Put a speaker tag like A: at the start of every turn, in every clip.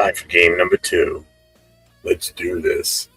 A: time for game number 2. Let's do this.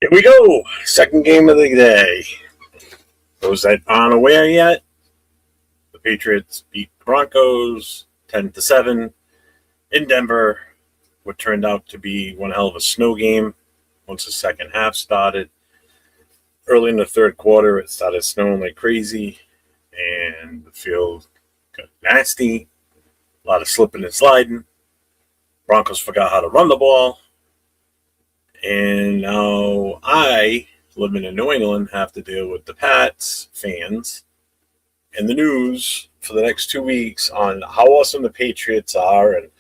A: Here we go. Second game of the day. Those that aren't aware yet, the Patriots beat the Broncos 10-7 in Denver. What turned out to be one hell of a snow game once the second half started. Early in the third quarter, it started snowing like crazy, and the field got nasty. A lot of slipping and sliding. Broncos forgot how to run the ball. And now I, living in New England, have to deal with the Pats fans and the news for the next 2 weeks on how awesome the Patriots are, and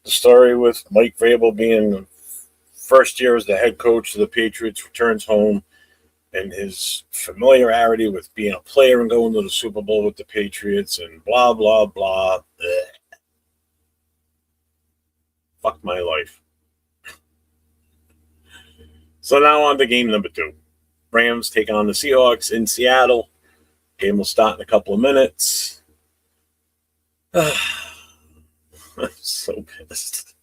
A: the story with Mike Vrabel being the first year as the head coach of the Patriots returns home, and his familiarity with being a player and going to the Super Bowl with the Patriots, and blah, blah, blah. Bleh. Fuck my life. So now on to game number 2. Rams take on the Seahawks in Seattle. Game will start in a couple of minutes. I'm so pissed.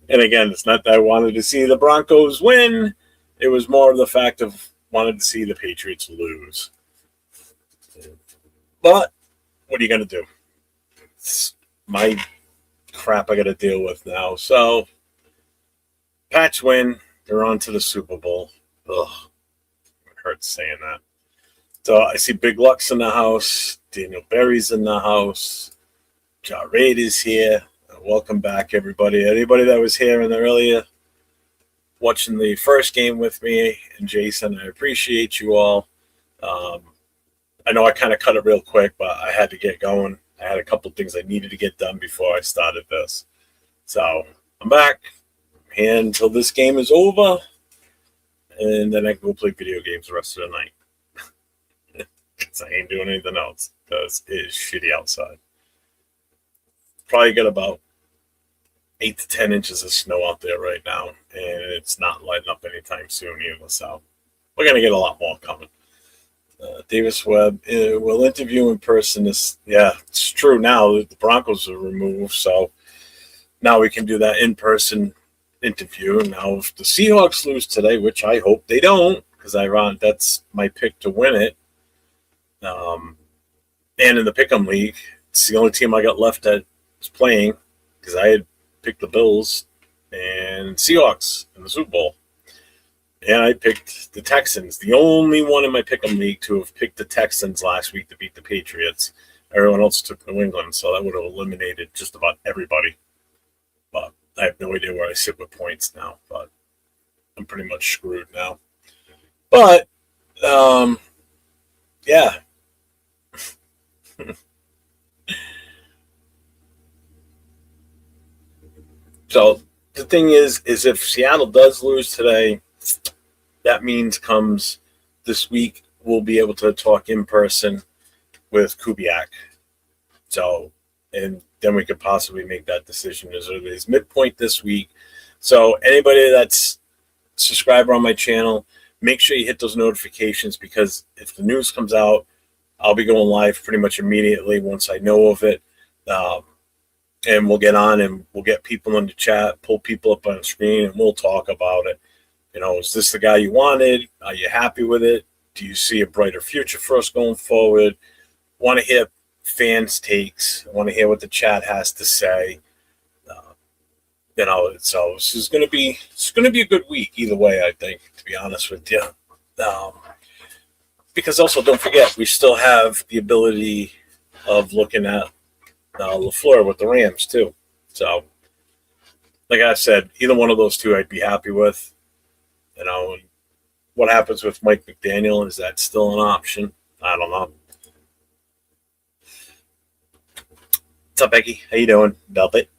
A: And again, it's not that I wanted to see the Broncos win. It was more of the fact of wanted to see the Patriots lose. But what are you going to do? It's my crap I got to deal with now. So, Pats win. They're on to the Super Bowl. Ugh. It hurts saying that. So I see Big Luck's in the house. Daniel Berry's in the house. Jared is here. Welcome back, everybody. Anybody that was here in the earlier watching the first game with me and Jason, I appreciate you all. I know I kind of cut it real quick, but I had to get going. I had a couple things I needed to get done before I started this. So I'm back. And until this game is over, and then I can go play video games the rest of the night. Because I ain't doing anything else, because it is shitty outside. Probably got about 8 to 10 inches of snow out there right now, and it's not lighting up anytime soon either, so we're going to get a lot more coming. Davis Webb will interview in person. Yeah, it's true now. The Broncos are removed, so now we can do that in-person interview. Now, if the Seahawks lose today, which I hope they don't, because that's my pick to win it, and in the Pick'em League, it's the only team I got left that is playing, because I had picked the Bills and Seahawks in the Super Bowl. And I picked the Texans, the only one in my pick'em league to have picked the Texans last week to beat the Patriots. Everyone else took New England, so that would have eliminated just about everybody. But I have no idea where I sit with points now, but I'm pretty much screwed now. But, yeah. So the thing is if Seattle does lose today, that means comes this week we'll be able to talk in person with Kubiak. So, and then we could possibly make that decision as early as midpoint this week. So anybody that's subscriber on my channel, make sure you hit those notifications, because if the news comes out, I'll be going live pretty much immediately once I know of it. And we'll get on and we'll get people in the chat, pull people up on the screen, and we'll talk about it. Is this the guy you wanted? Are you happy with it? Do you see a brighter future for us going forward? Want to hear fans' takes. I want to hear what the chat has to say. So this is going to be a good week either way, I think, to be honest with you. Because also, don't forget, we still have the ability of looking at LaFleur with the Rams too. So, like I said, either one of those two I'd be happy with. And what happens with Mike McDaniel? Is that still an option? I don't know. What's up, Becky? How you doing? Velvet.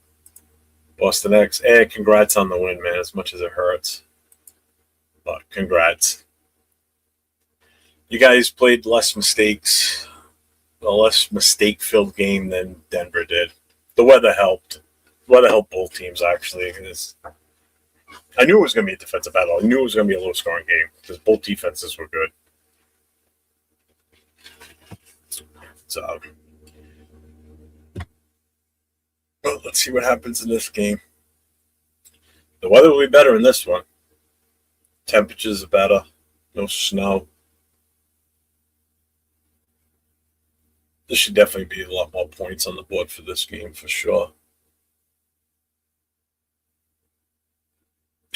A: Boston X. Hey, congrats on the win, man, as much as it hurts. But congrats. You guys played less mistakes, a less mistake-filled game than Denver did. The weather helped. The weather helped both teams, actually. I knew it was going to be a defensive battle. I knew it was going to be a low-scoring game because both defenses were good. So, well, let's see what happens in this game. The weather will be better in this one. Temperatures are better. No snow. This should definitely be a lot more points on the board for this game for sure.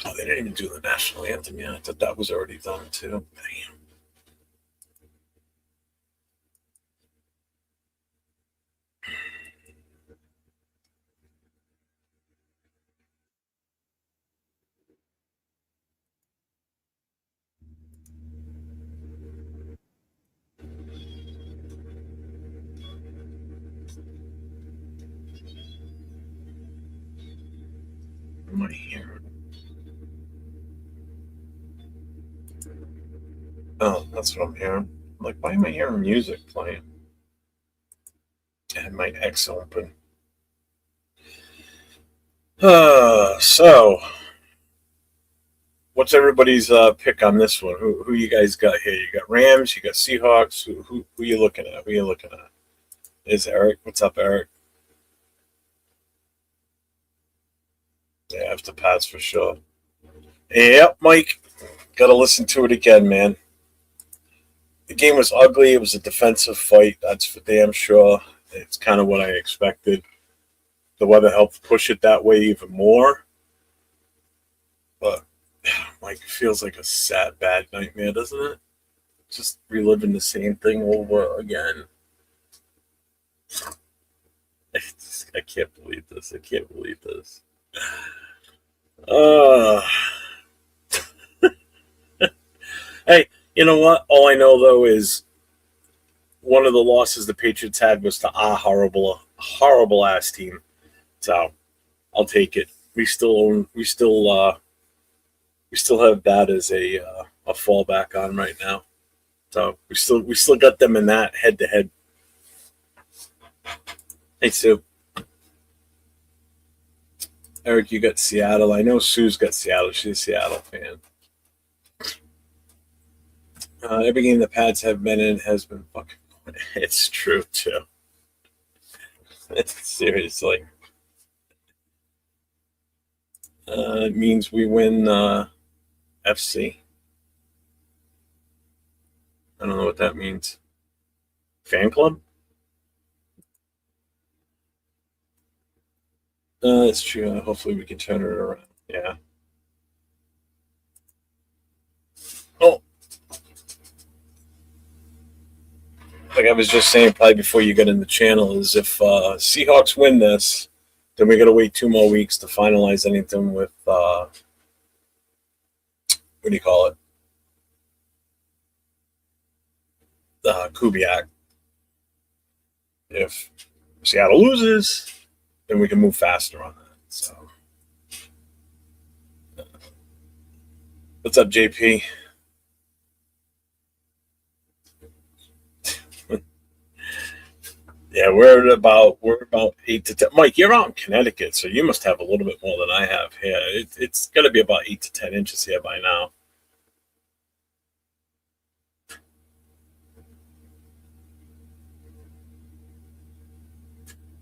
A: Oh, they didn't even do the national anthem yet. I thought that was already done too. Damn. What am I hearing? Oh, that's what I'm hearing. I'm like, why am I hearing music playing? I had my X open. So, what's everybody's pick on this one? Who you guys got here? You got Rams, you got Seahawks. Who you looking at? Who you looking at? Is Eric? What's up, Eric? Yeah, I have to pass for sure. Yep, Mike. Got to listen to it again, man. The game was ugly. It was a defensive fight. That's for damn sure. It's kind of what I expected. The weather helped push it that way even more. But, Mike, it feels like a sad, bad nightmare, doesn't it? Just reliving the same thing over again. I can't believe this. I can't believe this. Hey, you know what? All I know, though, is one of the losses the Patriots had was to a horrible ass team. So I'll take it. We still have that as a fallback on right now. So we still got them in that head to head. Hey, Sue. Eric, you got Seattle. I know Sue's got Seattle. She's a Seattle fan. Every game the Pats have been in has been fucking. It's true too. Seriously. It means we win FC. I don't know what that means. Fan club? It's true. Hopefully we can turn it around. Yeah. like I was just saying probably before you got in the channel, is if Seahawks win this, then we got to wait 2 more weeks to finalize anything with what do you call it? Kubiak. If Seattle loses, then we can move faster on that. So, what's up, JP? Yeah, we're about 8 to 10. Mike, you're out in Connecticut, so you must have a little bit more than I have here. It's got to be about 8 to 10 inches here by now.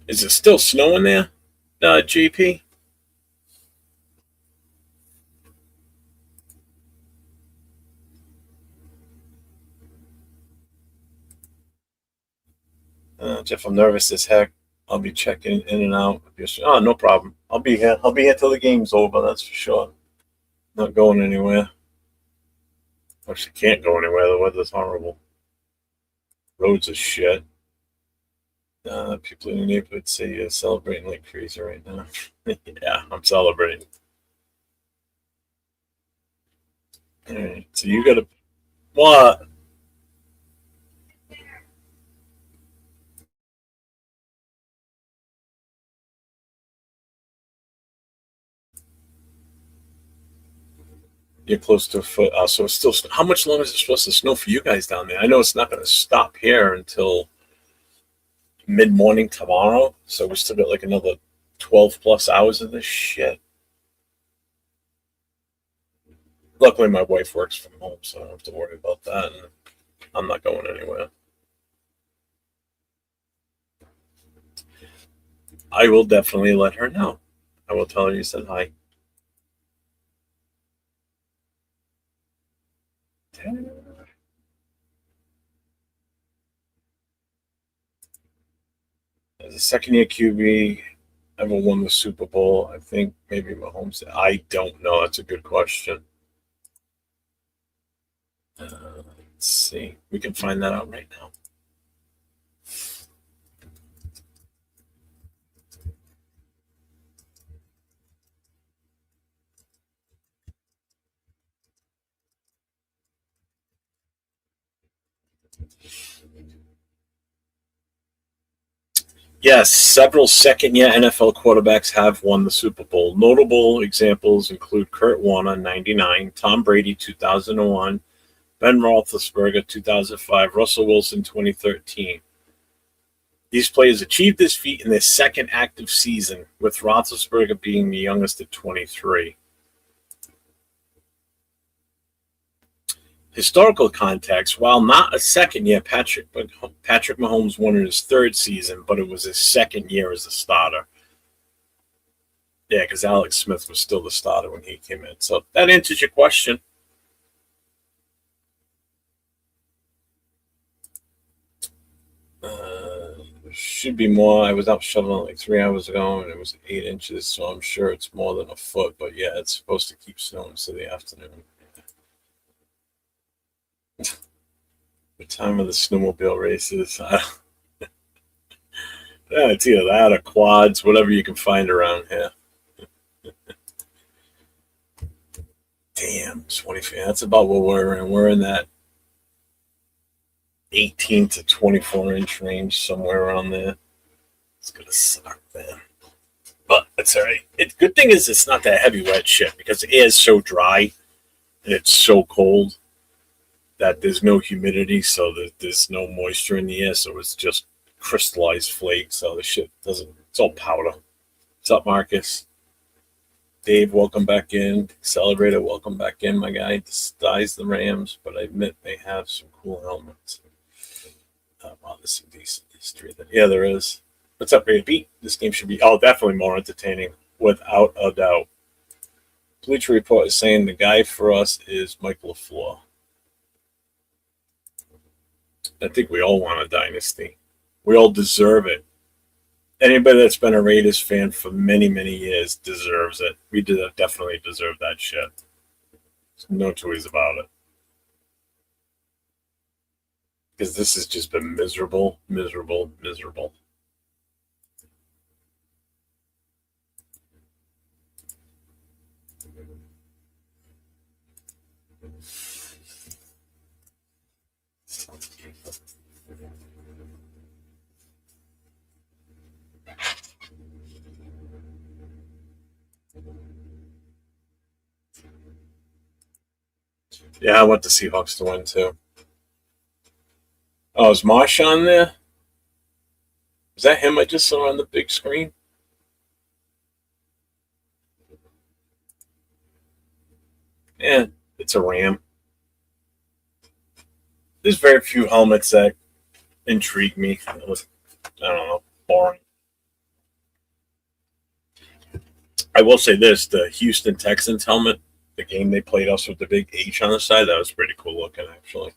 A: Is it still snowing there, JP? Jeff, I'm nervous as heck. I'll be checking in and out. Oh, no problem. I'll be here. I'll be here till the game's over. That's for sure. Not going anywhere. Actually, can't go anywhere. The weather's horrible. Roads are shit. People in the neighborhood say you're celebrating like crazy right now. Yeah, I'm celebrating. All right, so you got to what? You're close to a foot. So it's still. How much longer is it supposed to snow for you guys down there? I know it's not going to stop here until mid-morning tomorrow. So we still got like another 12 plus hours of this shit. Luckily, my wife works from home, so I don't have to worry about that. And I'm not going anywhere. I will definitely let her know. I will tell her you said hi. As a second-year QB, ever won the Super Bowl? I think maybe Mahomes. I don't know. That's a good question. Let's see. We can find that out right now. Yes, several second-year NFL quarterbacks have won the Super Bowl. Notable examples include Kurt Warner, 99, Tom Brady, 2001, Ben Roethlisberger, 2005, Russell Wilson, 2013. These players achieved this feat in their second active season, with Roethlisberger being the youngest at 23. Historical context, while not a second year, Patrick Mahomes won in his third season, but it was his second year as a starter. Yeah, because Alex Smith was still the starter when he came in. So that answers your question. Should be more. I was out shoveling like 3 hours ago, and it was 8 inches, so I'm sure it's more than a foot. But yeah, it's supposed to keep snowing to the afternoon. The time of the snowmobile races. It's either that or quads, whatever you can find around here. Damn, 20 feet. That's about what we're in. We're in that 18 to 24 inch range, somewhere around there. It's gonna suck, man. But it's all right. Good thing is it's not that heavy wet shit because the air is so dry and it's so cold that there's no humidity, so there's no moisture in the air, so it's just crystallized flakes. So the shit doesn't. It's all powder. What's up, Marcus? Dave, welcome back in. Celebrator, welcome back in, my guy. Despise the Rams, but I admit they have some cool helmets. Wow, there's some decent history there. Yeah, there is. What's up, Ray Beat? This game should be definitely more entertaining, without a doubt. Bleacher Report is saying the guy for us is Mike LaFleur. I think we all want a dynasty. We all deserve it. Anybody that's been a Raiders fan for many, many years deserves it. We definitely deserve that shit. There's no two ways about it. because this has just been miserable, miserable, miserable. Yeah, I want the Seahawks to win too. Oh, is Marsh on there? Is that him I just saw on the big screen? Yeah, it's a Ram. There's very few helmets that intrigue me. It was, I don't know, boring. I will say this: the Houston Texans helmet, the game they played us with the big H on the side, that was pretty cool looking, actually.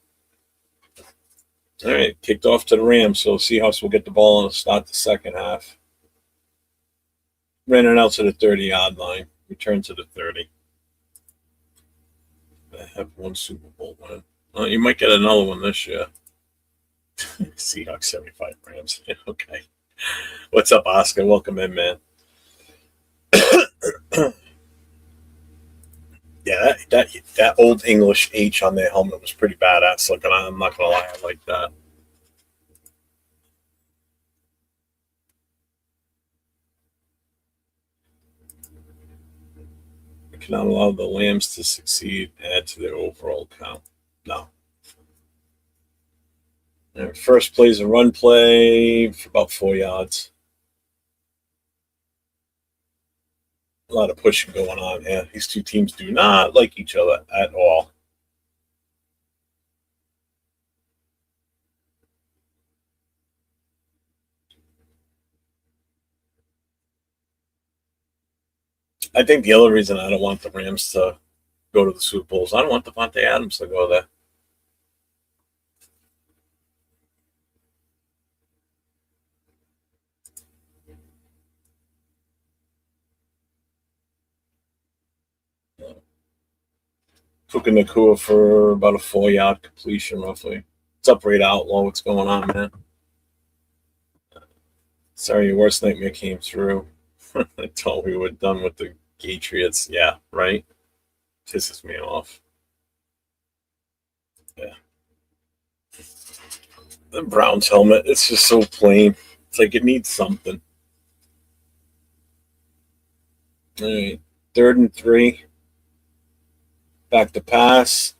A: All right, kicked off to the Rams, so Seahawks will get the ball and start the second half. Ran it out to the 30-yard line, return to the 30. I have one Super Bowl win. Well, you might get another one this year. Seahawks 75 Rams. Okay. What's up, Oscar? Welcome in, man. Yeah, that old English H on their helmet was pretty badass looking. I'm not gonna lie, I like that. We cannot allow the Lambs to succeed. Add to their overall count. No. First play is a run play for about 4 yards. A lot of pushing going on here. These two teams do not like each other at all. I think the other reason I don't want the Rams to go to the Super Bowl is I don't want Devontae Adams to go there. Puka Nacua for about a 4-yard completion, roughly. What's up, Raid Outlaw? What's going on, man? Sorry, your worst nightmare came through. I thought we were done with the Patriots. Yeah, right? Pisses me off. Yeah. The Browns helmet, it's just so plain. It's like it needs something. All right. 3rd and 3. Back to pass.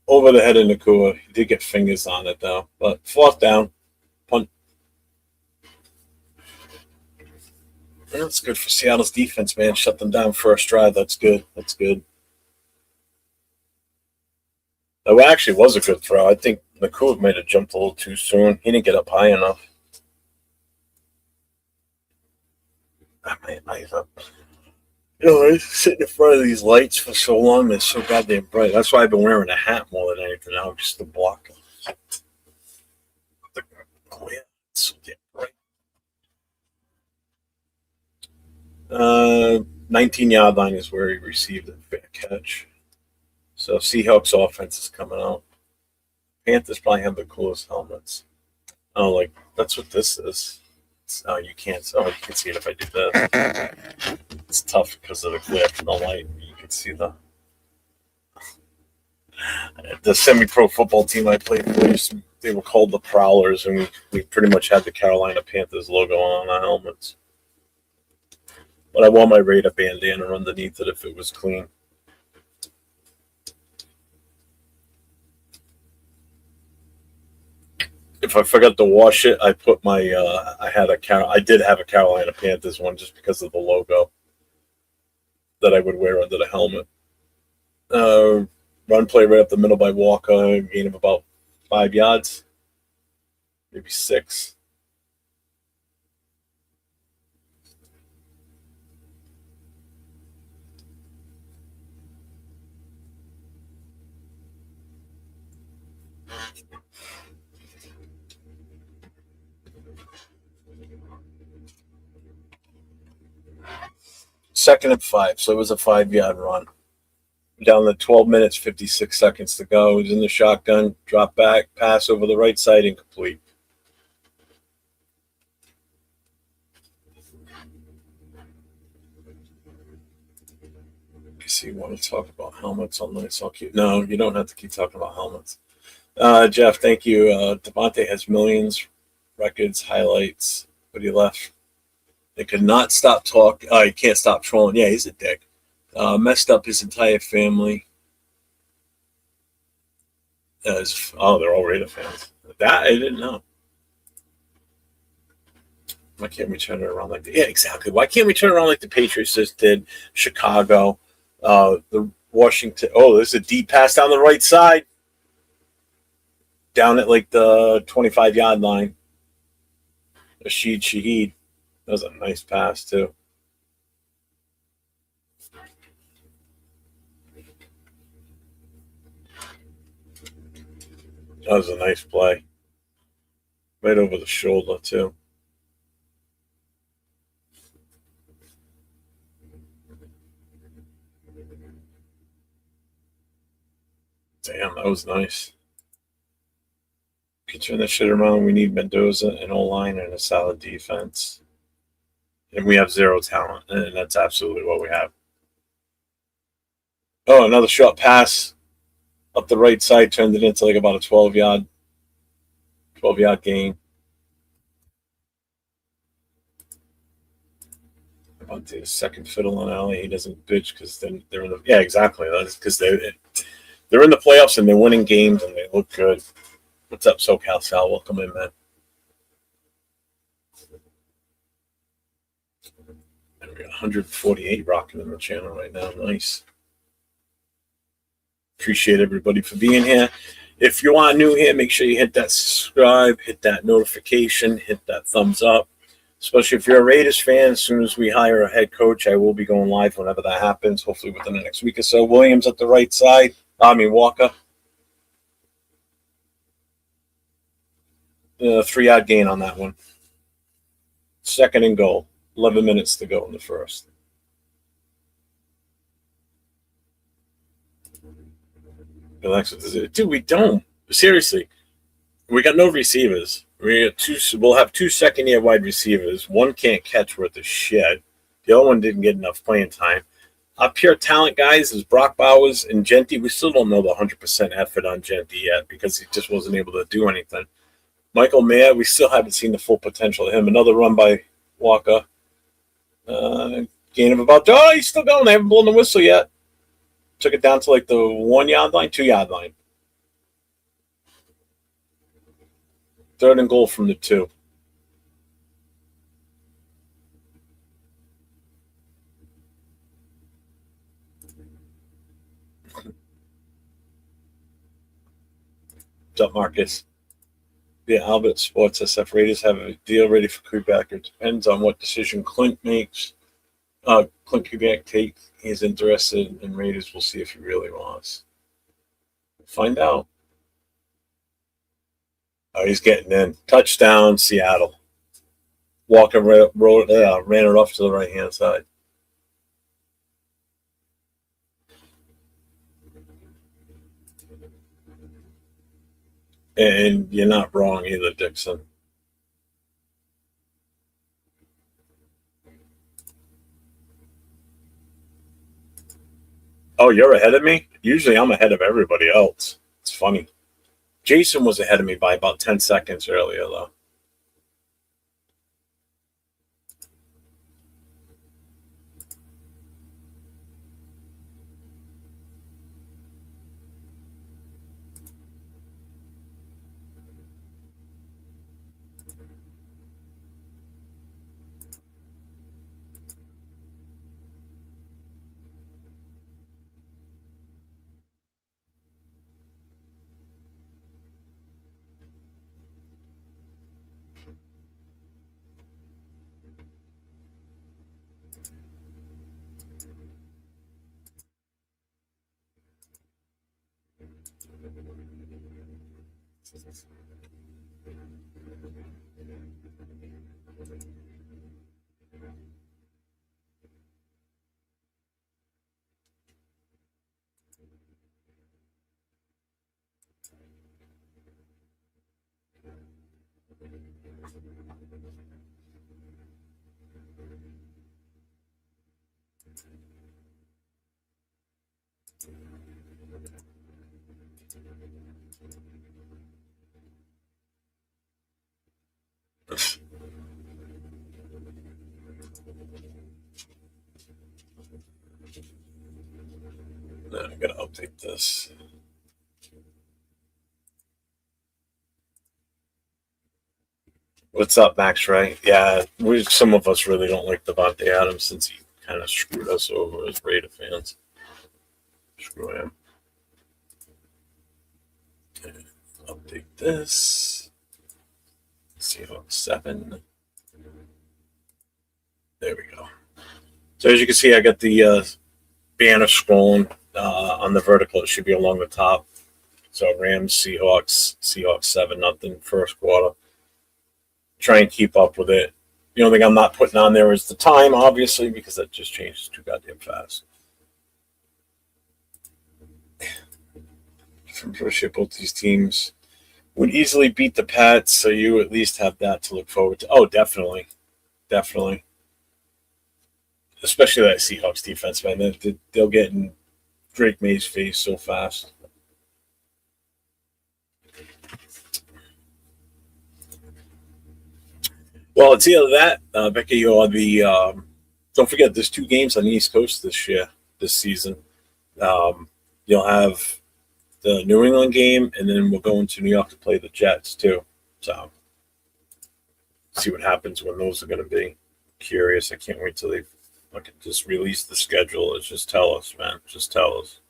A: Over the head of Nacua. He did get fingers on it, though. But 4th down. Punt. That's good for Seattle's defense, man. Shut them down first drive. That's good. That's good. That actually was a good throw. I think Nacua might have jumped a little too soon. He didn't get up high enough. I my eyes up. You know, I sitting in front of these lights for so long, they're so goddamn bright. That's why I've been wearing a hat more than anything now, just to block them. Oh, yeah, it's so damn bright. 19-yard line is where he received a fair catch. So Seahawks offense is coming out. Panthers probably have the coolest helmets. Oh, like, that's what this is. Oh, you can't. Oh, you can see it if I do this. It's tough because of the glare from the light. You can see the semi-pro football team I played for. They were called the Prowlers, and we pretty much had the Carolina Panthers logo on our helmets. But I wore my Raider bandana underneath it if it was clean. If I forgot to wash it, I put my I did have a Carolina Panthers one just because of the logo that I would wear under the helmet. Run play right up the middle by Walker, gain of about 5 yards, maybe 6. Second and 5, so it was a 5-yard run. Down to 12 minutes, 56 seconds to go. He's in the shotgun, drop back, pass over the right side, incomplete. So you want to talk about helmets all night, so I'll keep. No, you don't have to keep talking about helmets. Jeff, thank you. Devontae has millions, records, highlights, but he left. They could not stop talking. He can't stop trolling. Yeah, he's a dick. Messed up his entire family. They're all Raider fans. That I didn't know. Why can't we turn it around like that? Yeah, exactly. Why can't we turn it around like the Patriots just did? Chicago, the Washington. Oh, there's a deep pass down the right side. Down at like the 25-yard line. Rashid Shaheed. That was a nice pass, too. That was a nice play. Right over the shoulder, too. Damn, that was nice. Can turn that shit around. We need Mendoza, an O-line, and a solid defense. And we have zero talent, and that's absolutely what we have. Oh, another short pass up the right side turned it into like about a 12-yard gain. About the second fiddle on LA. He doesn't bitch because then they're in the exactly. That's because they're in the playoffs and they're winning games and they look good. What's up, SoCal Sal? Welcome in, man. And we got 148 rocking in the channel right now. Nice. Appreciate everybody for being here. If you are new here, make sure you hit that subscribe, hit that notification, hit that thumbs up. Especially if you're a Raiders fan, as soon as we hire a head coach, I will be going live whenever that happens, hopefully within the next week or so. Williams at the right side. Walker. 3-yard gain on that one. Second and goal. 11 minutes to go in the first. Dude, we don't. Seriously. We got no receivers. We'll have 2 second-year wide receivers. One can't catch worth a shit. The other one didn't get enough playing time. Our pure talent guys is Brock Bowers and Genty. We still don't know the 100% effort on Genty yet because he just wasn't able to do anything. Michael Mayer, we still haven't seen the full potential of him. Another run by Walker. Gain of about... Oh, he's still going. They haven't blown the whistle yet. Took it down to like the 1-yard line, 2-yard line. Third and goal from the 2. What's up, Marcus? Yeah, Albert Sports SF Raiders have a deal ready for Quebec. It depends on what decision Clint makes. Clint Quebec take. He's interested in Raiders. We'll see if he really wants. Find out. Oh, he's getting in. Touchdown, Seattle. Walker ran it off to the right-hand side. And you're not wrong either, Dixon. Oh, you're ahead of me? Usually I'm ahead of everybody else. It's funny. Jason was ahead of me by about 10 seconds earlier, though. update this. What's up, Max Ray? Yeah, some of us really don't like Devontae Adams since he kind of screwed us over as Raider fans. Screw him. Okay, update this. Seahawks 7. There we go. So as you can see, I got the banner scrolling on the vertical. It should be along the top. So Rams, Seahawks 7-0 first quarter. Try and keep up with it. The only thing I'm not putting on there is the time, obviously, because that just changes too goddamn fast. From first year, both these teams would easily beat the Pats, so you at least have that to look forward to. Oh, definitely. Definitely. Especially that Seahawks defense, man. They'll get in Drake May's face so fast. Well, it's either that, Becky, or the don't forget there's 2 games on the East Coast this season. You'll have the New England game, and then we're going to New York to play the Jets too. So see what happens when those are going to be. Curious. I can't wait till they fucking just release the schedule. It's just tell us, man. Just tell us.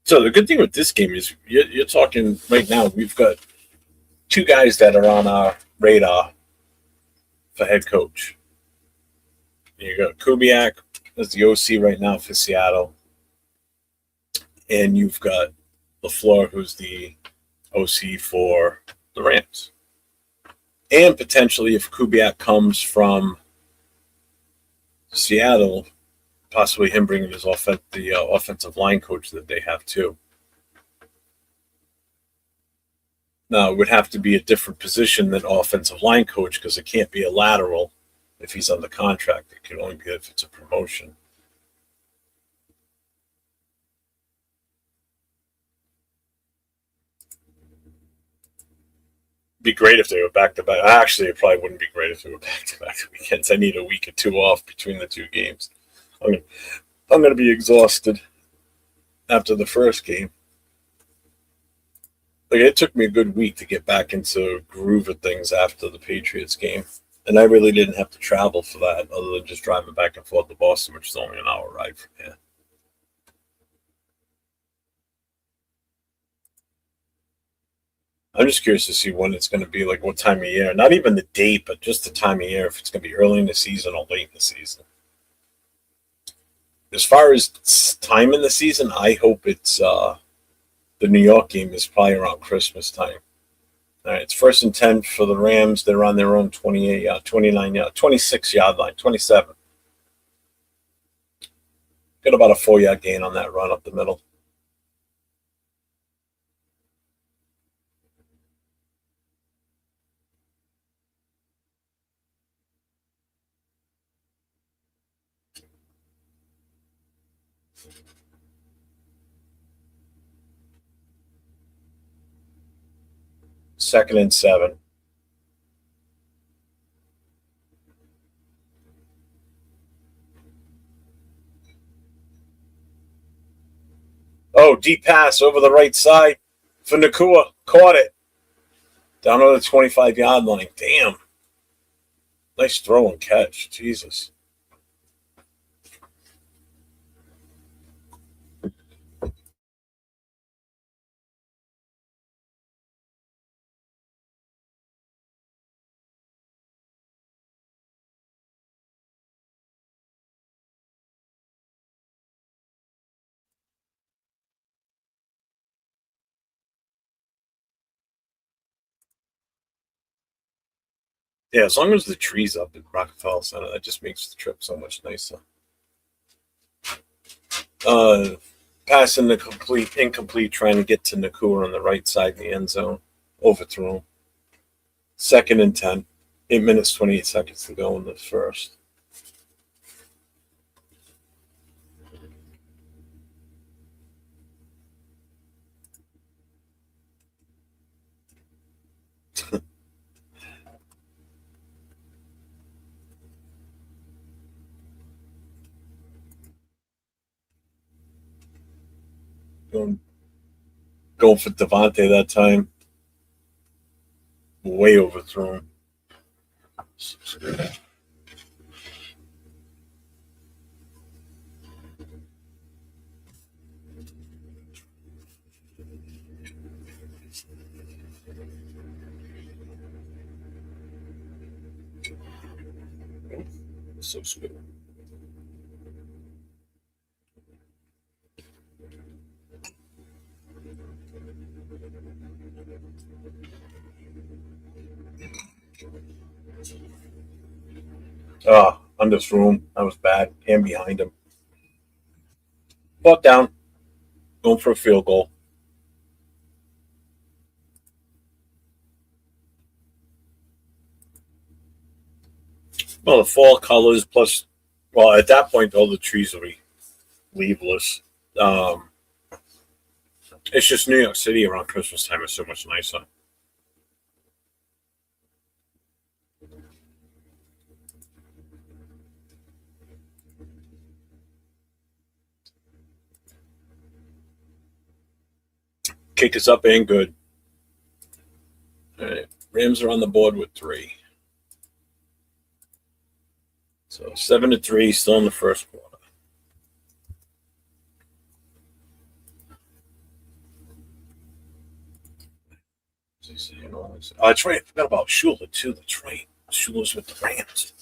A: So the good thing with this game is you're talking right now. We've got 2 guys that are on our radar for head coach. You got Kubiak as the OC right now for Seattle, and you've got LaFleur, who's the OC for the Rams. And potentially, if Kubiak comes from Seattle, possibly him bringing his offensive line coach that they have too. Now, it would have to be a different position than offensive line coach because it can't be a lateral if he's under contract. It can only be if it's a promotion. Be great if they were back-to-back. Actually, it probably wouldn't be great if they were back-to-back weekends. I need a week or 2 off between the 2 games. I'm going to be exhausted after the first game. Like, it took me a good week to get back into groove of things after the Patriots game. And I really didn't have to travel for that other than just driving back and forth to Boston, which is only an hour ride from here. I'm just curious to see when it's going to be, like what time of year. Not even the date, but just the time of year, if it's going to be early in the season or late in the season. As far as time in the season, I hope it's the New York game is probably around Christmas time. All right, it's 1st and 10 for the Rams. They're on their own 28, 29, 26-yard line, 27. Got about a 4-yard gain on that run up the middle. Second and 7. Oh, deep pass over the right side for Nakua. Caught it. Down on the 25-yard line. Damn. Nice throw and catch. Jesus. Yeah, as long as the tree's up at Rockefeller Center, that just makes the trip so much nicer. Passing the incomplete, trying to get to Nakua on the right side in the end zone. Overthrew him. 2nd and 10. 8 minutes, 28 seconds to go in the first. going for Devontae that time. Way overthrown. So sweet. Underthrown. That was bad. Hand behind him. Brought down. Going for a field goal. Well, the fall colors plus, well, at that point, all the trees will be leafless. It's just New York City around Christmas time is so much nicer. Kick is up and good. All right. Rams are on the board with 3. So 7-3, still in the first quarter. Oh, that's right. I forgot about Shula too. That's right. Shula's with the Rams.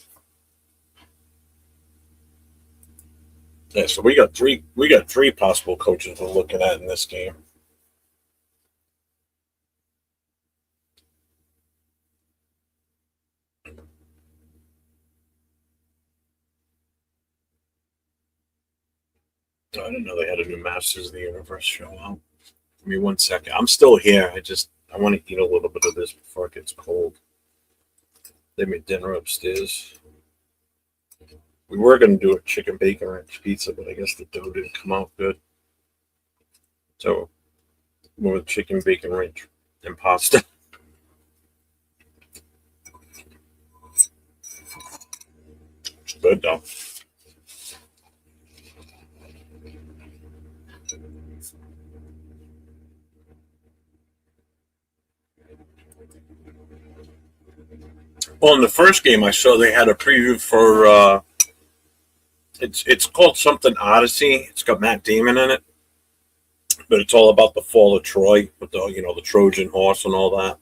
A: Yeah, so we got three possible coaches we're looking at in this game. I didn't know they had a new Masters of the Universe show out. Give me 1 second. I'm still here. I want to eat a little bit of this before it gets cold. They made dinner upstairs. We were going to do a chicken bacon ranch pizza, but I guess the dough didn't come out good. So, more chicken bacon ranch and pasta. It's good though. Well, in the first game, I saw they had a preview for it's called something Odyssey. It's got Matt Damon in it, but it's all about the fall of Troy with the Trojan horse and all that,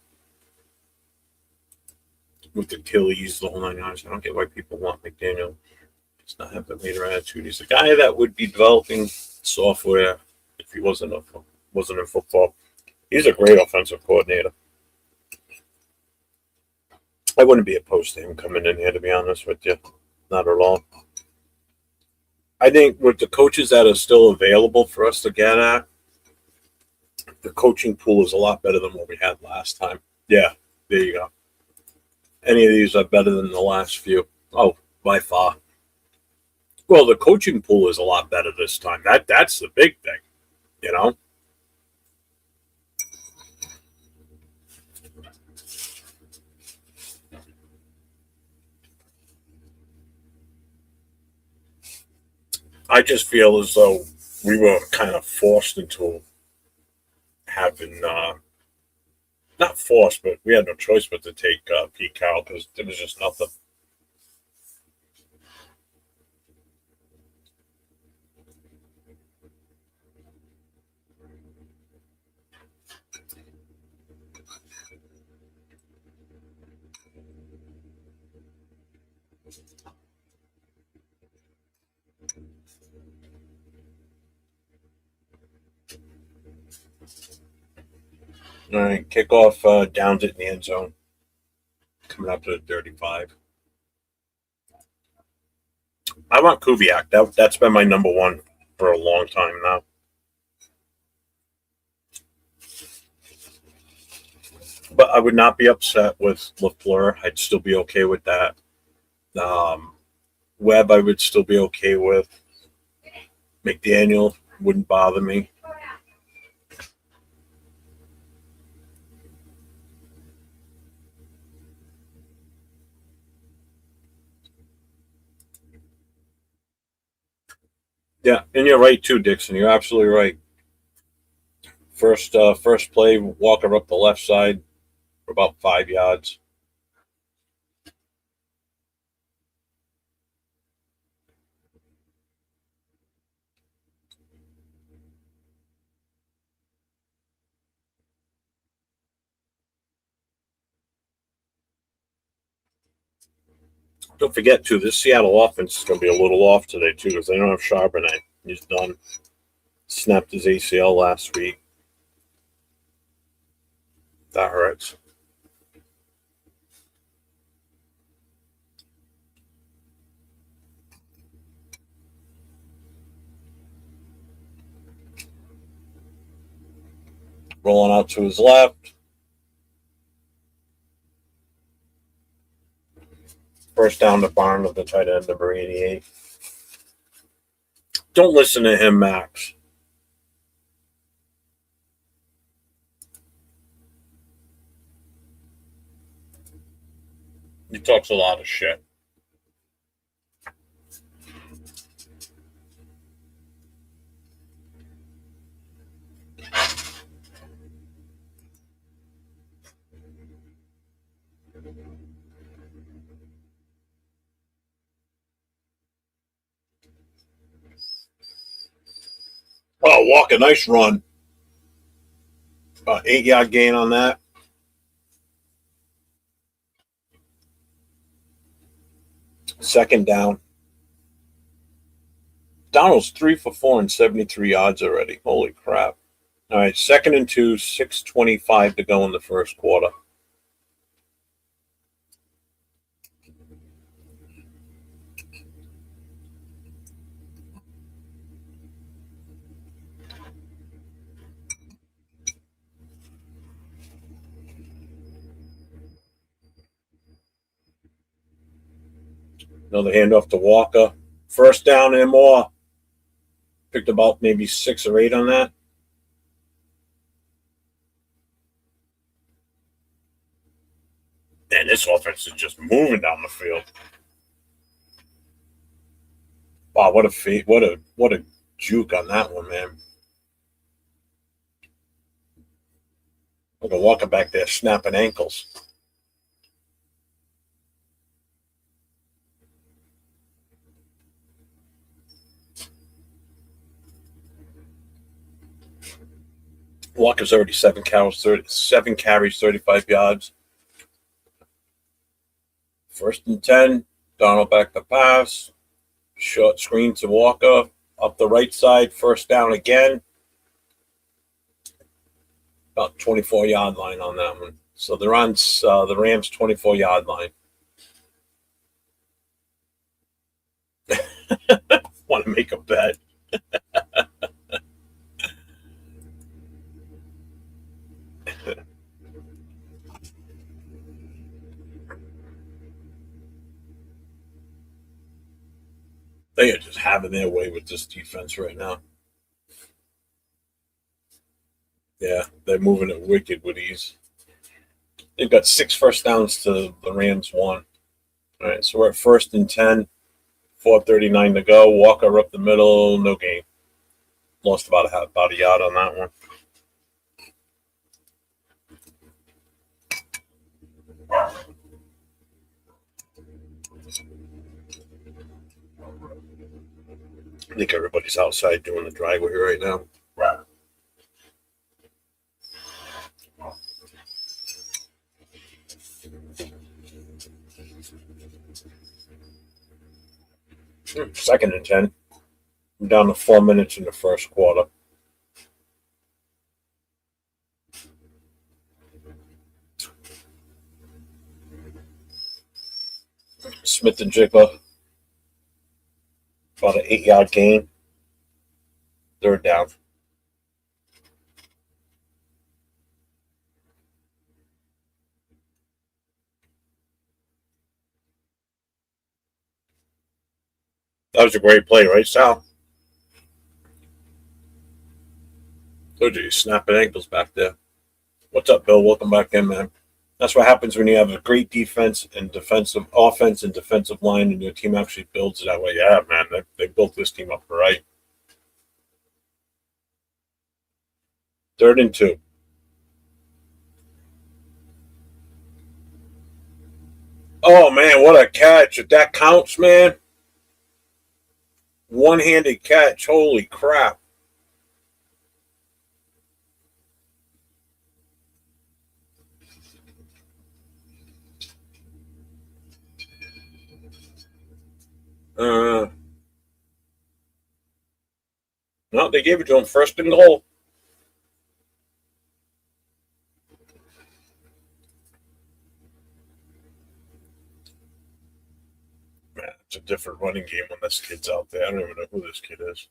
A: with Achilles, the whole 9 yards. I don't get why people want McDaniel. Does not have the leader attitude. He's a guy that would be developing software if he wasn't in football. He's a great offensive coordinator. I wouldn't be opposed to him coming in here, to be honest with you. Not at all. I think with the coaches that are still available for us to get at, the coaching pool is a lot better than what we had last time. Yeah, there you go. Any of these are better than the last few. Oh, by far. Well, the coaching pool is a lot better this time. That's the big thing, you know? I just feel as though we were kind of forced into having, not forced, but we had no choice but to take Pete Carroll because there was just nothing. All right, kickoff downs it in the end zone. Coming up to the 35. I want Kubiak. That's been my number one for a long time now. But I would not be upset with LaFleur. I'd still be okay with that. Webb, I would still be okay with. McDaniel wouldn't bother me. Yeah, and you're right too, Dixon. You're absolutely right. First play, Walker up the left side for about 5 yards. Don't forget, too, this Seattle offense is going to be a little off today, too, because they don't have Charbonnet. He's done. Snapped his ACL last week. That hurts. Rolling out to his left. First down to Barn of the tight end, number 88. Don't listen to him, Max. He talks a lot of shit. Oh, Walker, nice run. 8-yard gain on that. Second down. Donald's 3 for 4 and 73 yards already. Holy crap. All right, 2nd and 2, 6:25 to go in the first quarter. Another handoff to Walker. First down and more. Picked about maybe 6 or 8 on that. Man, this offense is just moving down the field. Wow, what a juke on that one, man. Look at Walker back there snapping ankles. Walker's already 7 carries, 35 yards. First and 10, Donald back to pass. Short screen to Walker up the right side. First down again. About 24-yard line on that one. So they're on the Rams' 24-yard line. Want to make a bet. They are just having their way with this defense right now. Yeah, they're moving it wicked with ease. They've got 6 first downs to the Rams 1. All right, so we're at 1st and 10, 4:39 to go. Walker up the middle, no gain. Lost about a yard on that one. I think everybody's outside doing the driveway right now. Second and 10. I'm down to 4 minutes in the first quarter. Smith and Jigba. About an 8-yard gain. 3rd down. That was a great play, right, Sal? Told you, snapping ankles back there. What's up, Bill? Welcome back in, man. That's what happens when you have a great defense and offense and defensive line, and your team actually builds it that way. Yeah, man, they built this team up right. 3rd and 2. Oh, man, what a catch. If that counts, man. One-handed catch. Holy crap. No, they gave it to him 1st and goal. Man, it's a different running game when this kid's out there. I don't even know who this kid is.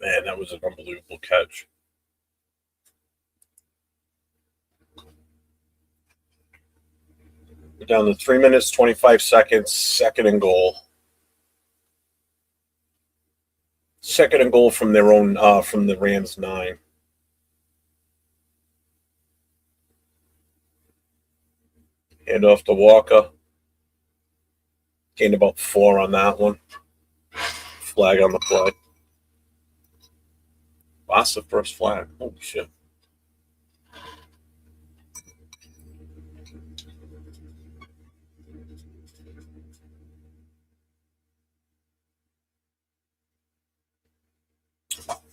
A: Man, that was an unbelievable catch. We're down to 3 minutes, 25 seconds, 2nd and goal. 2nd and goal from their own, from the Rams 9. Hand off to Walker. Gained about 4 on that one. Flag on the play. That's the first flag. Holy shit.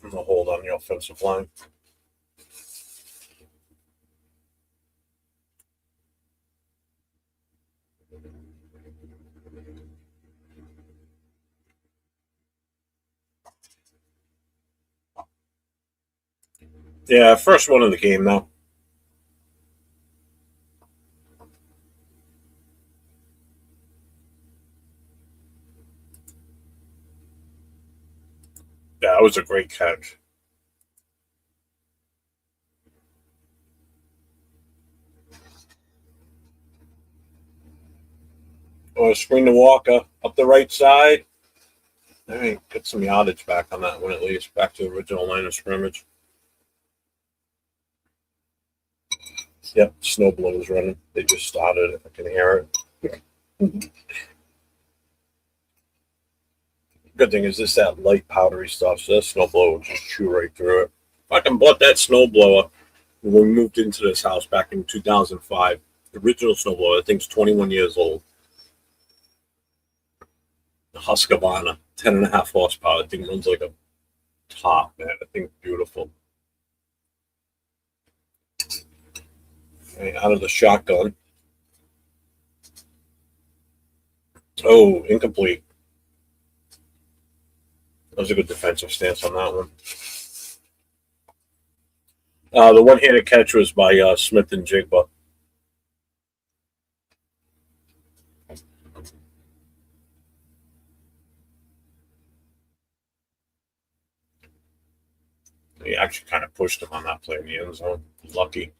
A: And the hold on the offensive line. Yeah, first one of the game now. Yeah, that was a great catch. Oh, screen to Walker up the right side. All right, get some yardage back on that one at least. Back to the original line of scrimmage. Yep, snowblower is running. They just started it. I can hear it. Good thing is this that light powdery stuff, so that snowblower will just chew right through it. If I can bought that snowblower when we moved into this house back in 2005. The original snowblower, I think, is 21 years old. The Husqvarna, 10.5 horsepower. I think runs like a top, man. I think beautiful. Okay, out of the shotgun. Oh, incomplete. That was a good defensive stance on that one. The one-handed catch was by Smith and Jigba. He actually kind of pushed him on that play in the end zone. Lucky.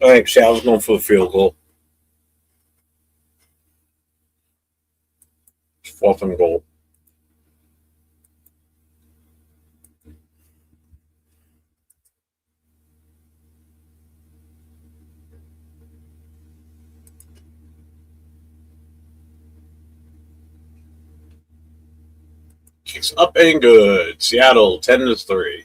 A: All right, Seattle's going for the field goal. 4th and goal. Kicks up and good. Seattle 10-3.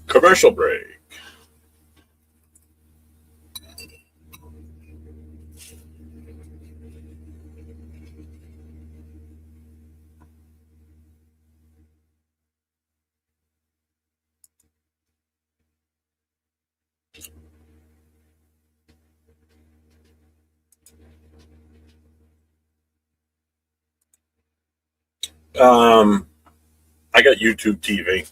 A: Commercial break. I got YouTube TV.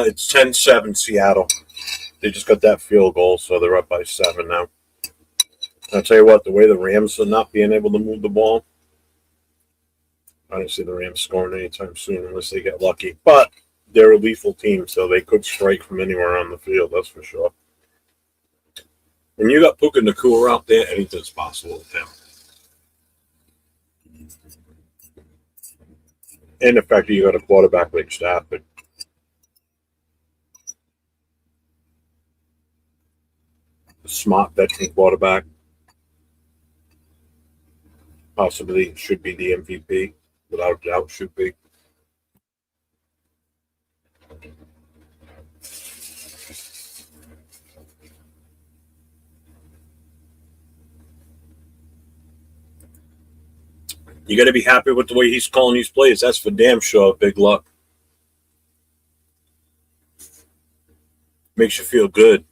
A: It's 10-7 Seattle. They just got that field goal, so they're up by 7 now. I'll tell you what, the way the Rams are not being able to move the ball, I don't see the Rams scoring anytime soon unless they get lucky. But they're a lethal team, so they could strike from anywhere on the field, that's for sure. When you got Puka Nacua out there, anything's possible with him. And the fact that you got a quarterback like Stafford. A smart veteran quarterback. Possibly should be the MVP. Without doubt, should be. You got to be happy with the way he's calling these plays. That's for damn sure. Big luck. Makes you feel good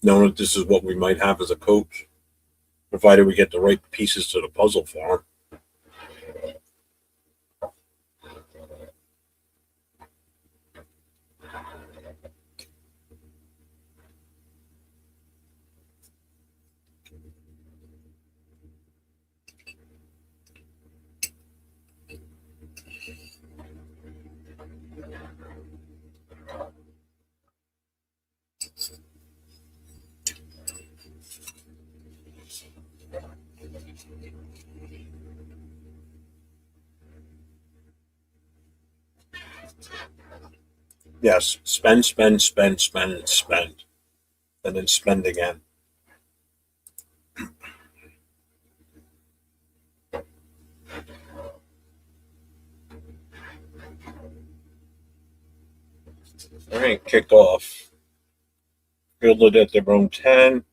A: knowing that this is what we might have as a coach, provided we get the right pieces to the puzzle for him. Yes, spend, spend, spend, spend, spend, and then spend again. All right, kickoff. Fielded at their own 10,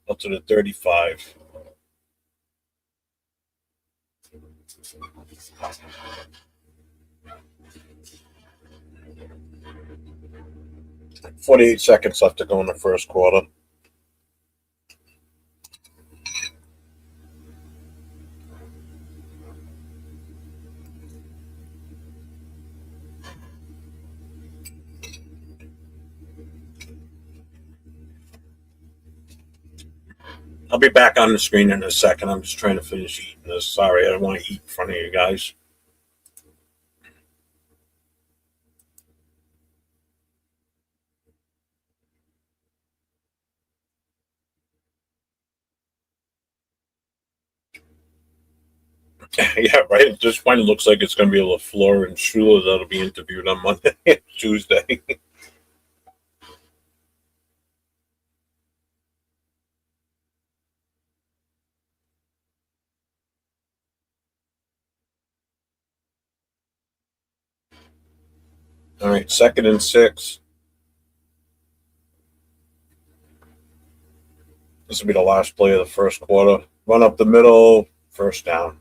A: up to the 35. "48 seconds left to go in the first quarter." I'll be back on the screen in a second. I'm just trying to finish eating this. Sorry, I don't want to eat in front of you guys. Yeah, right. At this point, it looks like it's going to be LaFleur and Shula that'll be interviewed on Monday and Tuesday. All right, 2nd and 6. This will be the last play of the first quarter. Run up the middle, first down,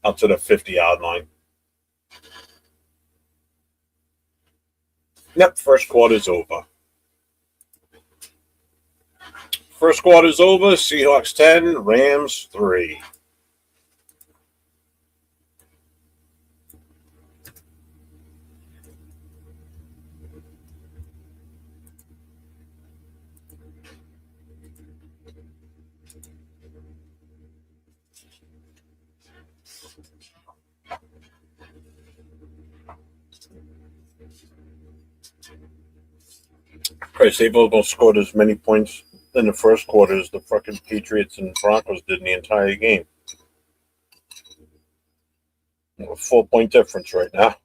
A: up to the 50-yard line. Yep, first quarter's over. First quarter's over. Seahawks 10, Rams 3. Christ, they've almost scored as many points in the first quarter as the fucking Patriots and Broncos did in the entire game. A 4-point difference right now.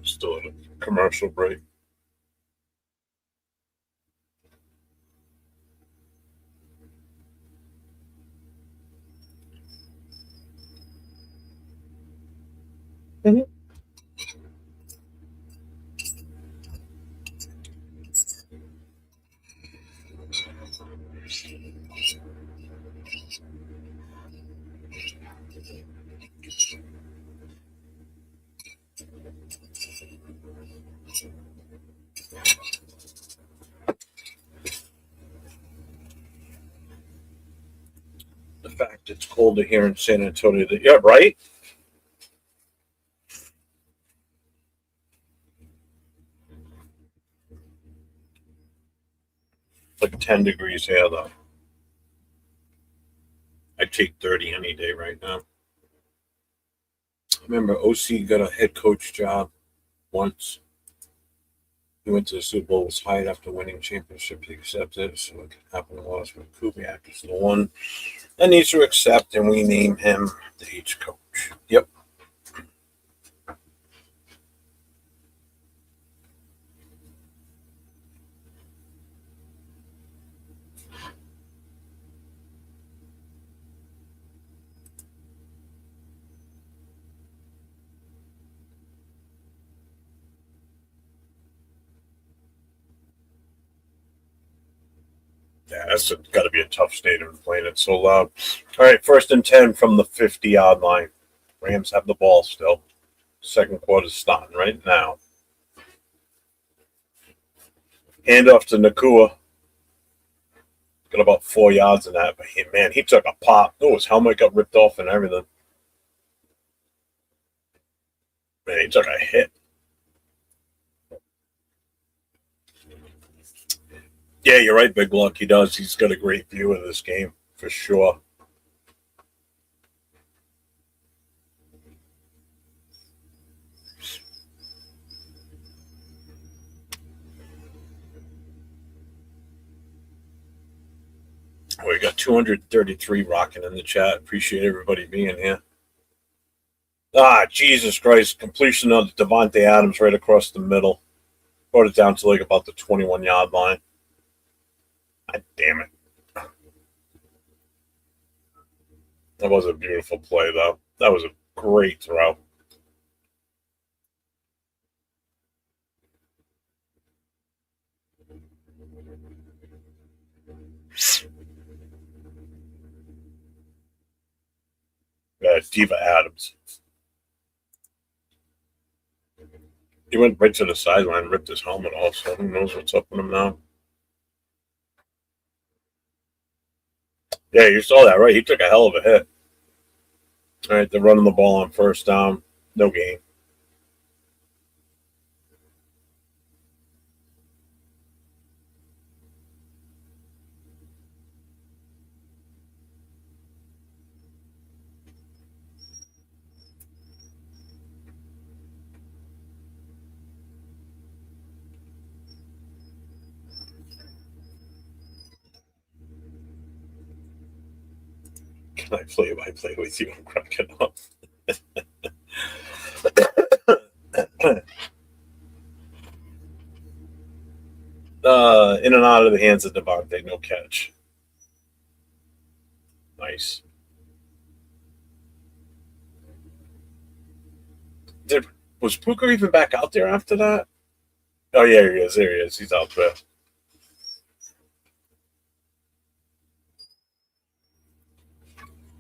A: Still at a commercial break. Mm-hmm. colder here in San Antonio. Yeah, right? Like 10 degrees here, though. I'd take 30 any day right now. Remember, OC got a head coach job once. He went to the Super Bowl, was hired after winning championship. He accepted it, so it could happen to us. But Kubiak is the one that needs to accept, and we name him the H coach. Yep. Yeah, that's got to be a tough stadium playing it so loud. All right, 1st and 10 from the 50-yard line. Rams have the ball still. Second quarter's starting right now. Handoff to Nakua. Got about 4 yards in that, but man, he took a pop. Oh, his helmet got ripped off and everything. Man, he took a hit. Yeah, you're right, Big Luck. He does. He's got a great view of this game, for sure. We got 233 rocking in the chat. Appreciate everybody being here. Jesus Christ. Completion of Devontae Adams right across the middle. Brought it down to like about the 21-yard line. God damn it. That was a beautiful play, though. That was a great throw. Diva Adams. He went right to the sideline, ripped his helmet off, so who knows what's up with him now. Yeah, you saw that, right? He took a hell of a hit. All right, they're running the ball on 1st down. No gain. Can I play by play with you? I'm cracking up. In and out of the hands of Devontae, no catch. Nice. Was Puka even back out there after that? Oh, yeah, he is. There he is. He's out there.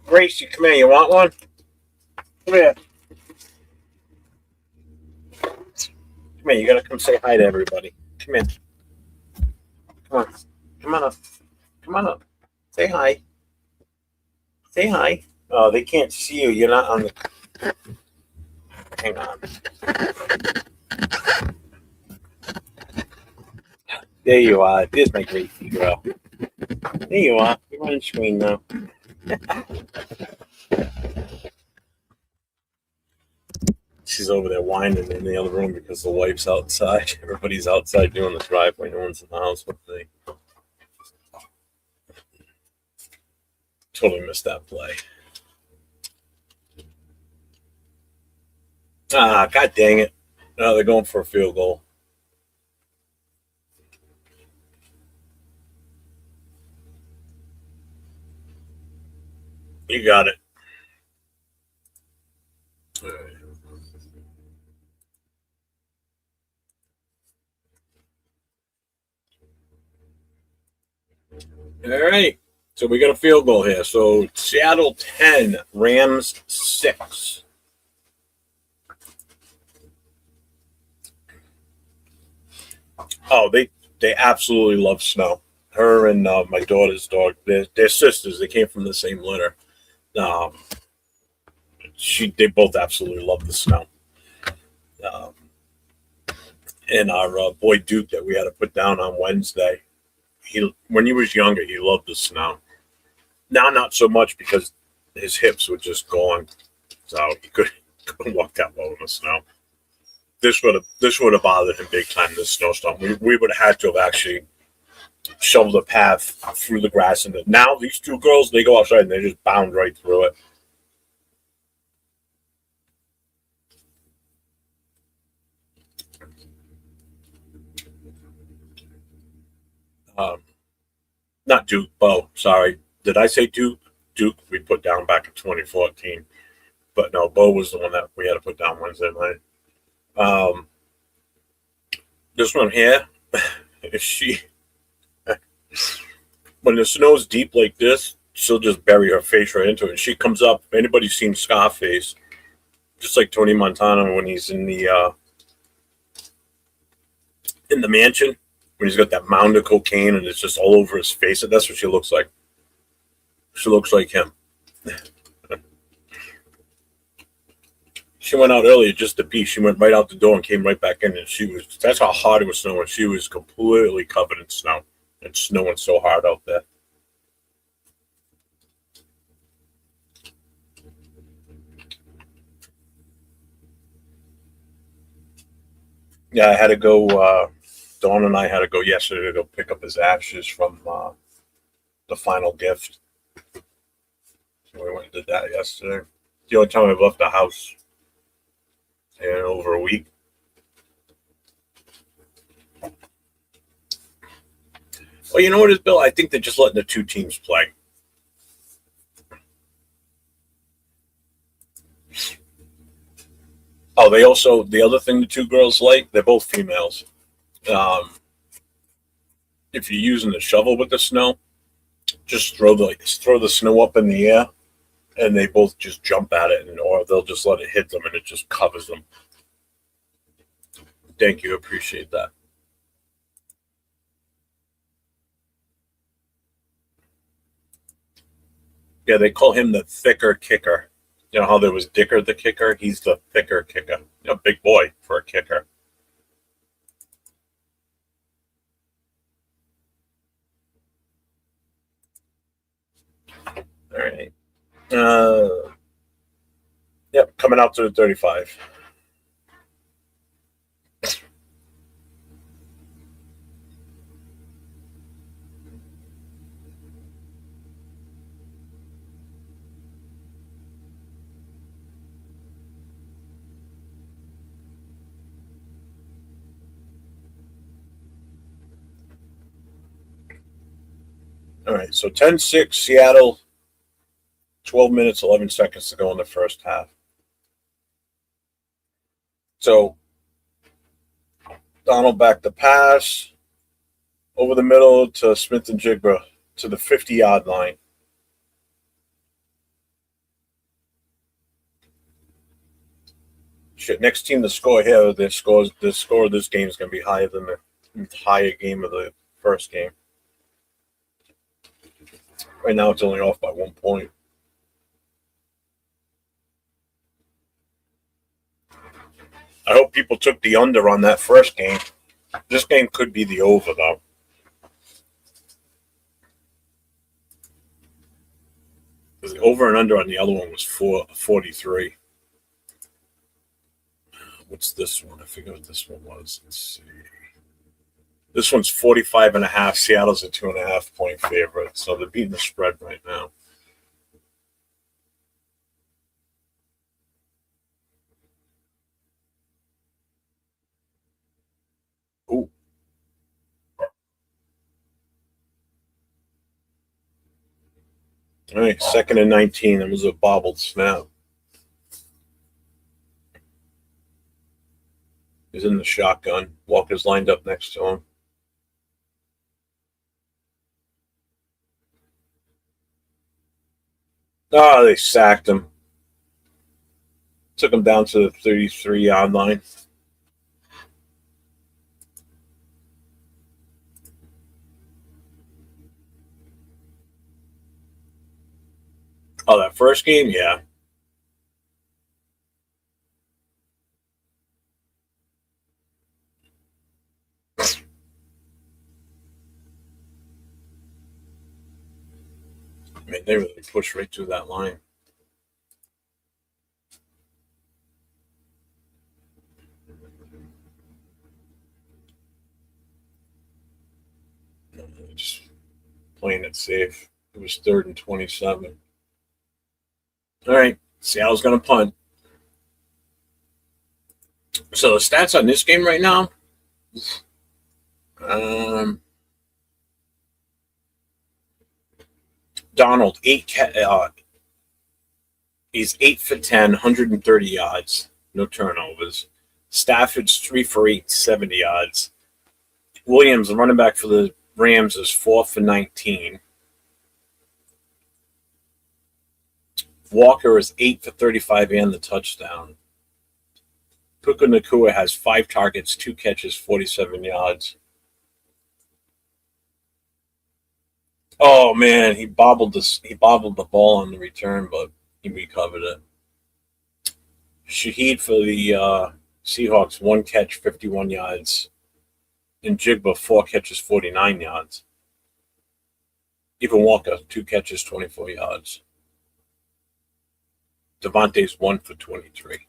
A: Grace, you come here. You want one? Come here. Come here. You got to come say hi to everybody. Come in. Come on. Come on up. Come on up. Say hi. Say hi. Oh, they can't see you. You're not on the... Hang on. There you are. There's my Gracie girl. There you are. You're on screen now. She's over there whining in the other room because the wife's outside. Everybody's outside doing the driveway. No one's in the house with me. Totally missed that play. God dang it. No, they're going for a field goal. You got it. All right. All right. So we got a field goal here. So Seattle 10, Rams 6. Oh, they absolutely love snow. Her and my daughter's dog, they're sisters. They came from the same litter. Um, they both absolutely love the snow. Um, and our boy Duke that we had to put down on Wednesday, when he was younger, he loved the snow. Now, not so much because his hips were just gone, so he couldn't walk that well in the snow. This would have bothered him big time. This snowstorm, we would have had to have actually shoveled a path through the grass. And now these two girls, they go outside and they just bound right through it. Not Duke, Bo. Sorry, did I say Duke? Duke we put down back in 2014, but no, Bo was the one that we had to put down Wednesday night. This one here, if she when the snow's deep like this, she'll just bury her face right into it. And she comes up. If anybody's seen Scarface, just like Tony Montana when he's in the mansion, when he's got that mound of cocaine and it's just all over his face, and that's what she looks like. She looks like him. She went out earlier just to pee. She went right out the door and came right back in, and that's how hard it was snowing. She was completely covered in snow. It's snowing so hard out there. Yeah, I had to go. Dawn and I had to go yesterday to go pick up his ashes from the final gift. So we went and did that yesterday. The only time I've left the house in over a week. Well, you know what it is, Bill? I think they're just letting the two teams play. Oh, the other thing the two girls like, they're both females. If you're using the shovel with the snow, just throw the snow up in the air, and they both just jump at it, or they'll just let it hit them, and it just covers them. Thank you, appreciate that. Yeah, they call him the thicker kicker. You know how there was Dicker the kicker? He's the thicker kicker. Big boy for a kicker. All right. Yep, coming out to the 35. All right, so 10-6 Seattle, 12 minutes, 11 seconds to go in the first half. So Donald back the pass over the middle to Smith and Jigba to the 50-yard line. Shit, next team to score here, the score of this game is going to be higher than the entire game of the first game. Right now, it's only off by 1 point. I hope people took the under on that first game. This game could be the over, though. The over and under on the other one was 43. What's this one? I forget what this one was. Let's see. This one's 45.5. Seattle's a 2.5 point favorite, so they're beating the spread right now. Ooh. All right, 2nd and 19. It was a bobbled snap. He's in the shotgun. Walker's lined up next to him. Oh, they sacked him. Took him down to the 33-yard line. Oh, that first game, yeah. I mean, they really pushed right through that line. Just playing it safe. It was 3rd and 27. All right, Seattle's going to punt. So the stats on this game right now. Donald, he's 8 for 10, 130 yards, no turnovers. Stafford's 3 for 8, 70 yards. Williams, the running back for the Rams, is 4 for 19. Walker is 8 for 35 and the touchdown. Puka Nacua has 5 targets, 2 catches, 47 yards. Oh man, he bobbled the ball on the return, but he recovered it. Shaheed for the Seahawks, 1 catch, 51 yards. And Jigba, 4 catches, 49 yards. Even Walker, 2 catches, 24 yards. Devontae's 1 for 23.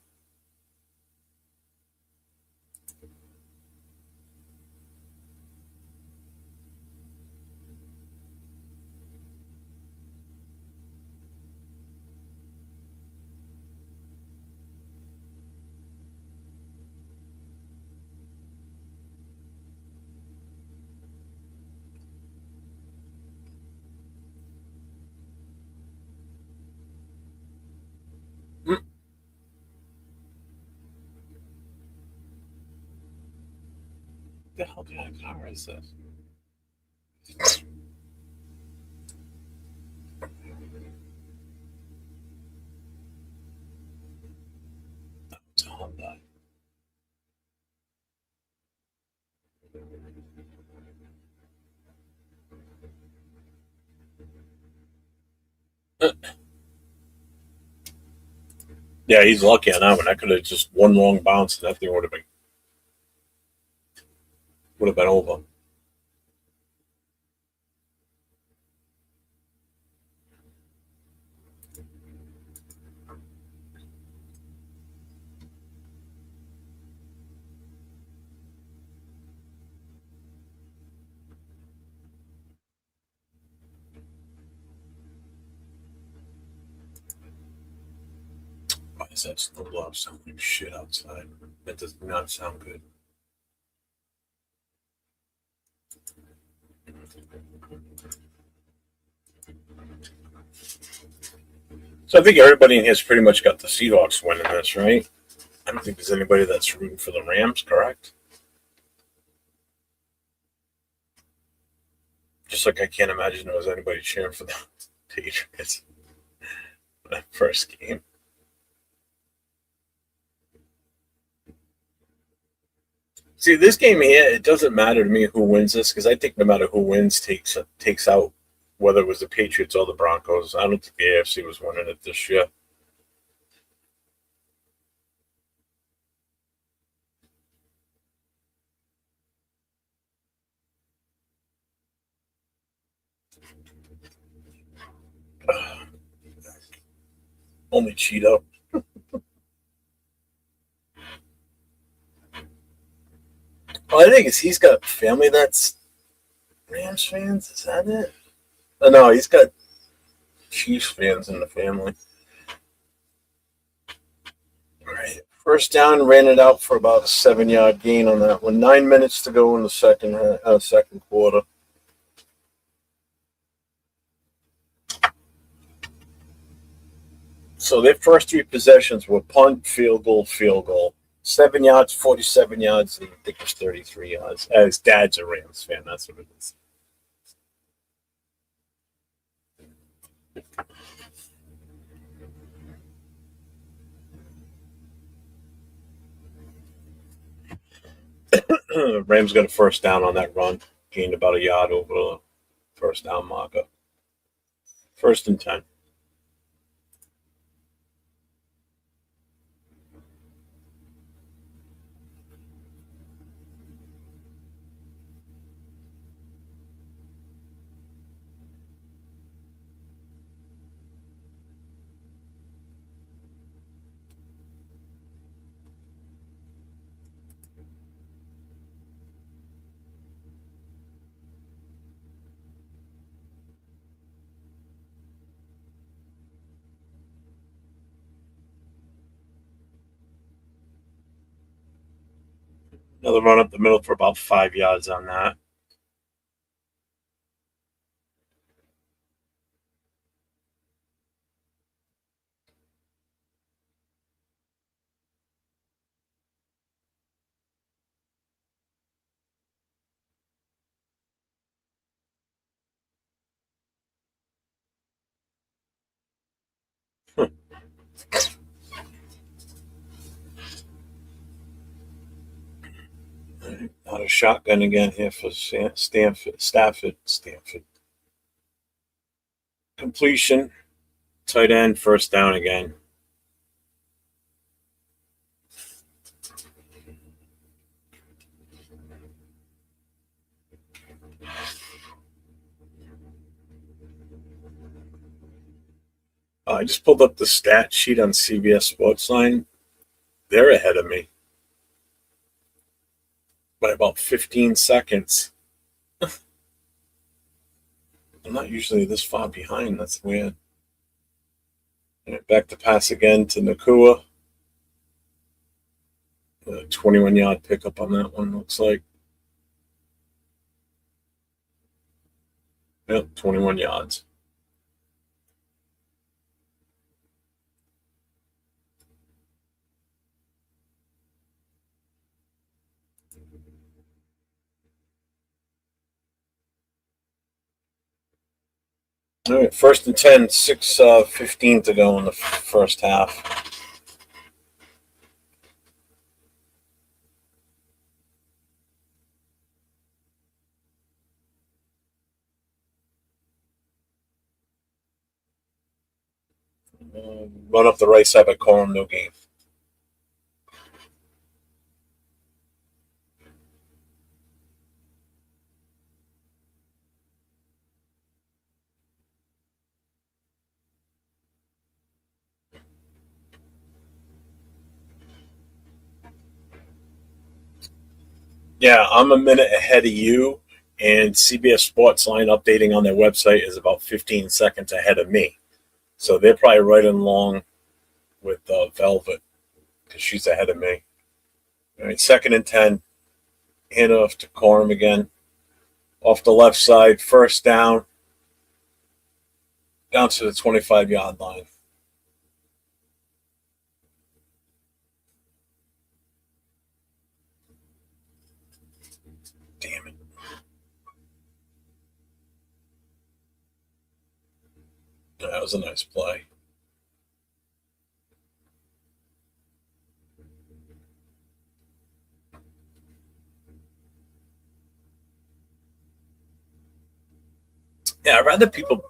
A: The hell kind of car is this? It's a Hyundai. Yeah, he's lucky on that one. I could have just one wrong bounce and that thing would have been over. Why does that snow blow sound like shit outside? That does not sound good. So I think everybody in here's pretty much got the Seahawks winning this, right? I don't think there's anybody that's rooting for the Rams, correct? Just like I can't imagine there was anybody cheering for the Patriots in that first game. See, this game here, it doesn't matter to me who wins this because I think no matter who wins takes out whether it was the Patriots or the Broncos. I don't think the AFC was winning it this year. Only Cheeto. Well, I think he's got family that's Rams fans. Is that it? Oh, no, he's got Chiefs fans in the family. All right. First down, ran it out for about a 7-yard gain on that one. 9 minutes to go in the second quarter. So their first 3 possessions were punt, field goal, field goal. 7 yards, 47 yards, and I think it was 33 yards. His dad's a Rams fan. That's what it is. Rams got a first down on that run. Gained about a yard over the first down marker. 1st and 10. Another run up the middle for about 5 yards on that. Out of shotgun again here for Stafford. Completion. Tight end, first down again. I just pulled up the stat sheet on CBS Sportsline. They're ahead of me by about 15 seconds. I'm not usually this far behind. That's weird. Back to pass again to Nakua. 21-yard pickup on that one, looks like. Yep, 21 yards. All right, 1st and 10, 6:15 to go in the first half. Run up the right side by Corum, no gain. Yeah, I'm a minute ahead of you, and CBS Sportsline updating on their website is about 15 seconds ahead of me. So they're probably right along with Velvet because she's ahead of me. All right, 2nd and 10. Hand off to Corum again. Off the left side, first down. Down to the 25-yard line. Damn it. That was a nice play. Yeah, I'd rather people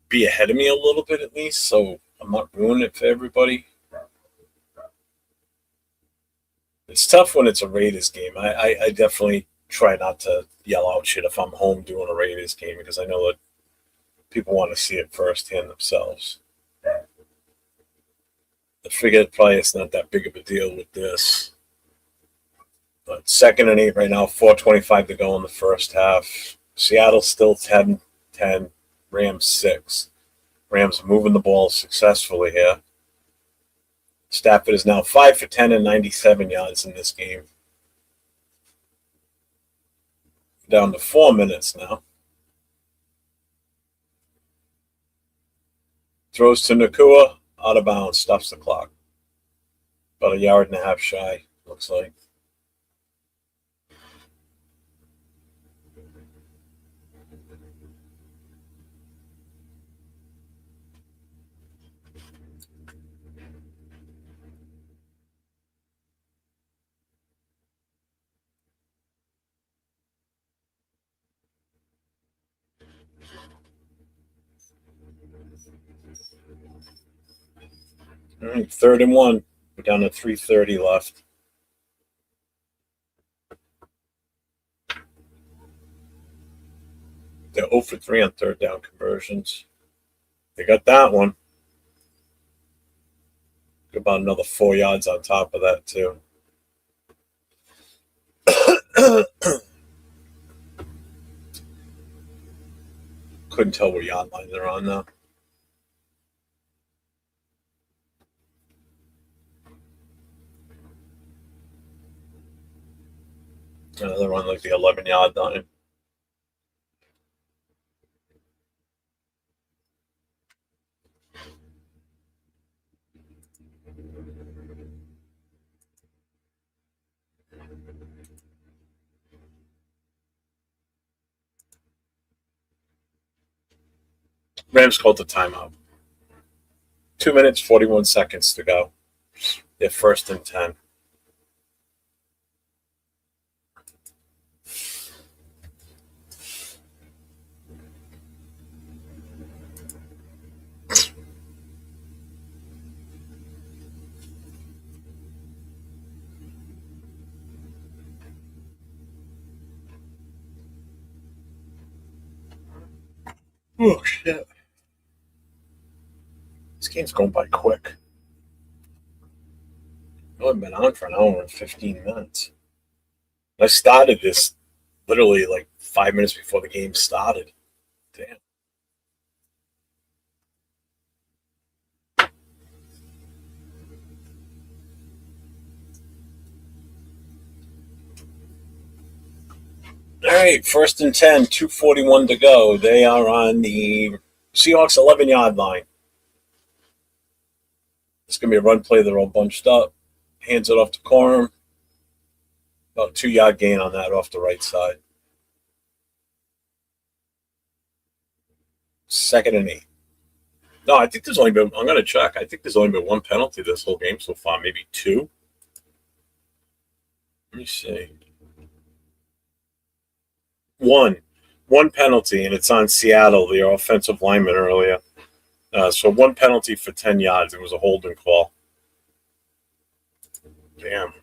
A: be ahead of me a little bit at least, so I'm not ruining it for everybody. It's tough when it's a Raiders game. I definitely try not to yell out shit if I'm home doing a Raiders game because I know that people want to see it firsthand themselves. I figured probably it's not that big of a deal with this. But 2nd and 8 right now, 4:25 to go in the first half. Seattle still 10-10, Rams 6. Rams moving the ball successfully here. Stafford is now 5 for 10 and 97 yards in this game. Down to 4 minutes now. Throws to Nakua, out of bounds, stops the clock. About a yard and a half shy, looks like. All right, 3rd and 1. We're down to 3:30 left. They're 0 for 3 on 3rd down conversions. They got that one. About another 4 yards on top of that, too. Couldn't tell what yard line they're on now. they're on like the 11-yard line. Rams called the timeout. 2 minutes, 41 seconds to go. They're 1st and 10. Oh, shit. This game's going by quick. I've been on for an hour and 15 minutes. I started this literally like 5 minutes before the game started. Damn. All right, 1st and 10, 2:41 to go. They are on the Seahawks 11-yard line. It's going to be a run play. They're all bunched up. Hands it off to Corum. About 2-yard gain on that off the right side. 2nd and 8. No, I think there's only been, I'm going to check. I think there's only been one penalty this whole game so far, maybe 2. Let me see. One penalty, and it's on Seattle, the offensive lineman earlier. So 1 penalty for 10 yards. It was a holding call. Damn.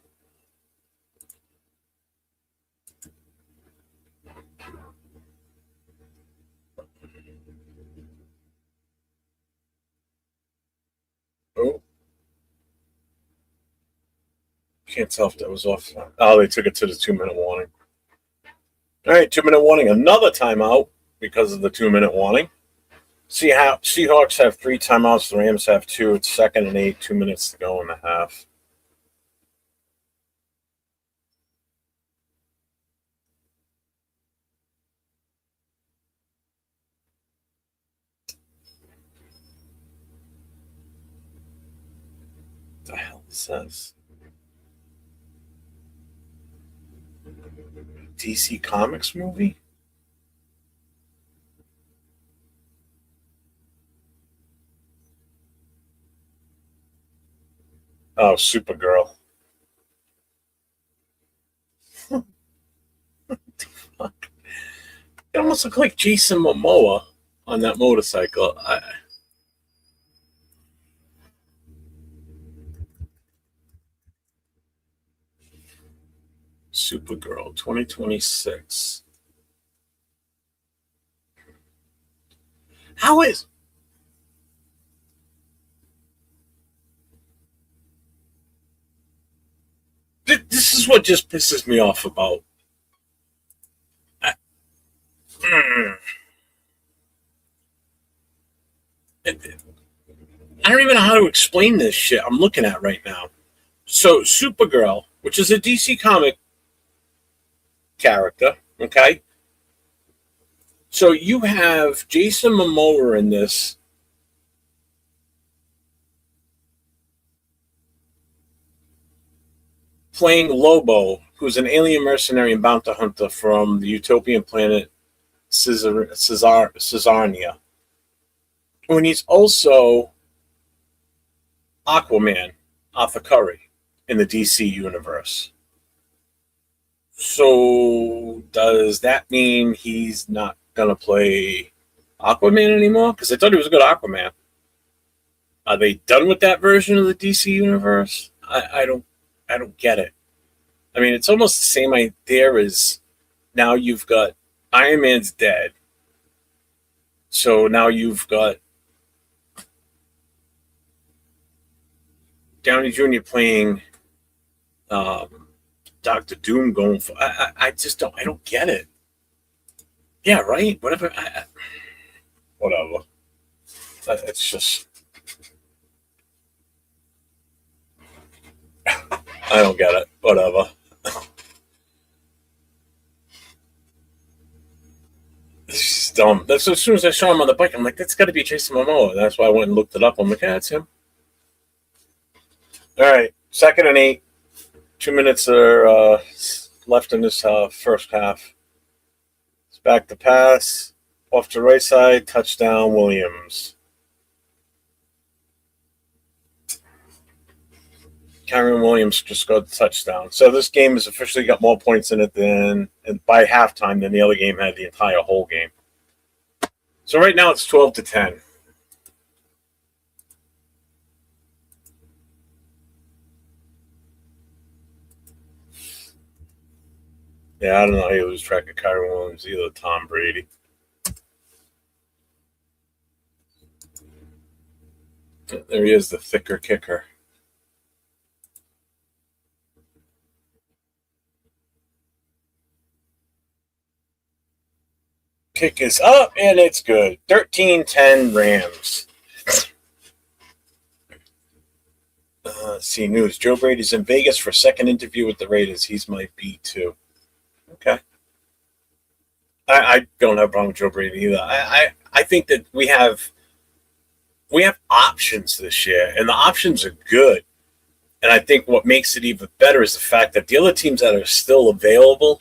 A: Oh. Can't tell if that was off. Oh, they took it to the 2-minute warning. All right, 2-minute warning. Another timeout because of the 2-minute warning. Seahawks have 3 timeouts. The Rams have 2. It's 2nd and 8. 2 minutes to go in the half. What the hell is this? DC Comics movie? Oh, Supergirl. What the fuck? It almost looked like Jason Momoa on that motorcycle. Supergirl 2026. How is this is what just pisses me off about. I don't even know how to explain this shit I'm looking at right now. So Supergirl, which is a DC comic character, okay? So you have Jason Momoa in this. Playing Lobo, who's an alien mercenary and bounty hunter from the utopian planet Caesarnia. And he's also Aquaman, Arthur Curry, in the DC universe. So does that mean he's not going to play Aquaman anymore? Because I thought he was a good Aquaman. Are they done with that version of the DC universe? I don't get it. I mean, it's almost the same idea as now you've got Iron Man's dead. So now you've got Downey Jr. playing Dr. Doom going for. I just don't get it. Yeah, right? Whatever. Whatever. It's just. I don't get it. Whatever. It's dumb. That's as soon as I saw him on the bike, I'm like, that's got to be Jason Momoa. And that's why I went and looked it up. I'm like, yeah, that's him. All right, 2nd and 8. 2 minutes are left in this first half. It's back to pass. Off to right side. Touchdown, Williams. Cameron Williams just got the touchdown. So this game has officially got more points in it than by halftime than the other game had the entire whole game. So right now it's 12-10. Yeah, I don't know how you lose track of Kyron Williams either, Tom Brady. There he is, the thicker kicker. Kick is up, and it's good. 13-10 Rams. Let's see, news. Joe Brady's in Vegas for second interview with the Raiders. He's my B2. Okay. I don't have a problem with Joe Brady either. I think that we have options this year, and the options are good. And I think what makes it even better is the fact that the other teams that are still available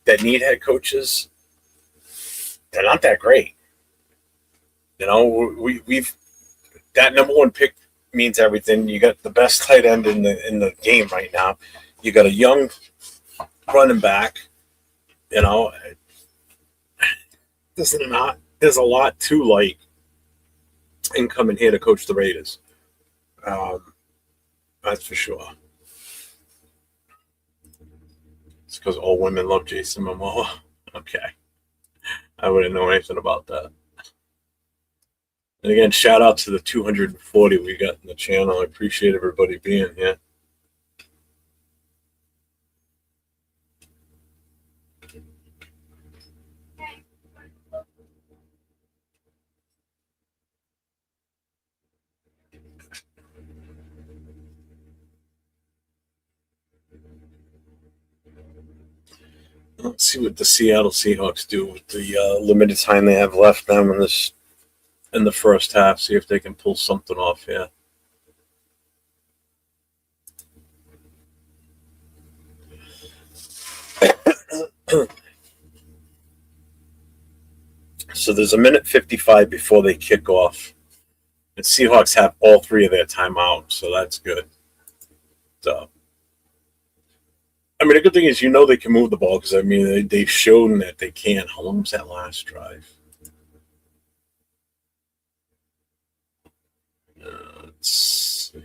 A: that need head coaches, they're not that great. You know, we've that number one pick means everything. You got the best tight end in the game right now. You got a young running back. You know, there's a lot to like in coming here to coach the Raiders. That's for sure. It's because all women love Jason Momoa. Okay. I wouldn't know anything about that. And again, shout out to the 240 we got in the channel. I appreciate everybody being here. Let's see what the Seattle Seahawks do with the limited time they have left now in the first half. See if they can pull something off here. So there's a minute 55 before they kick off. And Seahawks have all three of their timeouts, so that's good. So, I mean, the good thing is they can move the ball because, I mean, they've shown that they can. How long was that last drive? Let's see.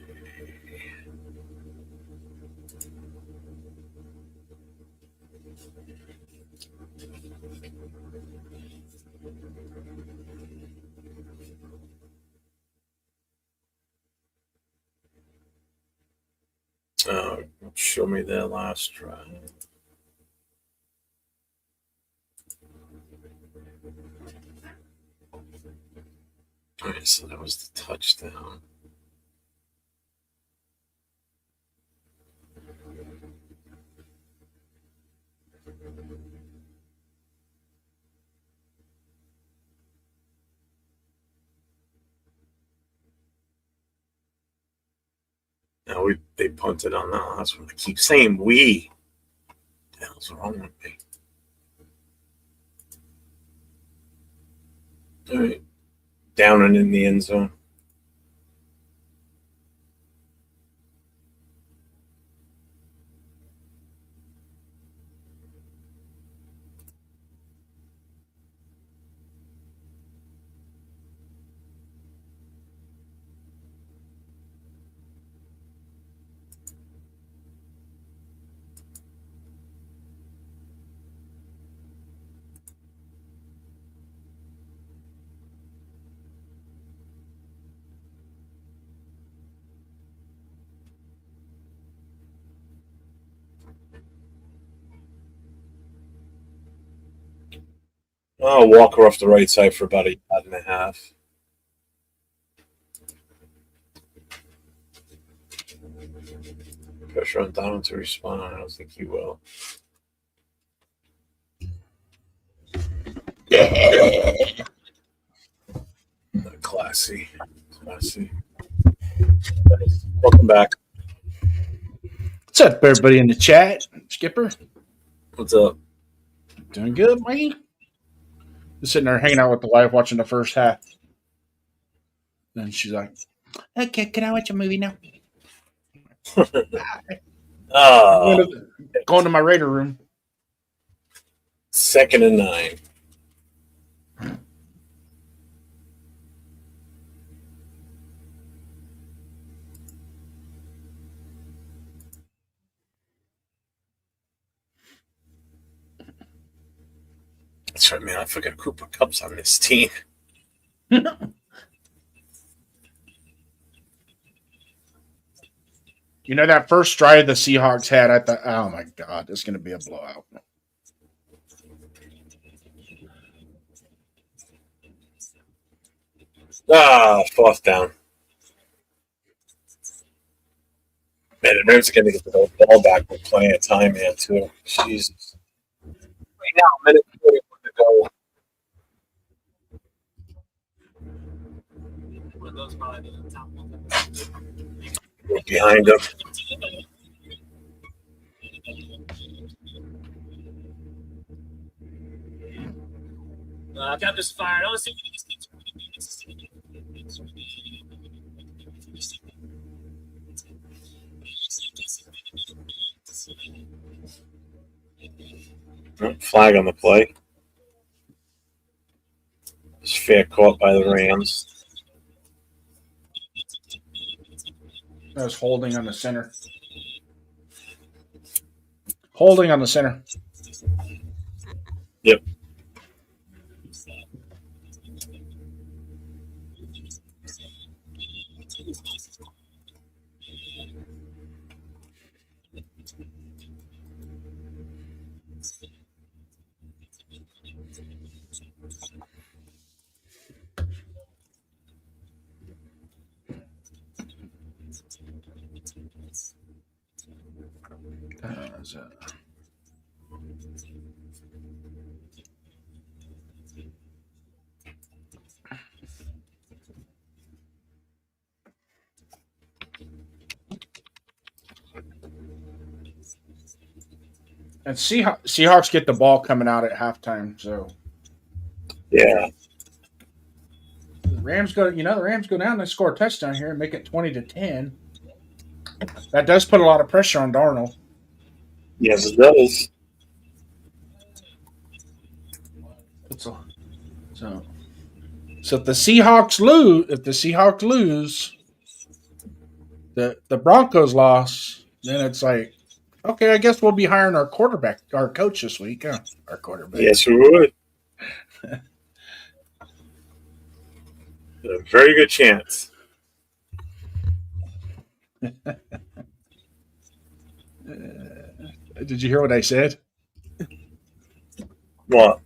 A: Show me their last drive. All right, so that was the touchdown. Now they punted on that. That's what I keep saying. We. What the hell's wrong with me? All right. Down and in the end zone. Oh, Walker off the right side for about a yard and a half. Pressure on Donald to respond. I don't think he will. Classy. Welcome back.
B: What's up, everybody in the chat? Skipper?
A: What's up?
B: Doing good, Mikey? Just sitting there hanging out with the wife watching the first half. And she's like, okay, can I watch a movie now? Going to my Raider room.
A: 2nd and 9. That's right, man. I forgot Cooper Cup's on this team.
B: You know, that first drive the Seahawks had, I thought, oh my God, it's going to be a blowout.
A: Fourth down. Man, the Rams are going to get the ball back with plenty of time, man, too. Jesus. Right now, minute 41 to go. Look behind him.
C: I've got this fired. I want to see.
A: Flag on the play. It's fair caught by the Rams.
B: That was holding on the center. Holding on the center.
A: Yep.
B: And Seahawks get the ball coming out at halftime, so
A: yeah.
B: The Rams go down, they score a touchdown here and make it 20-10. That does put a lot of pressure on Darnold.
A: Yes, it does.
B: So if the Seahawks lose, the Broncos lost, then it's like, okay, I guess we'll be hiring our coach this week. Our quarterback.
A: Yes, we would. A very good chance.
B: Did you hear what I said?
A: What?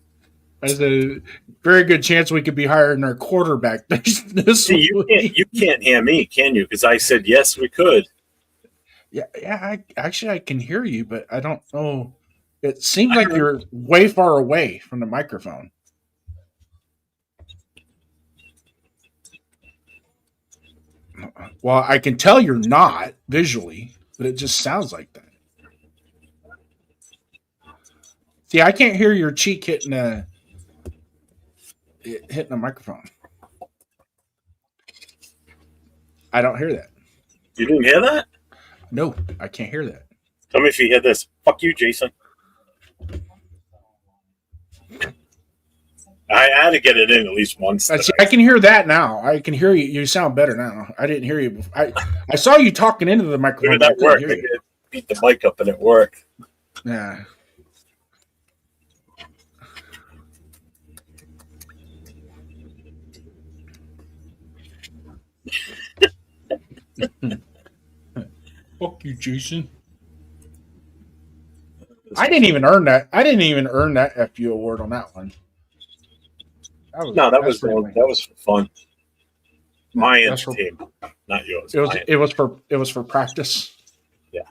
B: I said, very good chance we could be hiring our quarterback this
A: See,
B: week.
A: You can't hear me, can you? Because I said, yes, we could.
B: Yeah. I can hear you, but I don't know. It seems like you're way far away from the microphone. Well, I can tell you're not visually, but it just sounds like that. See, I can't hear your cheek hitting the microphone. I don't hear that.
A: You didn't hear that?
B: No, I can't hear that.
A: Tell me if you hear this. Fuck you, Jason. I had to get it in at least once.
B: I can hear that now. I can hear you. You sound better now. I didn't hear you before. I saw you talking into the microphone.
A: That worked. I beat the mic up and it worked.
B: Yeah. Fuck you, Jason. I didn't even earn that. I didn't even earn that FU award on that one.
A: That was for fun. My team, not yours.
B: It was for practice.
A: Yeah.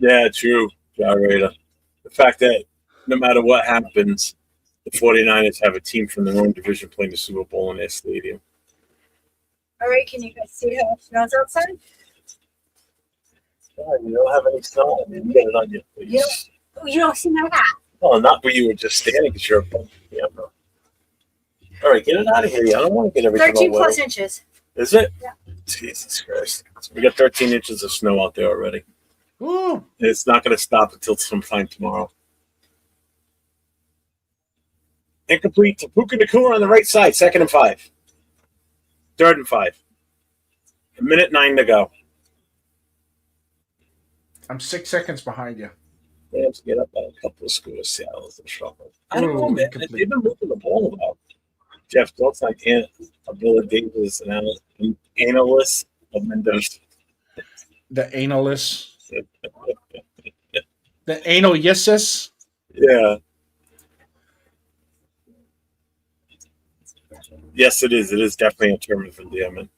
A: Yeah, true, Gyrator. The fact that no matter what happens, the 49ers have a team from their own division playing the Super Bowl in their stadium.
D: All right, can you guys see how it smells outside?
A: God, you don't have any snow. I mean, you got it on your face.
D: You don't see my hat.
A: Oh, not where you were just standing because you're above the camera. All right, get it out of here. I don't want to get everything
D: 13
A: all
D: plus
A: wet.
D: inches.
A: Is it?
D: Yeah.
A: Jesus Christ. We got 13 inches of snow out there already.
B: Ooh.
A: It's not going to stop until sometime tomorrow. Incomplete to Puka Nakua on the right side. 2nd and 5. 3rd and 5. 1:09 to go.
B: I'm 6 seconds behind you.
A: They have to get up by a couple of scores. Seattle's in trouble. I don't know,
B: Ooh,
A: man.
B: incomplete.
A: They've been moving the ball about. Jeff, don't like Abdullah Davis and analyst of Mendoza.
B: The analist. The anal yeses.
A: Yeah. Yes, it is. It is definitely a term for Diamond.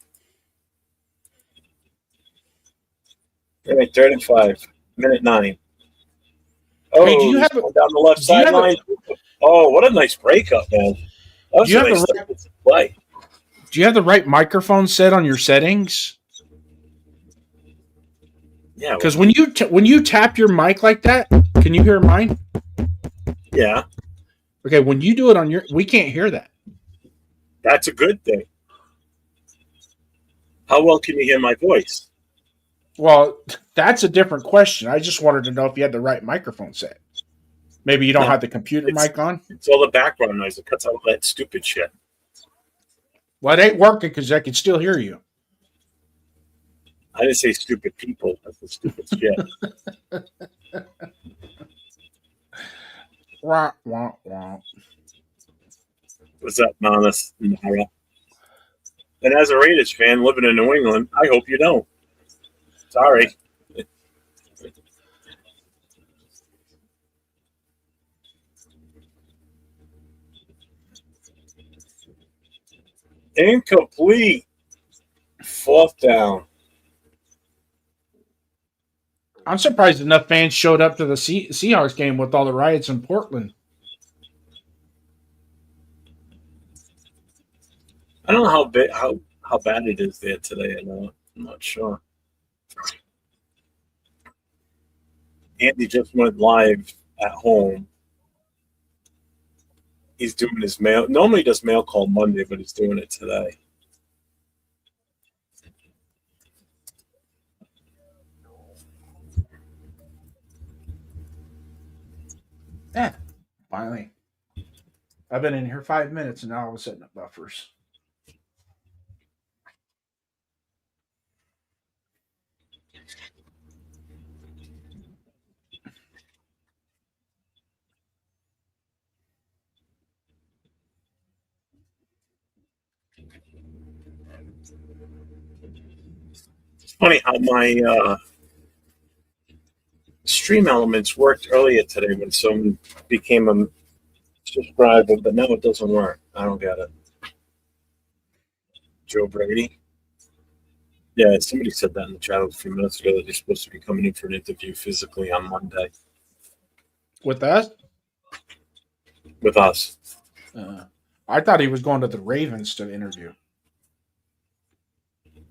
A: All right, 3rd and 5. 1:09. Oh,
B: Hey, do you have
A: down the left
B: do you have
A: sideline. Oh, what a nice breakup, man. That was
B: Do you
A: a
B: have
A: nice
B: the
A: play.
B: Do you have the right microphone set on your settings?
A: Yeah.
B: Because when you tap your mic like that, can you hear mine?
A: Yeah.
B: Okay, when you do it on we can't hear that.
A: That's a good thing. How well can you hear my voice?
B: Well, that's a different question. I just wanted to know if you had the right microphone set. Maybe you don't
A: No,
B: have the computer mic on.
A: It's all the background noise. It cuts out all that stupid shit.
B: Well, it ain't working because I can still hear you.
A: I didn't say stupid people. That's the stupid shit.
B: Wah, wah, wah.
A: What's up, Manas? Nara? And as a Raiders fan living in New England, I hope you don't. Sorry. Incomplete. 4th down.
B: I'm surprised enough fans showed up to the Seahawks game with all the riots in Portland.
A: I don't know how bad it is there today. I'm not sure. Andy just went live at home. He's doing his mail. Normally he does mail call Monday, but he's doing it today.
B: Yeah, finally. I've been in here 5 minutes and now all of a sudden it buffers.
A: It's funny how my stream elements worked earlier today when someone became a subscriber, but now it doesn't work. I don't get it. Joe Brady. Yeah, somebody said that in the chat a few minutes ago that they're supposed to be coming in for an interview physically on Monday
B: With us?
A: with us.
B: I thought he was going to the Ravens to interview.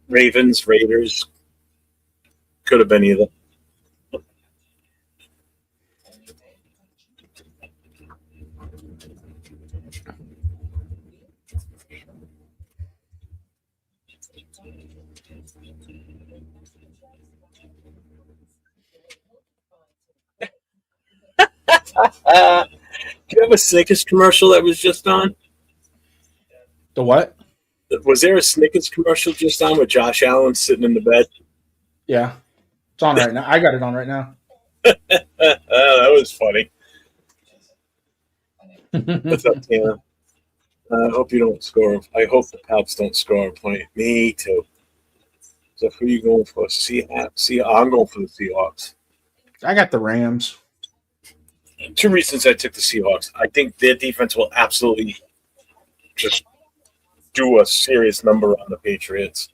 A: Ravens, Raiders. Could have been either. Do you have a Snickers commercial that was just on?
B: The what?
A: Was there a Snickers commercial just on with Josh Allen sitting in the bed?
B: Yeah. It's on right now. I got it on right now.
A: That was funny. What's up, Taylor? I hope you don't score. I hope the Pats don't score a point. Me too. So who are you going for? Seahawks? I'm going for the Seahawks.
B: I got the Rams.
A: 2 reasons I took the Seahawks. I think their defense will absolutely just do a serious number on the Patriots.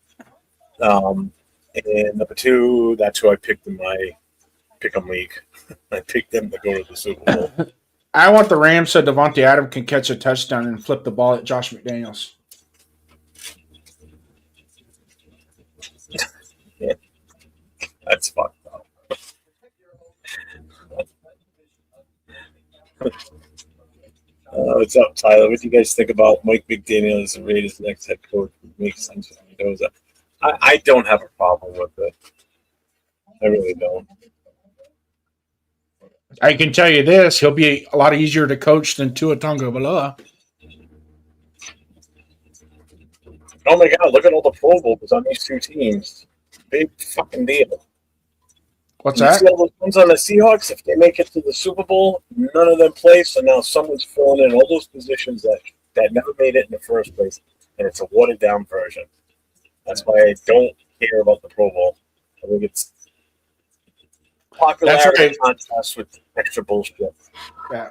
A: And number 2, that's who I picked in my pick'em league. I picked them to go to the Super Bowl.
B: I want the Rams so Devontae Adams can catch a touchdown and flip the ball at Josh McDaniels.
A: That's fucked up. What's up, Tyler? What do you guys think about Mike McDaniel as the Raiders' next head coach? Makes sense. I don't have a problem with it. I really don't.
B: I can tell you this: he'll be a lot easier to coach than Tua Tagovailoa.
A: Oh my God! Look at all the Pro Bowls on these two teams. Big fucking deal.
B: What's
A: You
B: that?
A: see all those ones on the Seahawks? If they make it to the Super Bowl, none of them play. So now someone's filling in all those positions that never made it in the first place, and it's a watered down version. That's why I don't care about the Pro Bowl. I think it's popularity contest with extra bullshit.
B: Yeah.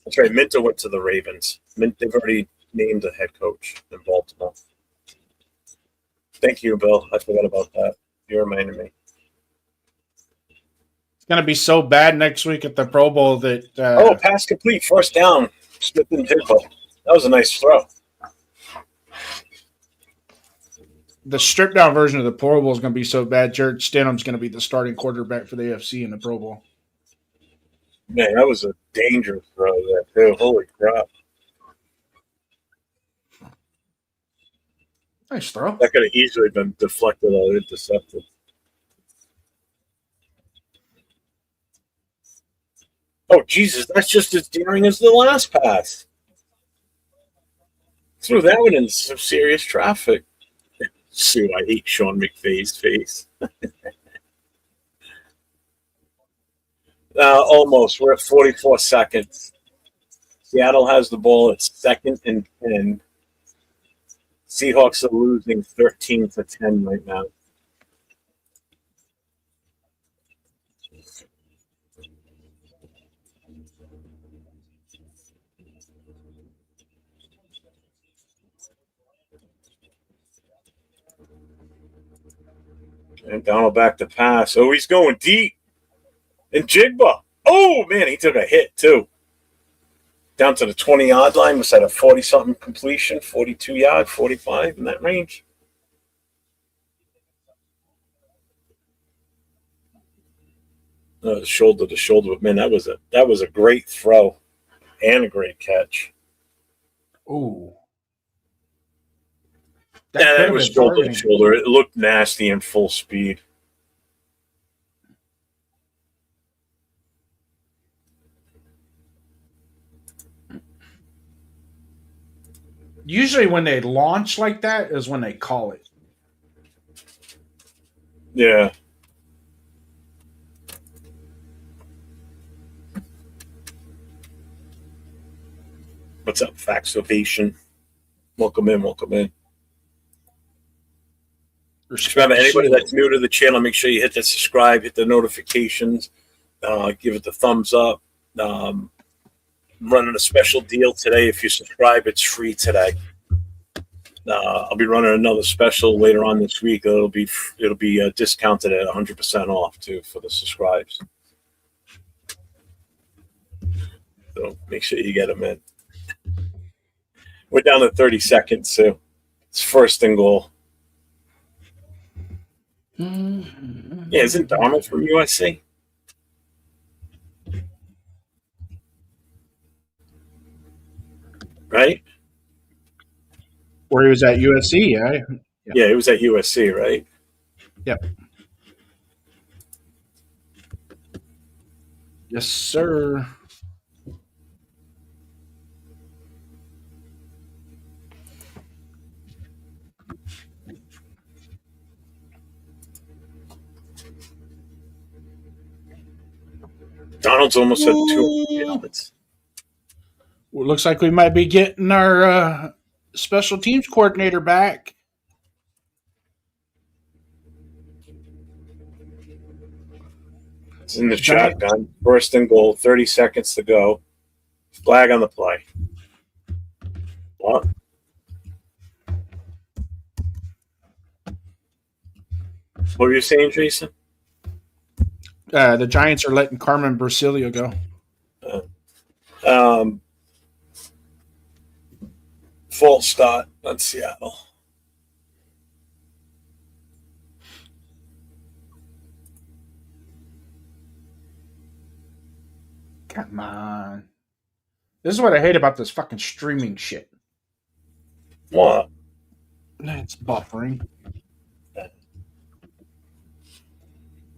A: That's right. Minter went to the Ravens. They've already named a head coach in Baltimore. Thank you, Bill. I forgot about that. You reminded me.
B: It's going to be so bad next week at the Pro Bowl that.
A: Pass complete. First down. Smith and Jigba. That was a nice throw.
B: The stripped down version of the Pro Bowl is going to be so bad. Jared Stidham's going to be the starting quarterback for the AFC in the Pro Bowl.
A: Man, that was a dangerous throw there, too. Holy crap.
B: Nice throw.
A: That could have easily been deflected or intercepted. Oh, Jesus, that's just as daring as the last pass. Threw that one in some serious traffic. Sue, I hate Sean McVay's face. Almost. We're at 44 seconds. Seattle has the ball at 2nd and 10. Seahawks are losing 13-10 right now. And Donald back to pass. Oh, he's going deep. And Jigba. Oh, man, he took a hit, too. Down to the 20-yard line. Was that a 40-something completion? 42-yard, 45 in that range? Shoulder to shoulder. Man, that was a great throw and a great catch.
B: Ooh.
A: That was shoulder to shoulder. It looked nasty in full speed.
B: Usually when they launch like that is when they call it.
A: Yeah. What's up, Fax Ovation? Welcome in, welcome in. Just remember, anybody that's new to the channel, make sure you hit the subscribe, hit the notifications, give it the thumbs up. Running a special deal today. If you subscribe, it's free today. I'll be running another special later on this week. It'll be discounted at 100% off too for the subscribes. So make sure you get them in. We're down to 30 seconds, so it's 1st and goal. Yeah, isn't Donald from USC? Right?
B: Where he was at USC, yeah.
A: Yeah, he was at USC, right?
B: Yep. Yes, sir.
A: Donald's almost at 200 yards.
B: Well, looks like we might be getting our special teams coordinator back.
A: It's in the chat, Don. 1st and goal, 30 seconds to go. Flag on the play. What? What were you saying, Jason?
B: The Giants are letting Carmen Brasilia go.
A: False start on Seattle.
B: Come on. This is what I hate about this fucking streaming shit.
A: What?
B: It's buffering.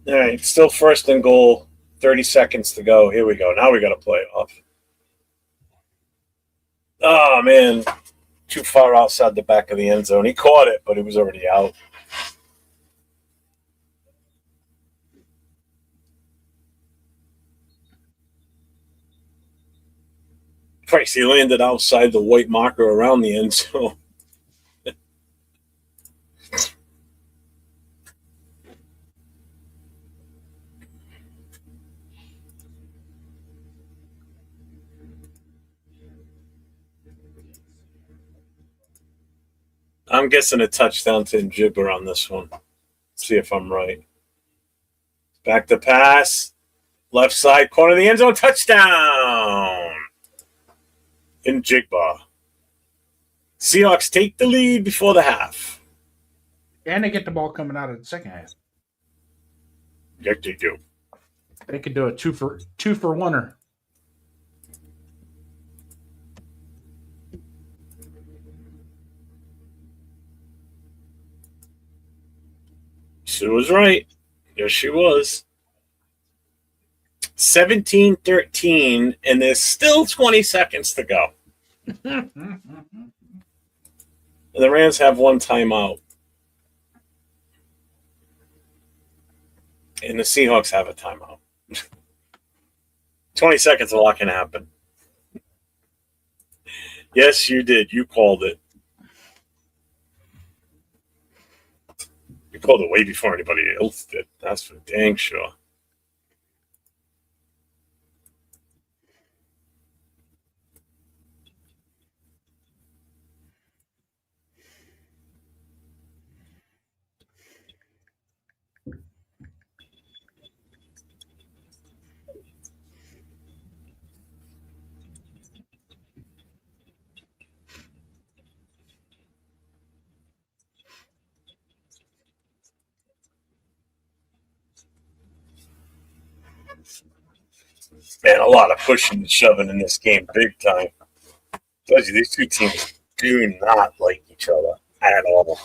A: All right, still first and goal. 30 seconds to go. Here we go. Now we got to play it off. Oh, man. Too far outside the back of the end zone. He caught it, but he was already out. Christ, he landed outside the white marker around the end zone. I'm guessing a touchdown to Njigba on this one. See if I'm right. Back to pass. Left side corner of the end zone. Touchdown. Njigba. Seahawks take the lead before the half.
B: And they get the ball coming out of the second half.
A: Yes, they do.
B: They could do a two for oneer.
A: She was right. Yes, she was. 17-13, and there's still 20 seconds to go. And the Rams have one timeout. And the Seahawks have a timeout. 20 seconds, a lot can happen. Yes, you did. You called it. You called it way before anybody else did. That's for dang sure. Man, a lot of pushing and shoving in this game, big time. Tells you these two teams do not like each other at all.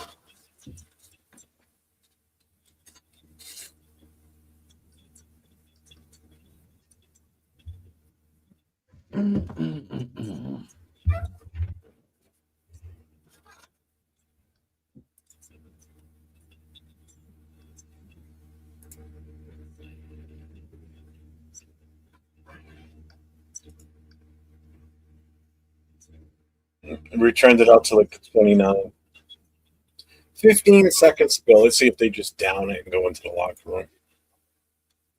A: Returned it out to like the 29. 15 seconds to go. Let's see if they just down it and go into the locker room.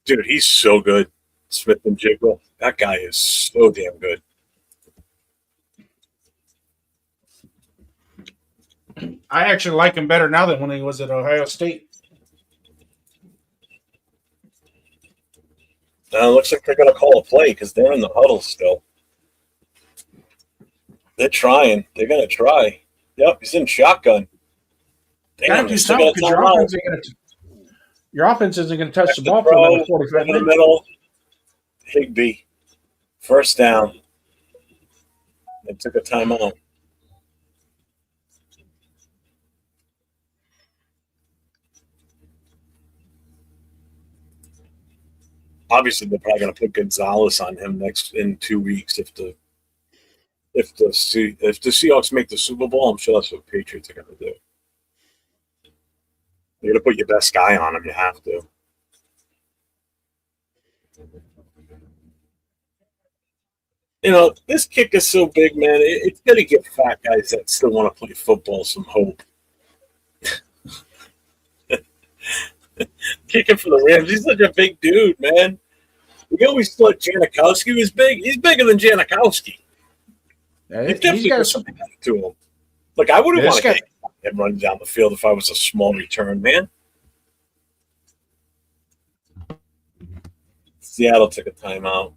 A: Dude, he's so good. Smith and Jiggle. That guy is so damn good.
B: I actually like him better now than when he was at Ohio State.
A: Looks like they're going to call a play because they're in the huddle still. They're trying. They're going to try. Yep, he's in shotgun. Damn,
B: do something because your offense isn't going to touch the ball for another 45
A: in
B: minutes.
A: the middle. Higbee. First down. They took a timeout. Obviously, they're probably going to put Gonzalez on him in 2 weeks if the Seahawks make the Super Bowl. I'm sure that's what the Patriots are going to do. You're going to put your best guy on him. You have to. You know, this kick is so big, man. It's going to give fat guys that still want to play football some hope. Kicking for the Rams. He's such a big dude, man. We always thought Janikowski was big. He's bigger than Janikowski. He's definitely got something to him. Like, I wouldn't want to get him running down the field if I was a small return man. Seattle took a timeout.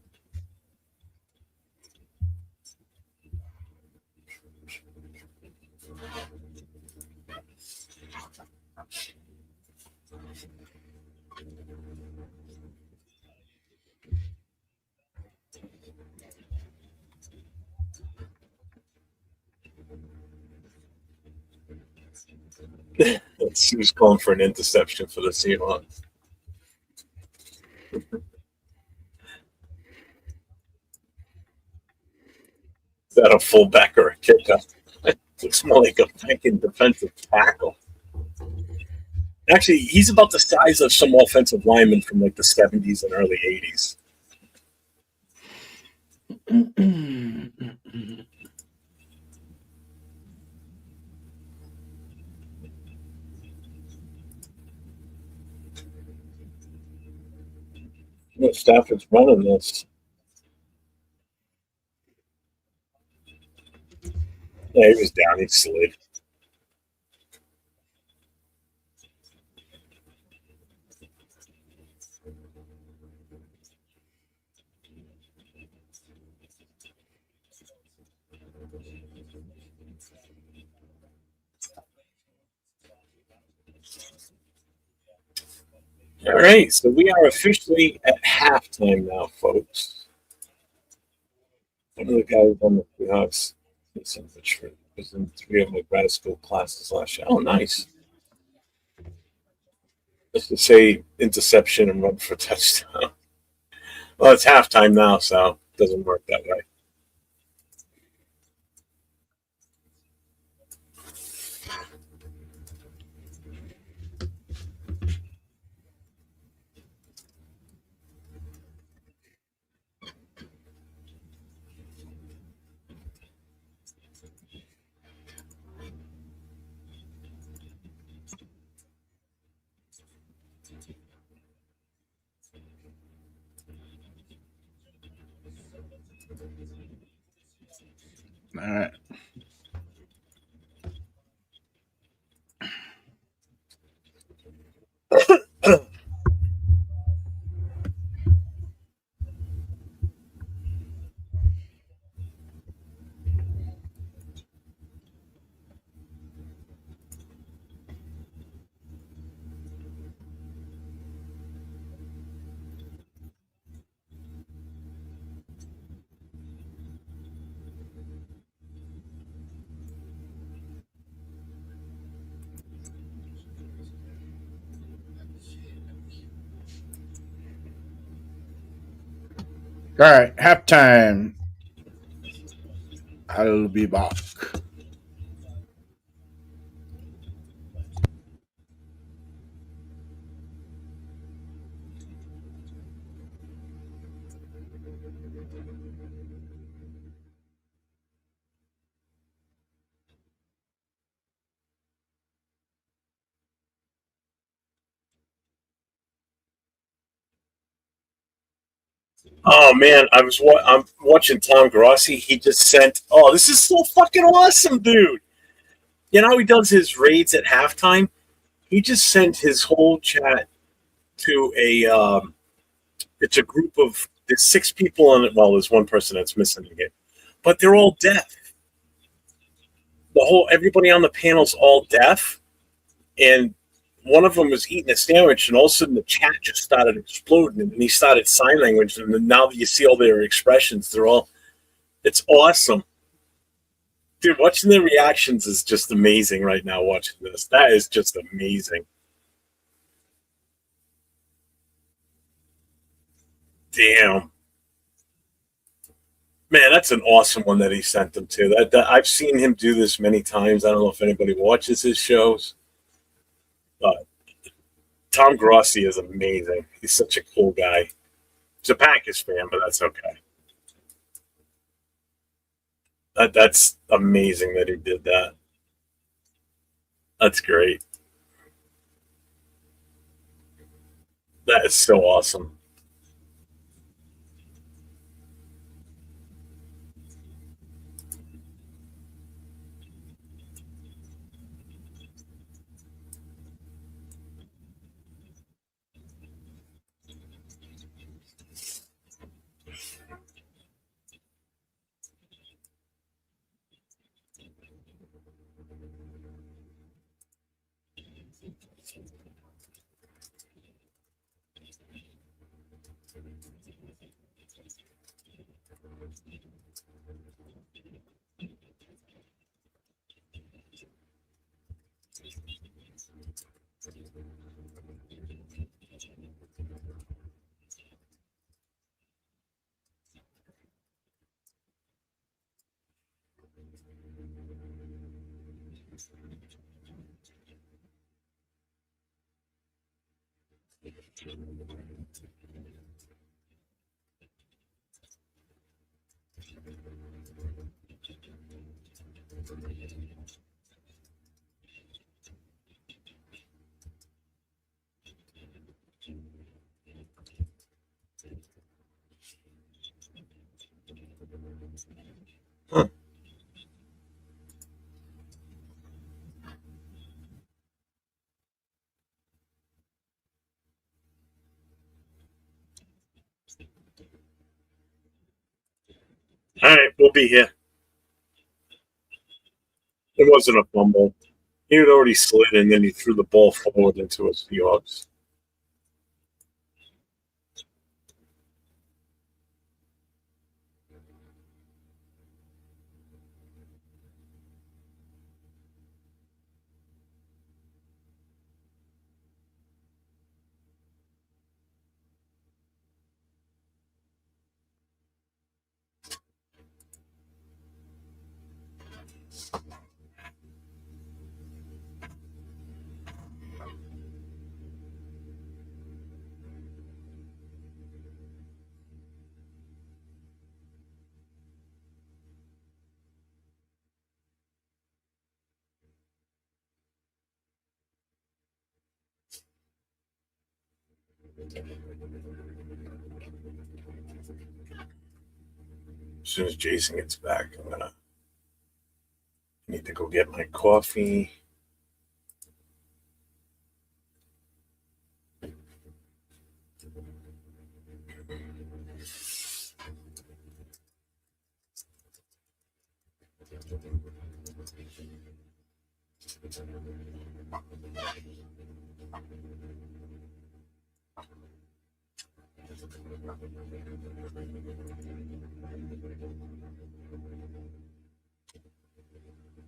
A: He was calling for an interception for the Seahawks. Is that a fullback or a kicker? Looks more like a fucking defensive tackle. Actually, he's about the size of some offensive linemen from like the 70s and early 80s. Stafford's running this. Yeah, he was down. He slid. All right, so we are officially at halftime now, folks. One of the guys on the Seahawks was in 3 of my grad school classes last year. Oh, nice. Let's just say interception and run for a touchdown. Well, it's halftime now, so it doesn't work that way.
B: All right. All right, halftime. I'll be back.
A: Oh man, I'm watching Tom Grossi. He just sent. Oh, this is so fucking awesome, dude. You know how he does his raids at halftime? He just sent his whole chat to a. It's a group of there's 6 people on it. Well, there's one person that's missing it, but they're all deaf. Everybody on the panel's all deaf, and one of them was eating a sandwich, and all of a sudden the chat just started exploding, and he started sign language, and then now that you see all their expressions, it's awesome. Dude, watching their reactions is just amazing right now, watching this. That is just amazing. Damn. Man, that's an awesome one that he sent them to. I've seen him do this many times. I don't know if anybody watches his shows, but Tom Grossi is amazing. He's such a cool guy. He's a Packers fan, but that's okay. That's amazing that he did that. That's great. That is so awesome. Huh. All right, we'll be here. It wasn't a fumble. He had already slid, and then he threw the ball forward into a Seahawks. As soon as Jason gets back, I'm gonna need to go get my coffee.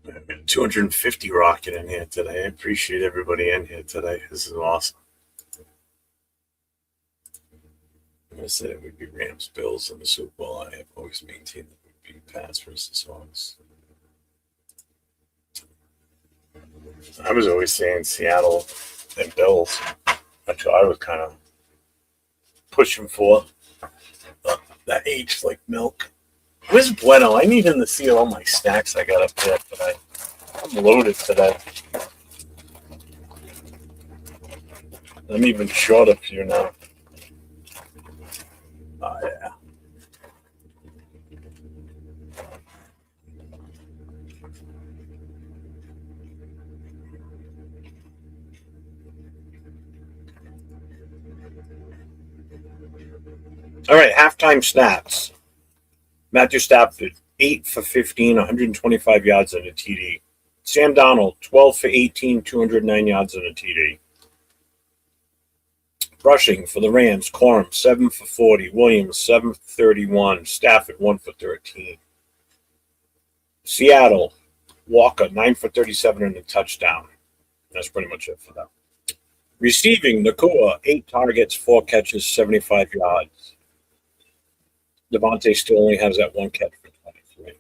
A: I've got 250 rocket in here today. I appreciate everybody in here today. This is awesome. I said it would be Rams Bills in the Super Bowl. I have always maintained that it would be Pats versus Hawks. I was always saying Seattle and Bills. That's what I was kind of pushing for. That aged like milk. Where's Bueno? I need him to see all my snacks I got up there today. I'm loaded today. I'm even short a few now. Oh, yeah. All right, halftime stats. Matthew Stafford, 8 for 15, 125 yards and a TD. Sam Donald, 12 for 18, 209 yards and a TD. Rushing for the Rams, Corum, 7 for 40, Williams, 7 for 31, Stafford, 1 for 13. Seattle, Walker, 9 for 37 and a touchdown. That's pretty much it for them. Receiving, Nakua, 8 targets, 4 catches, 75 yards. Devontae still only has that 1 catch for 23.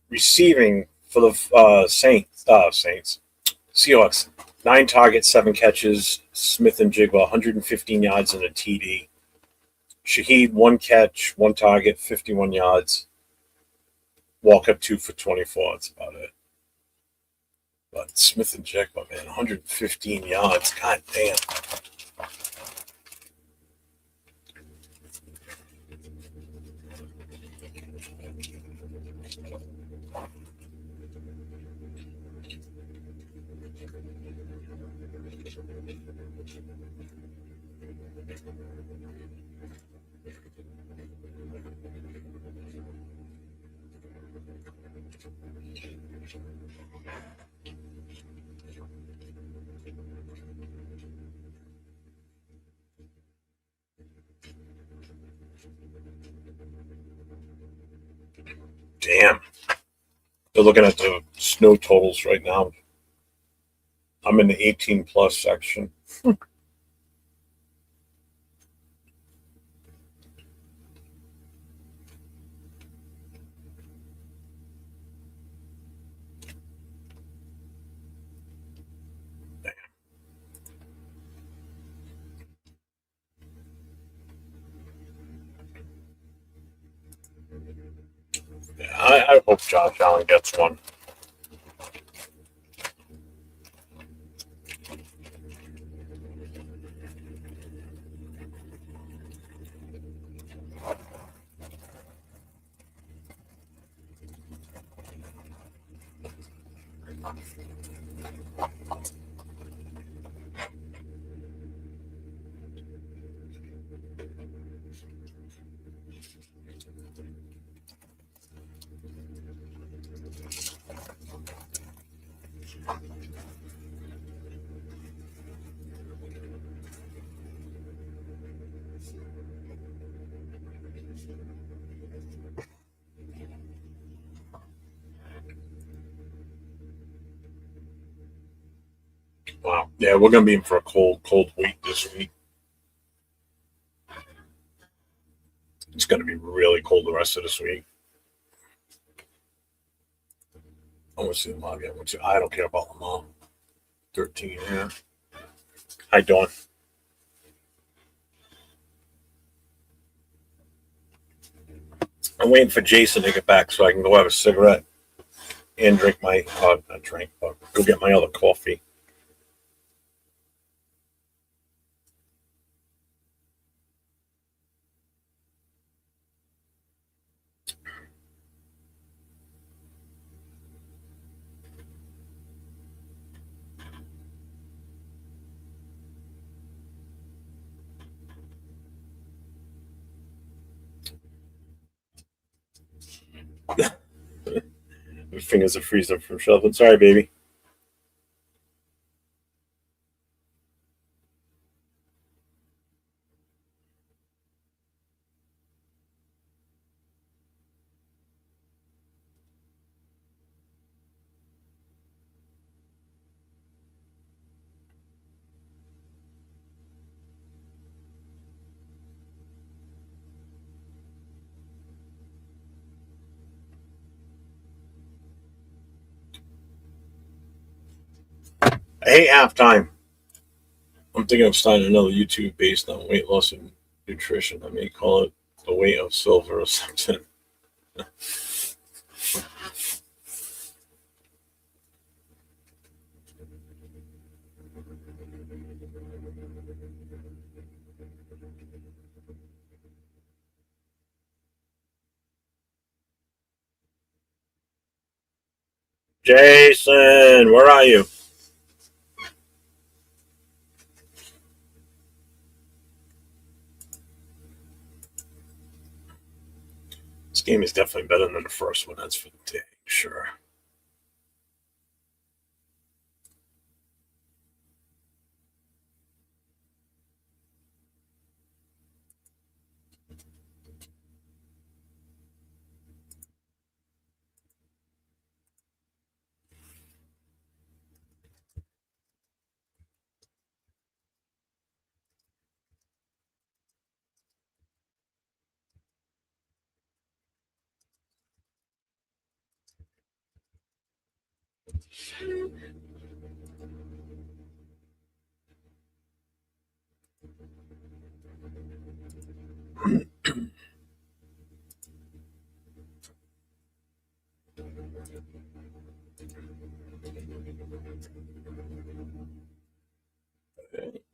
A: Receiving for the Saints, Seahawks, 9 targets, 7 catches. Smith and Jigba, 115 yards and a TD. Shaheed, 1 catch, 1 target, 51 yards. Walker, 2 for 24. That's about it. But Smith and Jigba, man, 115 yards. God damn. Damn. They're looking at the snow totals right now. I'm in the 18 plus section. Yeah, I hope Josh Allen gets one. Wow. Yeah, we're going to be in for a cold week this week. It's going to be really cold the rest of this week. I want to see the log. I don't care about Lamar. 13, yeah. Hi, Dawn. I'm waiting for Jason to get back so I can go have a cigarette and drink my, not drink, but go get my other coffee. My fingers are freezing from shuffling. Sorry, baby. I hate halftime. I'm thinking of starting another YouTube based on weight loss and nutrition. I may call it the weight of silver or something. Jason, where are you? This game is definitely better than the first one. That's for dang sure.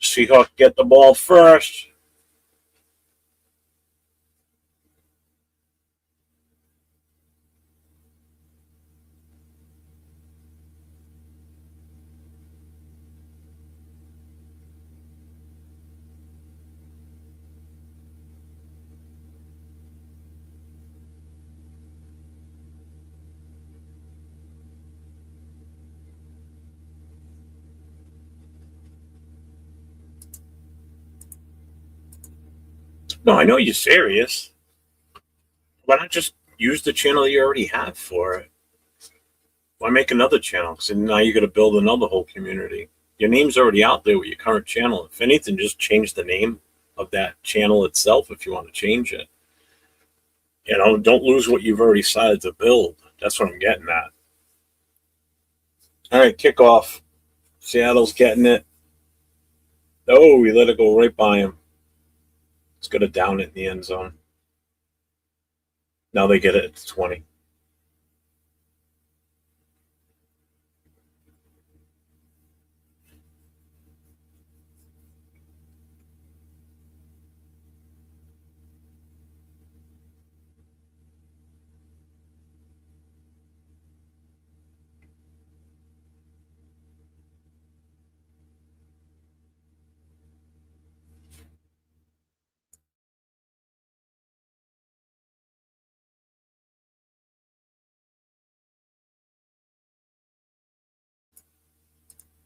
A: Seahawks get the ball first. No, I know you're serious. Why not just use the channel you already have for it? Why make another channel? Because now you're going to build another whole community. Your name's already out there with your current channel. If anything, just change the name of that channel itself if you want to change it. You know, don't lose what you've already decided to build. That's what I'm getting at. All right, kickoff. Seattle's getting it. Oh, we let it go right by him. It's going to down it in the end zone. Now they get it at 20.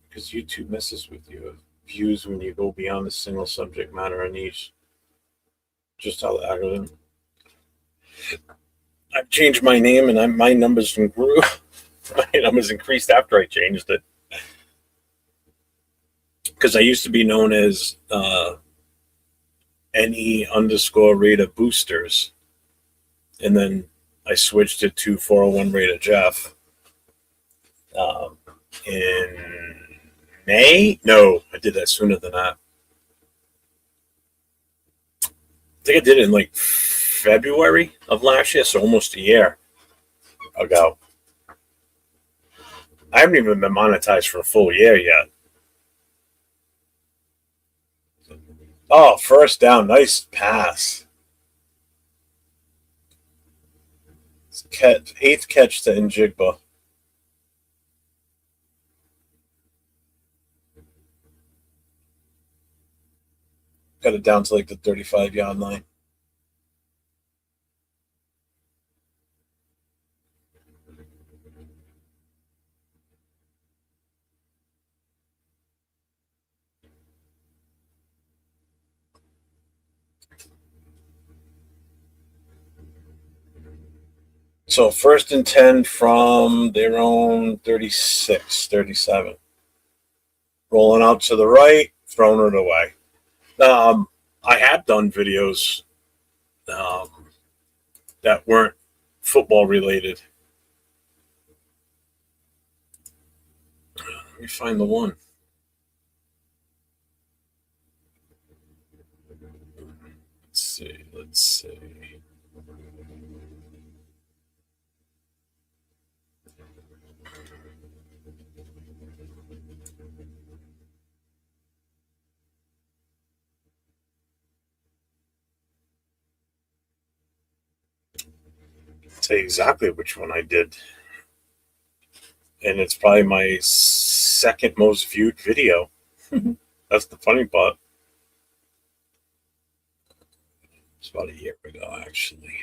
A: Because YouTube messes with your views when you go beyond the single subject matter or niche. Just how the algorithm. I've changed my name and my numbers grew. My numbers increased after I changed it. Because I used to be known as NE_Rata Boosters. And then I switched it to 401 Rata Jeff. In May? No, I did that sooner than that. I think I did it in like February of last year, so almost a year ago. I haven't even been monetized for a full year yet. Oh, first down. Nice pass. Eighth catch to Njigba. Got it down to like the 35-yard line. So 1st and 10 from their own 36, 37. Rolling out to the right, throwing it away. I have done videos that weren't football related. Let me find the one. Let's see. I'll tell you exactly which one I did. And it's probably my second most viewed video. That's the funny part. It's about a year ago, actually.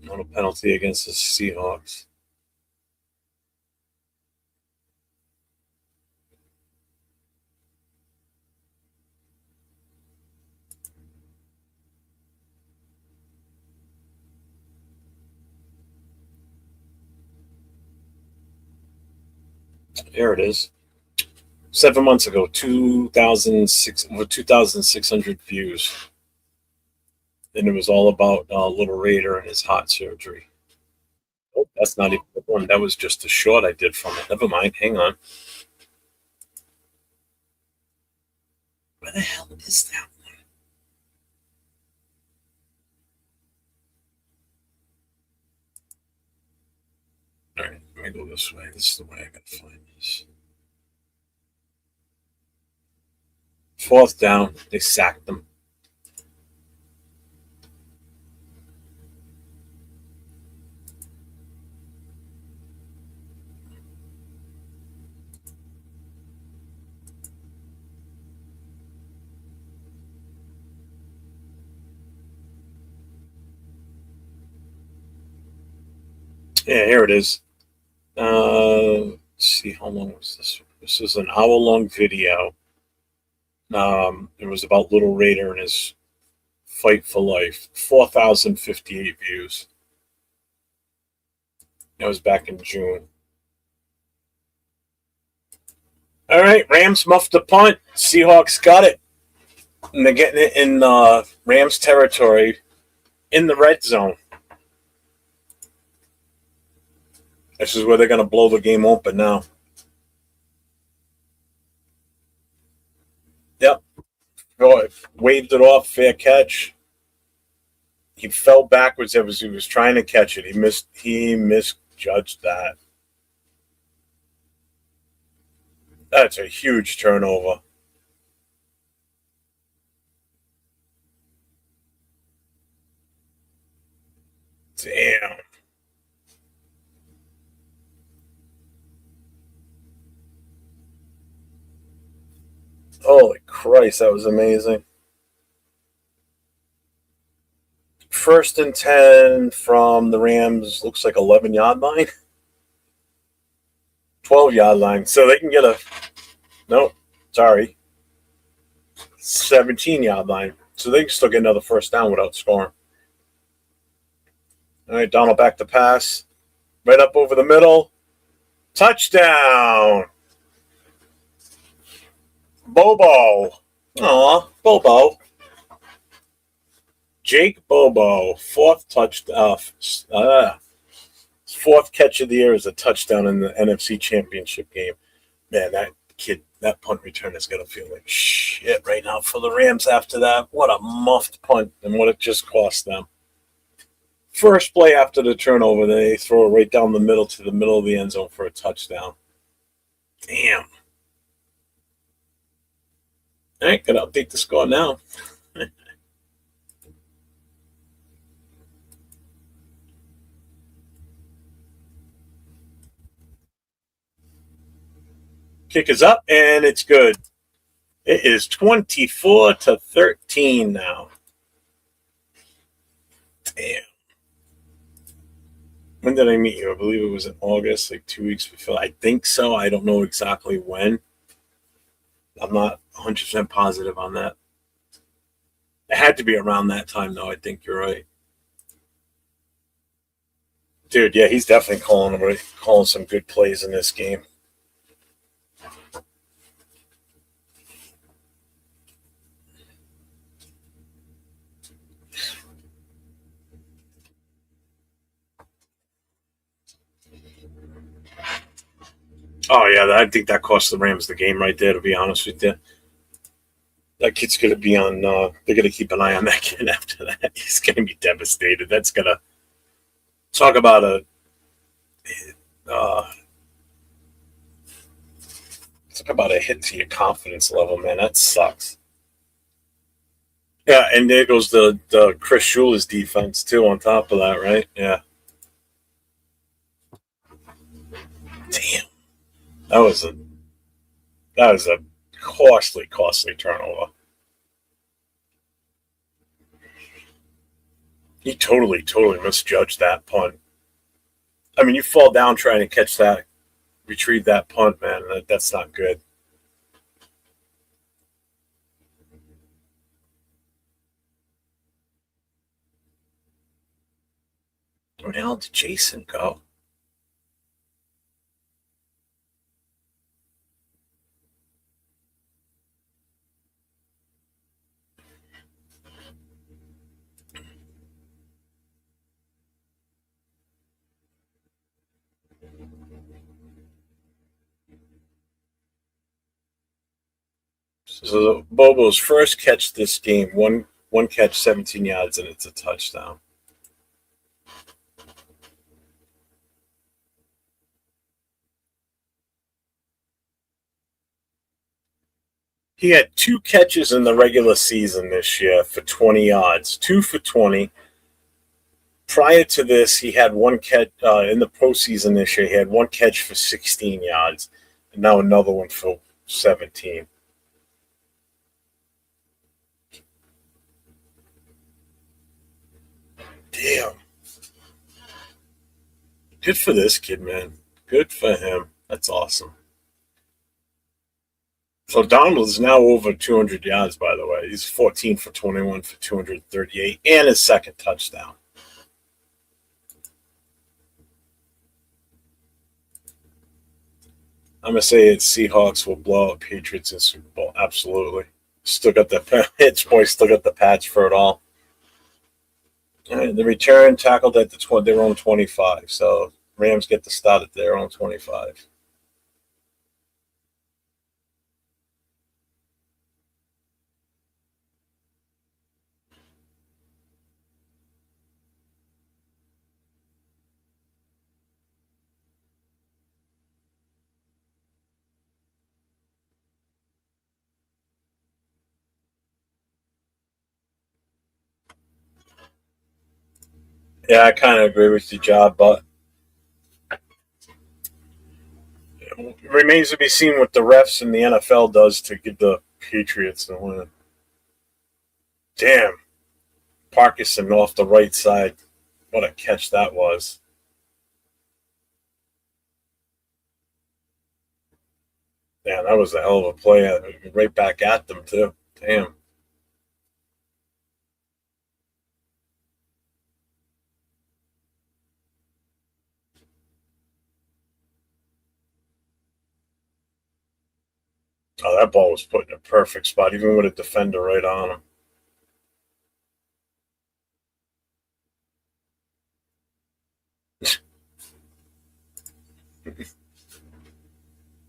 A: Not a penalty against the Seahawks. There it is. 7 months ago, 2,600 views. And it was all about Little Raider and his heart surgery. Oh, that's not even the one. That was just a short I did from it. Never mind. Hang on. Where the hell is that one? All right, let me go this way. This is the way I gotta find this. 4th down. They sacked them. Yeah, here it is. Let's see, how long was this? This is an hour-long video. It was about Little Raider and his fight for life. 4,058 views. That was back in June. All right, Rams muffed the punt. Seahawks got it. And they're getting it in Rams territory in the red zone. This is where they're going to blow the game open now. Yep. Waved it off, fair catch. He fell backwards as he was trying to catch it. He misjudged that. That's a huge turnover. Damn. Holy Christ, that was amazing. 1st and 10 from the Rams, looks like 11-yard line. 12-yard line. So they can get a, nope, sorry, 17-yard line. So they can still get another first down without scoring. All right, Donald back to pass. Right up over the middle. Touchdown. Bobo. Aw, Bobo. Jake Bobo, fourth catch of the year is a touchdown in the NFC Championship game. Man, that kid, that punt return is going to feel like shit right now for the Rams after that. What a muffed punt and what it just cost them. First play after the turnover, they throw it right down the middle to the middle of the end zone for a touchdown. Damn. All right, got to update the score now. Kick is up, and it's good. It is 24-13 now. Damn. When did I meet you? I believe it was in August, like 2 weeks before. I think so. I don't know exactly when. I'm not 100% positive on that. It had to be around that time, though. I think you're right. Dude, yeah, he's definitely calling some good plays in this game. Oh, yeah, I think that cost the Rams the game right there, to be honest with you. That kid's going to be on they're going to keep an eye on that kid after that. He's going to be devastated. That's going to talk about a hit to your confidence level, man. That sucks. Yeah, and there goes the Chris Schuler's defense, too, on top of that, right? Yeah. Damn. That was a costly turnover. He totally misjudged that punt. I mean, you fall down trying to catch that, retrieve that punt, man. That's not good. Where the hell did Jason go? So Bobo's first catch this game, one catch, 17 yards, and it's a touchdown. He had 2 catches in the regular season this year for 20 yards, 2 for 20. Prior to this, he had 1 catch in the postseason this year. He had 1 catch for 16 yards, and now another one for 17. Damn. Good for this kid, man. Good for him. That's awesome. So Donald is now over 200 yards, by the way. He's 14 for 21 for 238 and his second touchdown. I'm going to say it's Seahawks will blow up Patriots in Super Bowl. Absolutely. Still got the Hitch boys, still got the patch for it all. And the return tackled at their own 25. So Rams get the start at their own 25. Yeah, I kind of agree with you, Job, but it remains to be seen what the refs and the NFL does to give the Patriots the win. Damn. Parkinson off the right side. What a catch that was. Yeah, that was a hell of a play. Right back at them, too. Damn. Oh, that ball was put in a perfect spot, even with a defender right on him.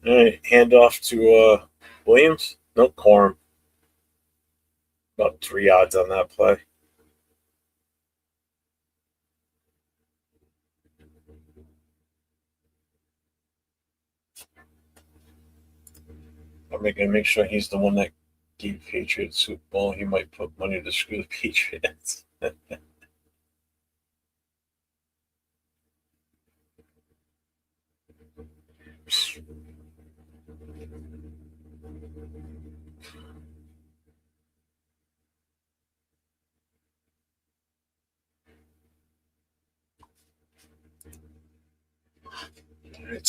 A: All right, handoff to Williams. No, Corum. About 3 yards on that play. I'm going to make sure he's the one that gave Patriots Super Bowl. He might put money to screw the Patriots. It's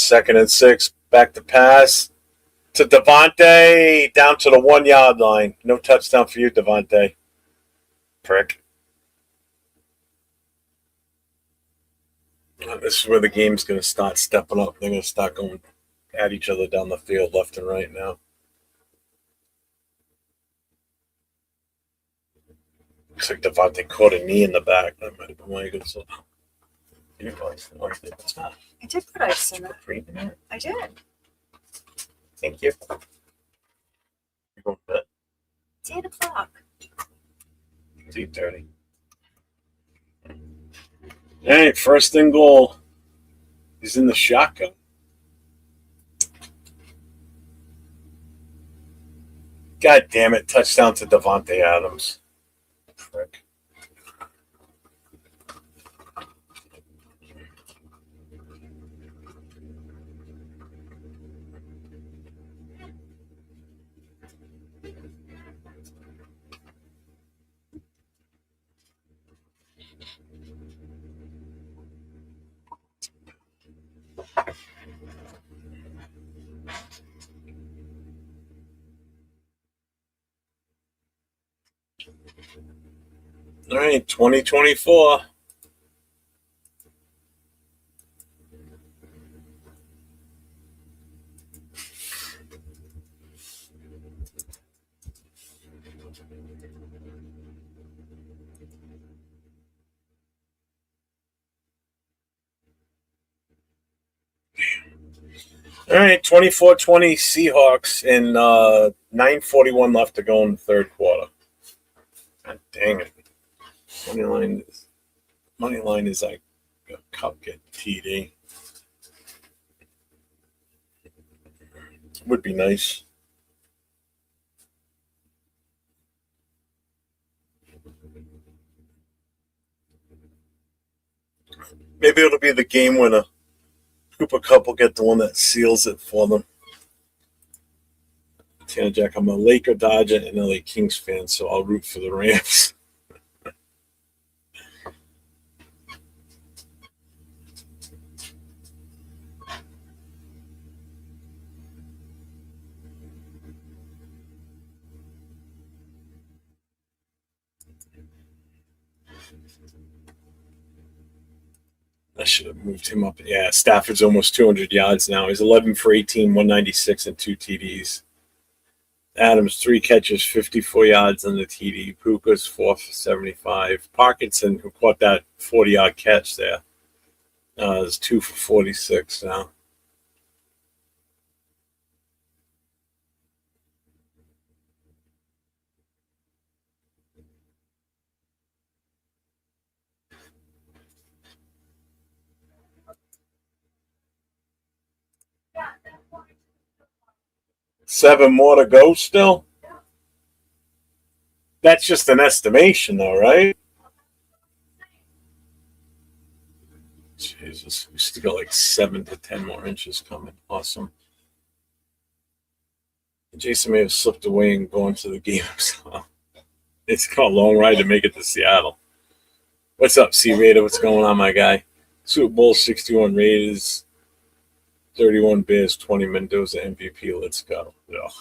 A: 2nd and 6. Back to pass to Devontae. Down to the 1 yard line. No touchdown for you, Devontae. Prick. This is where the game's going to start stepping up. They're going to start going at each other down the field left and right now. Looks like Devontae caught a knee in the back. That might have been why he goes up.
D: I did put ice in it. I did.
A: Thank you.
D: It's 8 o'clock.
A: It's 8:30. All right, 1st and goal. He's in the shotgun. God damn it. Touchdown to Devontae Adams. Frick. All right, 2024. All right, 24-20 Seahawks and 9:41 left to go in the 3rd quarter. God dang it. Money line is like a cupcake TD. Would be nice. Maybe it'll be the game winner. Cooper Cup will get the one that seals it for them. Tanner Jack, I'm a Laker, Dodger, and LA Kings fan, so I'll root for the Rams. I should have moved him up. Yeah, Stafford's almost 200 yards now. He's 11 for 18, 196, and 2 TDs. Adams, 3 catches, 54 yards on the TD. Puka's 4 for 75. Parkinson, who caught that 40-yard catch there, is 2 for 46 now. Seven more to go still? That's just an estimation, though, right? Jesus, we still got like 7 to 10 more inches coming. Awesome. Jason may have slipped away and gone to the game. So it's got a long ride to make it to Seattle. What's up, C Raider? What's going on, my guy? Super Bowl 61 Raiders, 31 Bears, 20 Mendoza MVP. Let's go. Ugh.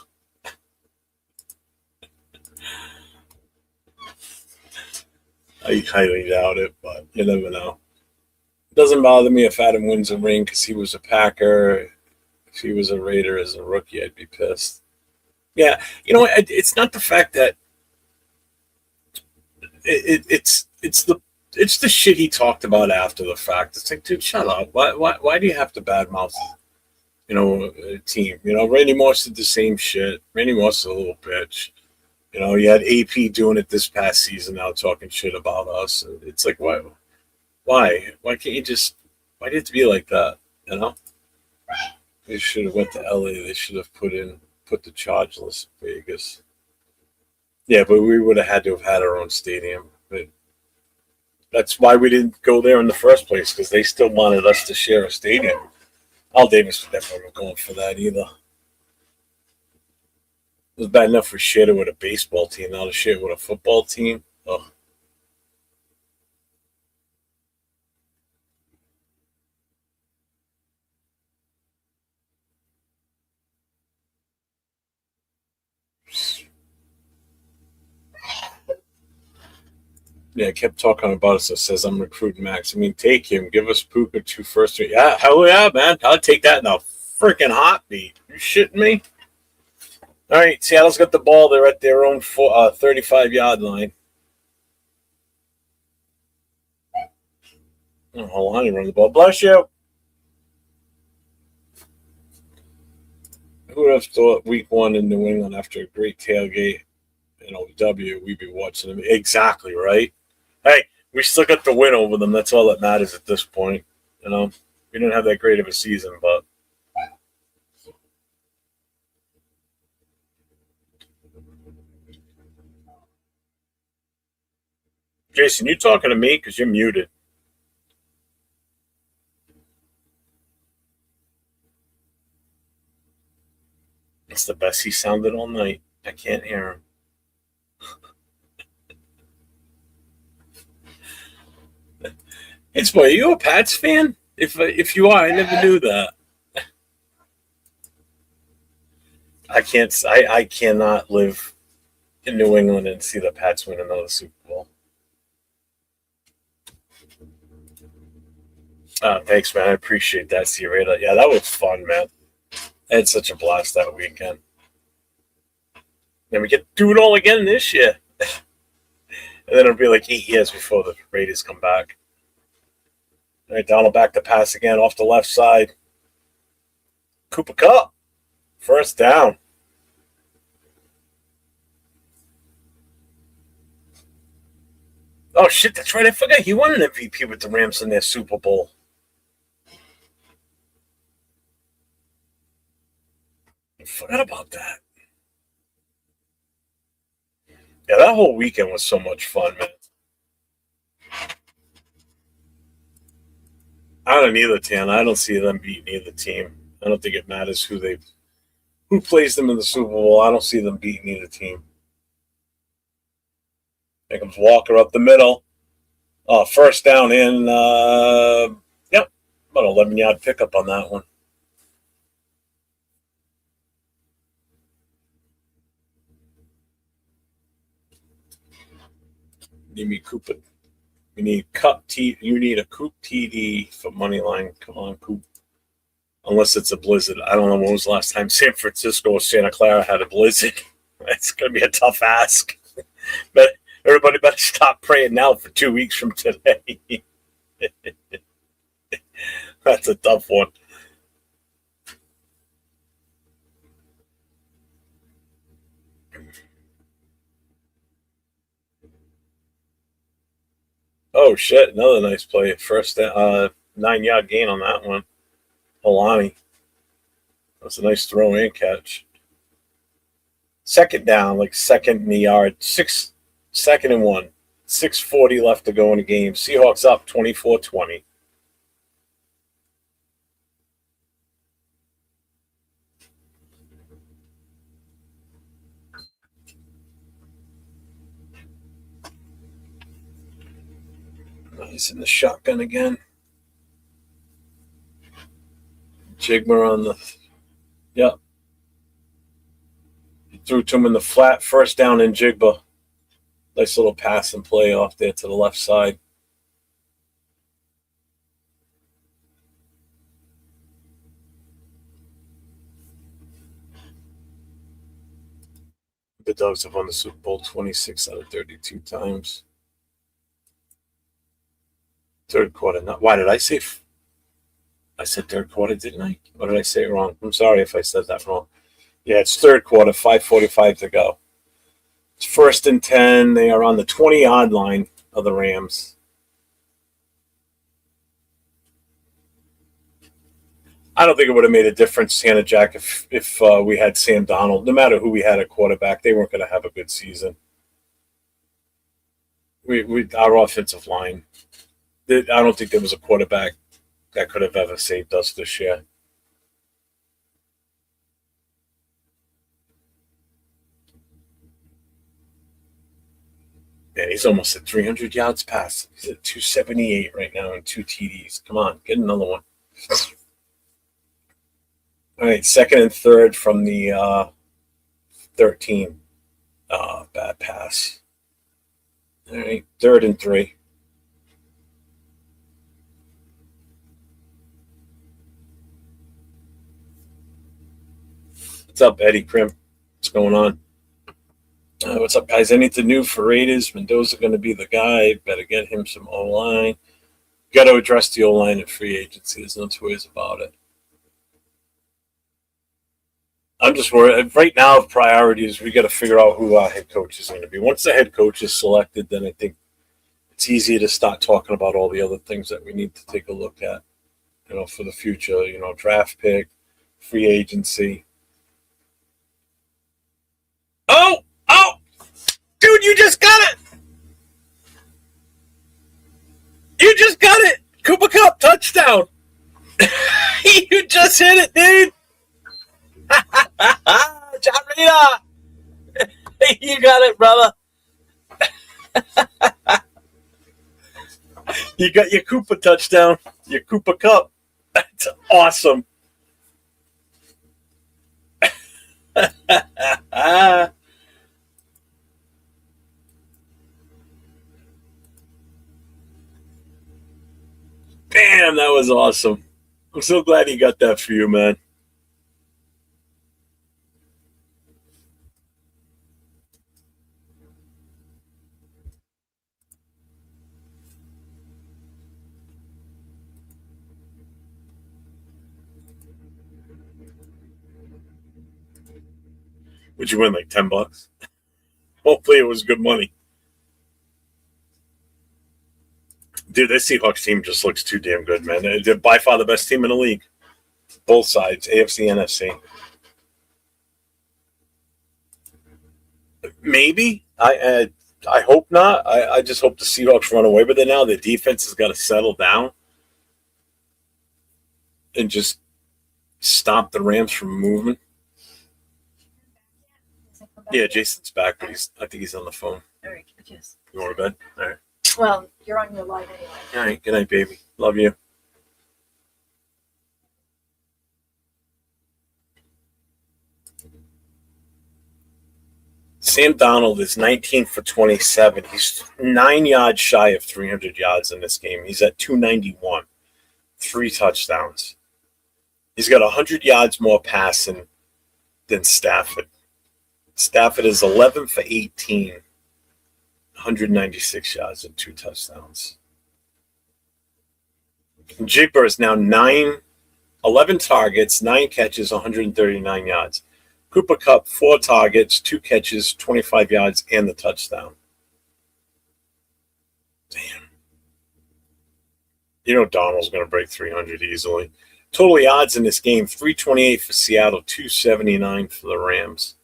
A: I highly doubt it, but you never know. It doesn't bother me if Adam wins a ring because he was a Packer. If he was a Raider as a rookie, I'd be pissed. Yeah, you know, it's not the fact that it's the shit he talked about after the fact. It's like, dude, shut up. Why do you have to badmouth, you know, a team? You know, Randy Moss did the same shit. Randy Moss is a little bitch. You know, you had AP doing it this past season now, talking shit about us. It's like, why? Why can't you just? Why did it be like that? You know, they should have went to LA. They should have put the charge list in Vegas. Yeah, but we would have had to have had our own stadium. But that's why we didn't go there in the first place, because they still wanted us to share a stadium. Al Davis was never going for that either. It was bad enough for share it with a baseball team, now to share it with a football team. Ugh. Yeah, I kept talking about us. It says I'm recruiting Max. I mean, take him. Give us Puka 2 first. Yeah, hell yeah, man. I'll take that in a freaking heartbeat. You shitting me? All right, Seattle's got the ball. They're at their own 35-yard line. Oh, hold on, you run the ball. Bless you. Who would have thought week 1 in New England after a great tailgate in OW, we'd be watching them? Exactly, right? Hey, we still got the win over them. That's all that matters at this point. You know, we didn't have that great of a season, but Jason, you talking to me because you're muted. It's the best he sounded all night. I can't hear him. It's boy, are you a Pats fan? If you are, I never knew that. I cannot live in New England and see the Pats win another Super Bowl. Thanks, man. I appreciate that, C Raider. Yeah, that was fun, man. I had such a blast that weekend. Then we get to do it all again this year. And then it'll be like 8 years before the Raiders come back. All right, Donald back to pass again off the left side. Cooper Kupp. First down. Oh, shit, that's right. I forgot he won an MVP with the Rams in their Super Bowl. I forgot about that. Yeah, that whole weekend was so much fun, man. I don't either, Tan. I don't see them beating either team. I don't think it matters who plays them in the Super Bowl. I don't see them beating either team. Here comes Walker up the middle. First down in, yep, about 11-yard pickup on that one. Jimmy Cooper You need You need a Coop TD for money line. Come on, Coop. Unless it's a blizzard. I don't know when was the last time San Francisco or Santa Clara had a blizzard. It's going to be a tough ask. But everybody better stop praying now for 2 weeks from today. That's a tough one. Oh, shit. Another nice play. First 9-yard gain on that one. Holani. That's a nice throw and catch. Second down, like second in the yard. Second and 1. 6:40 left to go in the game. Seahawks up 24-20. Nice in the shotgun again. Jigmer on the, yep. He threw to him in the flat. First down in Jigba. Nice little pass and play off there to the left side. The Dogs have won the Super Bowl 26 out of 32 times. Third quarter. Why did I say? I said third quarter, didn't I? Or did I say it wrong? I'm sorry if I said that wrong. Yeah, it's third quarter, 5:45 to go. It's 1st and 10. They are on the 20-yard line of the Rams. I don't think it would have made a difference, Hannah Jack, if we had Sam Darnold. No matter who we had at quarterback, they weren't going to have a good season. Our offensive line, I don't think there was a quarterback that could have ever saved us this year. Yeah, he's almost at 300 yards passing. He's at 278 right now and 2 TDs. Come on, get another one. All right, 2nd and 3rd from the 13. Bad pass. All right, 3rd and 3. What's up, Eddie Prim? What's going on? What's up, guys? Anything new for Raiders? Mendoza going to be the guy. Better get him some O-line. Got to address the O-line at free agency. There's no two ways about it. I'm just worried. Right now, priorities, we got to figure out who our head coach is going to be. Once the head coach is selected, then I think it's easy to start talking about all the other things that we need to take a look at, for the future, draft pick, free agency. Oh, dude, you just got it. You just got it. Cooper Kupp, touchdown. You just hit it, dude. John Rita. You got it, brother. You got your Cooper touchdown, your Cooper Kupp. That's awesome. Damn, that was awesome. I'm so glad he got that for you, man. Would you win like $10? Hopefully it was good money. Dude, this Seahawks team just looks too damn good, man. They're by far the best team in the league. Both sides, AFC, NFC. Maybe. I hope not. I just hope the Seahawks run away with it now. The defense has got to settle down and just stop the Rams from moving. Yeah, Jason's back, but I think he's on the phone.
D: All right, just.
A: You want to bed? All right.
D: Well, you're on your live anyway.
A: All right. Good night, baby. Love you. Sam Darnold is 19 for 27. He's 9 yards shy of 300 yards in this game. He's at 291, 3 touchdowns. He's got 100 yards more passing than Stafford. Stafford is 11 for 18, 196 yards and 2 touchdowns. And Jigber is now 11 targets, 9 catches, 139 yards. Cooper Kupp, 4 targets, 2 catches, 25 yards, and the touchdown. Damn. You know Donald's going to break 300 easily. Total yards in this game, 328 for Seattle, 279 for the Rams.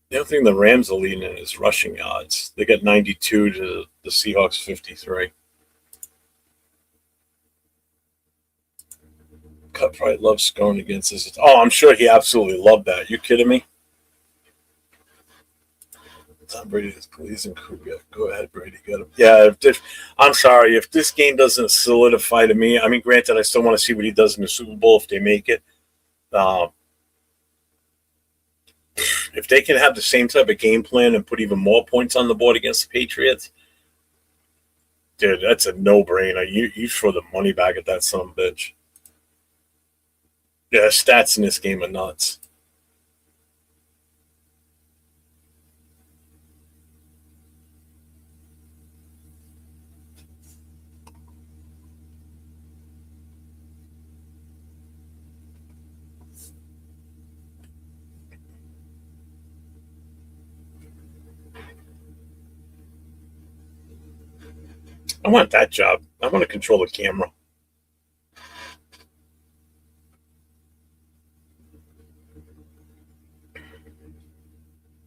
A: The other thing the Rams are leading in is rushing yards. They got 92 to the Seahawks 53. Kupp probably loves scoring against us. Oh, I'm sure he absolutely loved that. You kidding me? Tom Brady is pleasing Cougar. Go ahead, Brady. Get him. Yeah, I'm sorry. If this game doesn't solidify to me, I mean, granted, I still want to see what he does in the Super Bowl if they make it. If they can have the same type of game plan and put even more points on the board against the Patriots, dude, that's a no-brainer. You throw the money back at that son of a bitch. Yeah, stats in this game are nuts. I want that job. I want to control the camera.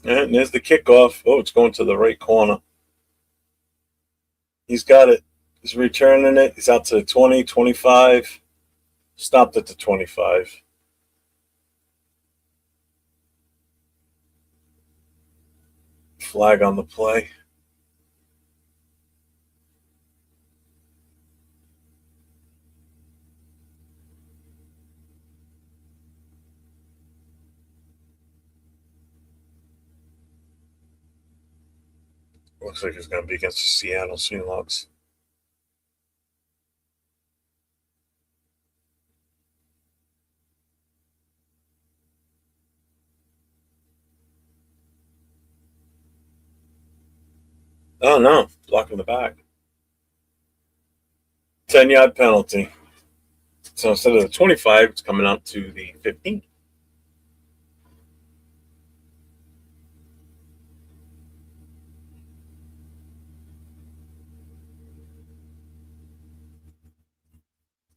A: And there's the kickoff. Oh, it's going to the right corner. He's got it. He's returning it. He's out to 20, 25. Stopped at the 25. Flag on the play. Looks like it's going to be against the Seattle Seahawks. Oh, no. Blocking the back. 10-yard penalty. So instead of the 25, it's coming out to the 15.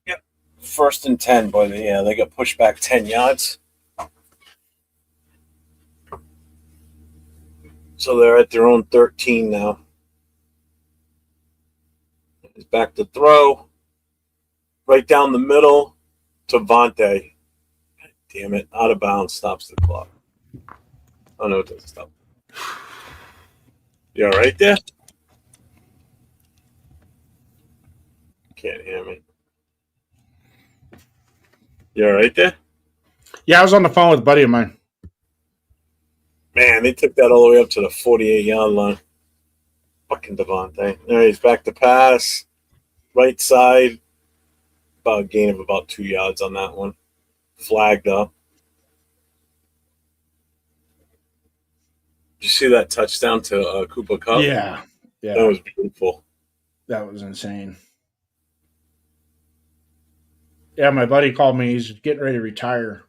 A: Yep. 1st and 10, boy. Yeah, they got pushed back 10 yards. So they're at their own 13 now. He's back to throw. Right down the middle to Vontae. God damn it. Out of bounds. Stops the clock. Oh, no, it doesn't stop. You all right there? Can't hear me. You all right there?
B: Yeah, I was on the phone with a buddy of mine.
A: Man, they took that all the way up to the 48-yard line. Fucking Devontae. All right, he's back to pass. Right side. About a gain of about 2 yards on that one. Flagged up. Did you see that touchdown to Cooper Kupp?
B: Yeah.
A: That was beautiful.
B: That was insane. Yeah, my buddy called me. He's getting ready to retire.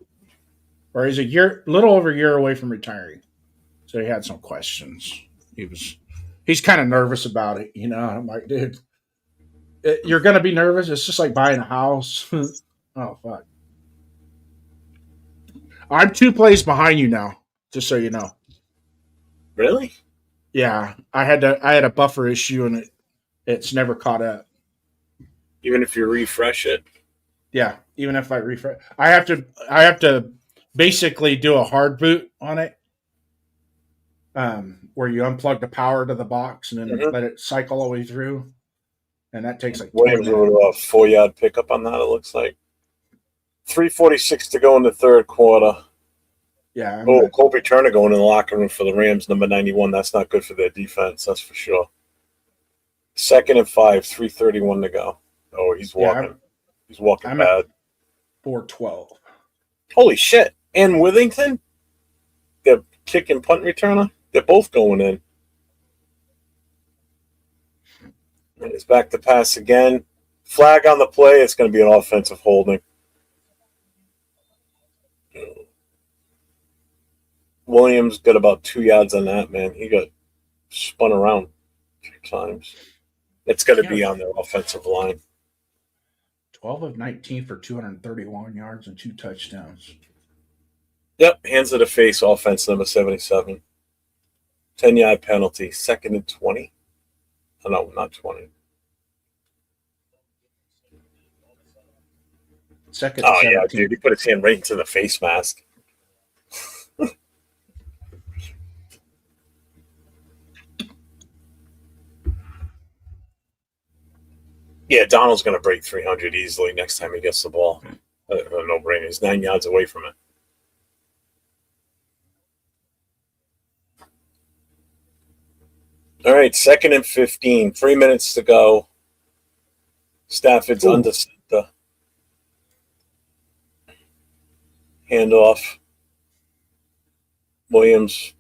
B: Or he's little over a year away from retiring. So he had some questions. He's kind of nervous about it, you know. I'm like, dude, you're going to be nervous. It's just like buying a house. Oh, fuck. I'm 2 plays behind you now, just so you know.
A: Really?
B: Yeah, I had a buffer issue and it's never caught up.
A: Even if you refresh it?
B: Yeah, even if I refresh, I have to basically do a hard boot on it, where you unplug the power to the box and then let it cycle all the way through, and that takes like
A: Williams with a 4-yard pickup on that. It looks like 3:46 to go in the third quarter.
B: Yeah.
A: Oh, Colby Turner going in the locker room for the Rams, number 91. That's not good for their defense, that's for sure. 2nd and 5, 3:31 to go. Oh, he's walking.
B: Yeah,
A: He's walking
B: I'm
A: bad.
B: at 412.
A: Holy shit. And Withington, the kick and punt returner, they're both going in. And it's back to pass again. Flag on the play. It's going to be an offensive holding. Williams got about 2 yards on that, man. He got spun around 3 times. It's got to be on their offensive line.
B: 12 of 19 for 231 yards and 2 touchdowns.
A: Yep, hands to the face, offense number 77. 10-yard penalty, 2nd and 20. Oh, no, not 20.
B: Second.
A: Oh, yeah, dude. He put his hand right into the face mask. Yeah, Donald's going to break 300 easily next time he gets the ball. No brainer. He's 9 yards away from it. All right, 2nd and 15. 3 minutes to go. Stafford's under the handoff. Williams,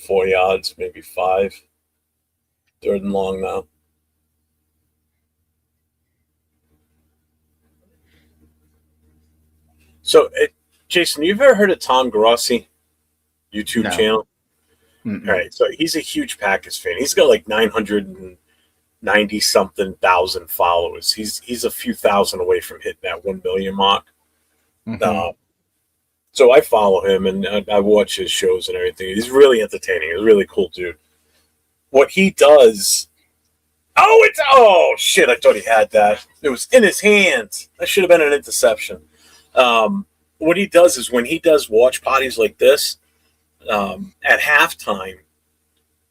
A: 4 yards, maybe 5. 3rd and long now. So, Jason, you've ever heard of Tom Grossi YouTube channel?
B: Mm-mm.
A: All right, so he's a huge Packers fan. He's got like 990-something thousand followers. He's a few thousand away from hitting that 1 million mark.
B: Mm-hmm.
A: So I follow him, and I watch his shows and everything. He's really entertaining. He's a really cool dude. What he does... Oh, shit, I thought he had that. It was in his hands. That should have been an interception. What he does is when he does watch parties like this, at halftime,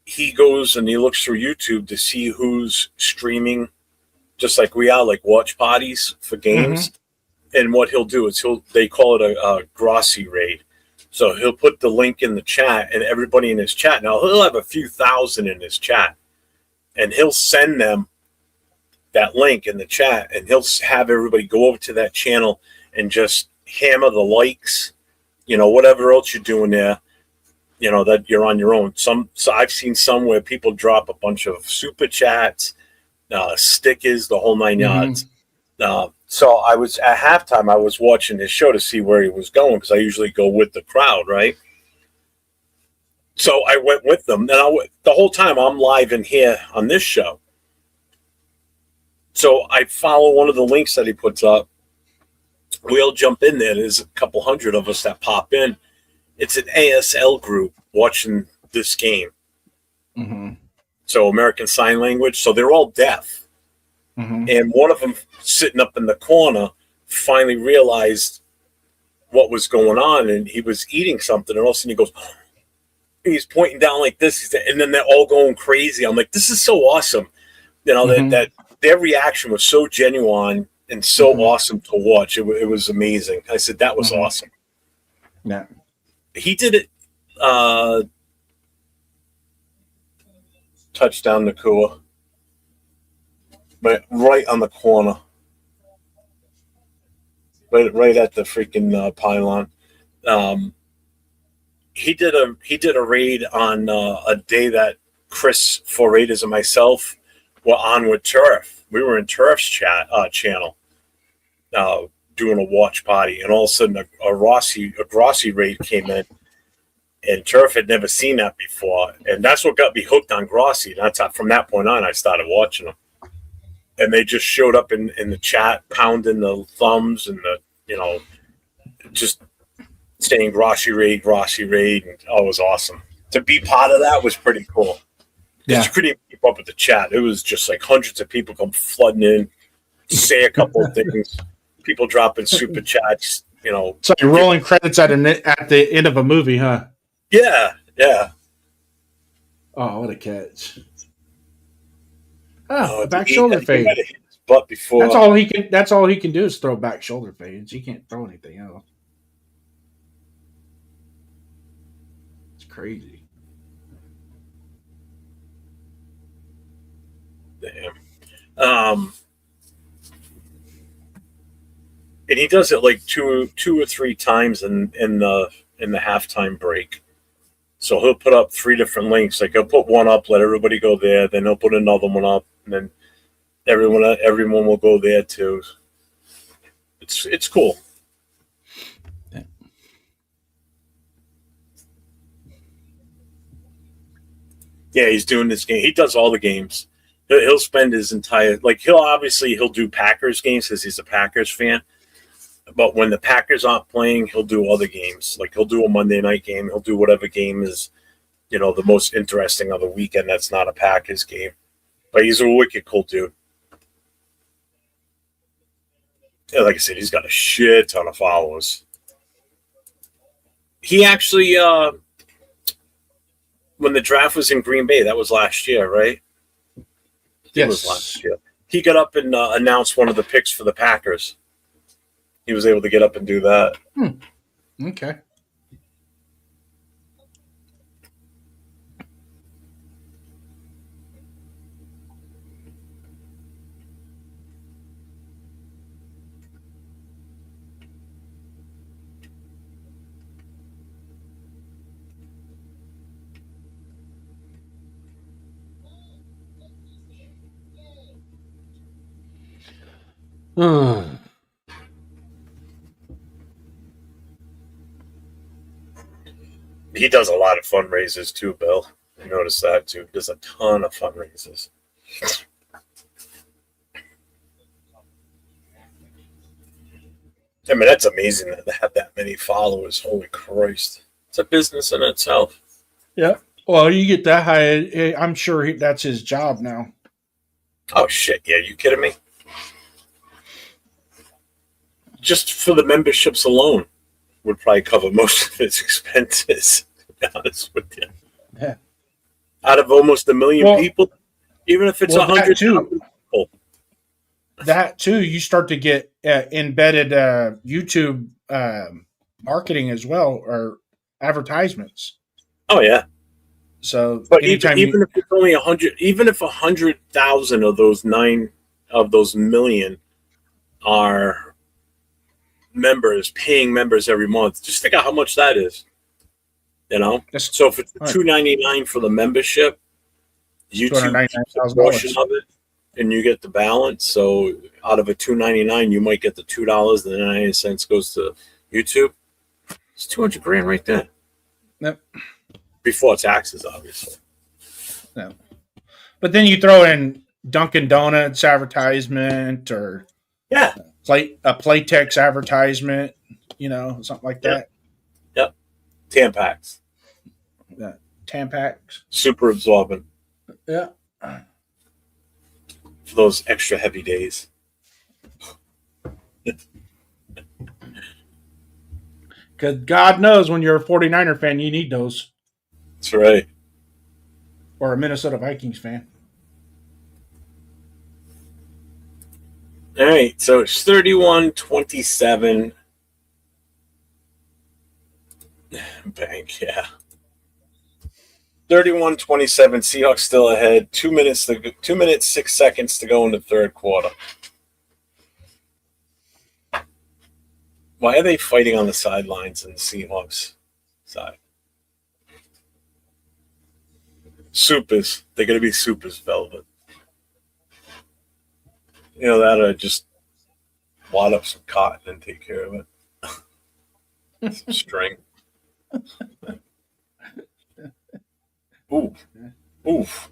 A: he goes and he looks through YouTube to see who's streaming, just like we are, like watch parties for games. Mm-hmm. And what he'll do is they call it a Grossi raid. So he'll put the link in the chat, and everybody in his chat, now he'll have a few thousand in his chat, and he'll send them that link in the chat, and he'll have everybody go over to that channel and just hammer the likes, whatever else you're doing there, that you're on your own. So I've seen some where people drop a bunch of super chats, stickers, the whole 9 yards. So I was at halftime, I was watching his show to see where he was going, because I usually go with the crowd, right? So I went with them, and the whole time I'm live in here on this show. So I follow one of the links that he puts up. We all jump in there. There's a couple hundred of us that pop in. It's an ASL group watching this game.
B: Mm-hmm.
A: So American Sign Language. So they're all deaf. Mm-hmm. And one of them sitting up in the corner finally realized what was going on, and he was eating something, and all of a sudden he goes, he's pointing down like this, and then they're all going crazy. I'm like, this is so awesome. Mm-hmm. that their reaction was so genuine and so awesome to watch. It was amazing. I said, that was awesome.
B: Yeah.
A: He did it. Touchdown Nakua. Right on the corner. Right at the freaking pylon. He did a raid on a day that Chris Foraiders and myself were on with Turf. We were in Turf's channel doing a watch party, and all of a sudden a Grossi raid came in, and Turf had never seen that before, and that's what got me hooked on Grossi. That's from that point on I started watching them, and they just showed up in the chat, pounding the thumbs and just saying Grossi raid, and it was awesome. To be part of that was pretty cool. Yeah. You couldn't even keep up with the chat. It was just like hundreds of people come flooding in, say a couple of things, people dropping super chats,
B: It's like rolling credits at the end of a movie, huh?
A: Yeah.
B: Oh, what a catch. Oh, back shoulder fade.
A: But before
B: that's all he can do is throw back shoulder fades. He can't throw anything else. crazy.
A: Damn. And he does it like two or three times in the halftime break. So he'll put up 3 different links. Like he'll put one up, let everybody go there. Then he'll put another one up, and then everyone will go there too. It's cool. Yeah, he's doing this game. He does all the games. He'll spend his entire he'll do Packers games because he's a Packers fan. But when the Packers aren't playing, he'll do other games. Like he'll do a Monday night game. He'll do whatever game is, the most interesting of the weekend. That's not a Packers game. But he's a wicked cool dude. Yeah, like I said, he's got a shit ton of followers. He actually, when the draft was in Green Bay, that was last year, right?
B: Yes.
A: It was last year. He got up and announced one of the picks for the Packers. He was able to get up and do that.
B: Okay.
A: He does a lot of fundraisers too, Bill. I noticed that too. He does a ton of fundraisers. I mean, that's amazing that they have that many followers. Holy Christ. It's a business in itself.
B: Yeah. Well, you get that high, I'm sure that's his job now.
A: Oh, shit. Yeah, you kidding me? Just for the memberships alone would probably cover most of his expenses, to be honest with you.
B: Yeah.
A: Out of almost 1 million people, even if it's 100,000 people.
B: That too, you start to get embedded YouTube marketing as well, or advertisements.
A: Oh yeah.
B: So,
A: but even if it's only 100, even if 100,000 of those million are members, paying members every month, just think of how much that is. So if it's $2.99 for the membership, YouTube takes a portion of it, and you get the balance. So out of a $2.99, you might get the $2.99 goes to YouTube. It's $200,000 right there.
B: Yep.
A: Before taxes, obviously.
B: No. But then you throw in Dunkin' Donuts advertisement, or a Playtex advertisement, something like that.
A: Yep. Tampax.
B: Yeah. Tampax.
A: Super absorbent.
B: Yeah.
A: For those extra heavy days.
B: Because God knows when you're a 49er fan, you need those.
A: That's right.
B: Or a Minnesota Vikings fan.
A: All right, so it's 31-27. Bank, yeah. 31-27. Seahawks still ahead. 2 minutes 6 seconds to go in the third quarter. Why are they fighting on the sidelines in the Seahawks side? Supers. They're going to be supers, Velvet. That'll just wad up some cotton and take care of it. Some string. Oof.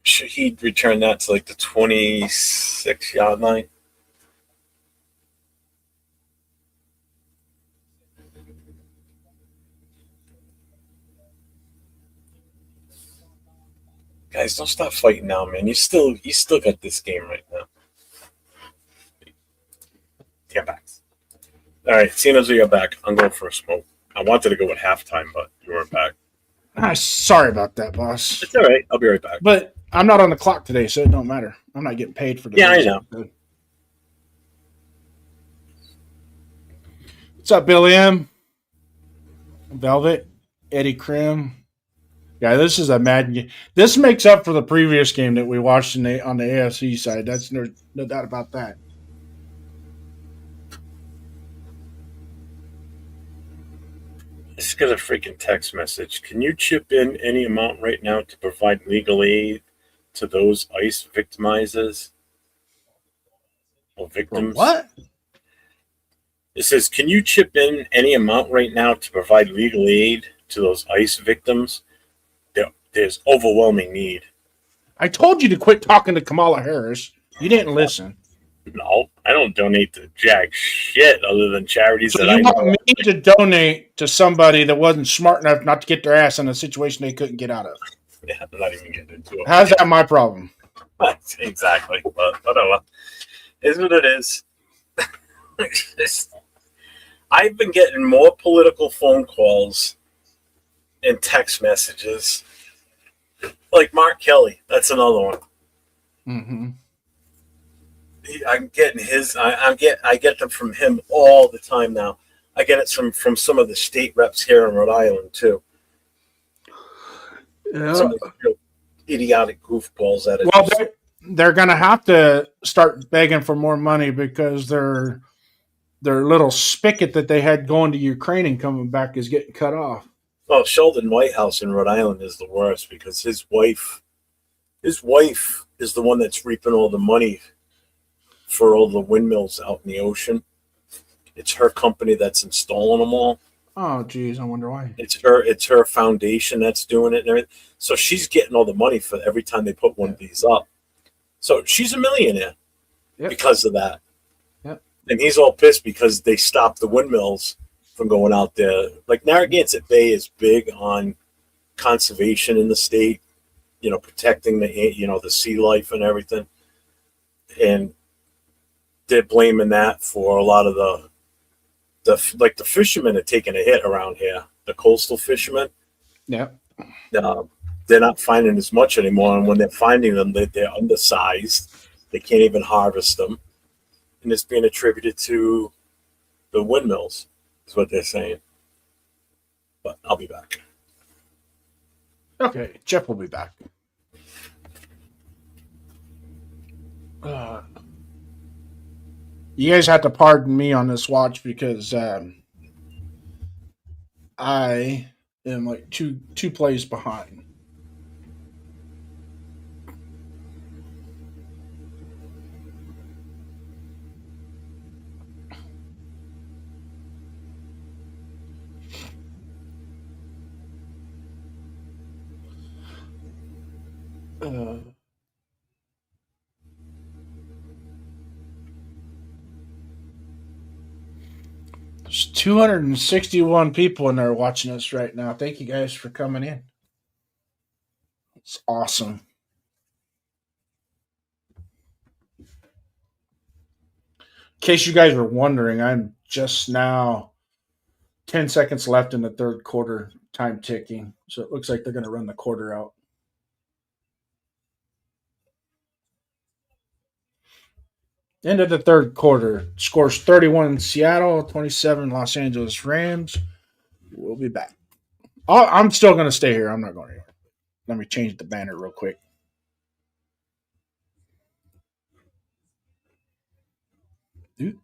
A: Should he return that to like the 26-yard line? Guys, don't stop fighting now, man. You still got this game right now. Tampax. All right, seeing as we got back, I'm going for a smoke. I wanted to go with halftime, but you weren't back.
B: Sorry about that, boss.
A: It's all right. I'll be right back.
B: But I'm not on the clock today, so it don't matter. I'm not getting paid for the
A: I know.
B: What's up, Billy M? Velvet, Eddie Krim. Yeah, this is a mad game. This makes up for the previous game that we watched on the AFC side. That's no doubt about that.
A: Just got a freaking text message. Can you chip in any amount right now to provide legal aid to those ICE victimizers or victims?
B: What?
A: It says, can you chip in any amount right now to provide legal aid to those ICE victims? There's overwhelming need.
B: I told you to quit talking to Kamala Harris. You didn't listen.
A: No, I don't donate to jack shit other than charities
B: So
A: that I
B: you
A: know.
B: want me to donate to somebody that wasn't smart enough not to get their ass in a situation they couldn't get out of?
A: Yeah, I'm not even getting into it.
B: How's that my problem?
A: Exactly. But whatever. Is what it is. I've been getting more political phone calls and text messages. Like Mark Kelly. That's another one.
B: Mm-hmm.
A: I'm getting his. I get them from him all the time now. I get it from some of the state reps here in Rhode Island too.
B: Yeah.
A: Some of the real idiotic goofballs at it.
B: Well, they're going to have to start begging for more money because their little spigot that they had going to Ukraine and coming back is getting cut off.
A: Well, Sheldon Whitehouse in Rhode Island is the worst because his wife is the one that's reaping all the money for all the windmills out in the ocean. It's her company that's installing them all.
B: Oh, geez, I wonder why.
A: It's her foundation that's doing it and everything. So she's getting all the money for every time they put one of these up. So she's a millionaire because of that.
B: Yep.
A: And he's all pissed because they stopped the windmills from going out there. Like Narragansett Bay is big on conservation in the state, protecting the sea life and everything. And they're blaming that for a lot of the fishermen are taking a hit around here. The coastal fishermen.
B: Yeah.
A: They're not finding as much anymore. And when they're finding them, they're undersized. They can't even harvest them. And it's being attributed to the windmills, is what they're saying. But I'll be back.
B: Okay, Jeff will be back. You guys have to pardon me on this watch because I am like two plays behind. There's 261 people in there watching us right now. Thank you guys for coming in. It's awesome. In case you guys were wondering, I'm just now 10 seconds left in the third quarter, time ticking. So it looks like they're going to run the quarter out. End of the third quarter. Scores 31 Seattle, 27 Los Angeles Rams. We'll be back. I'm still going to stay here. I'm not going anywhere. Let me change the banner real quick. Dude.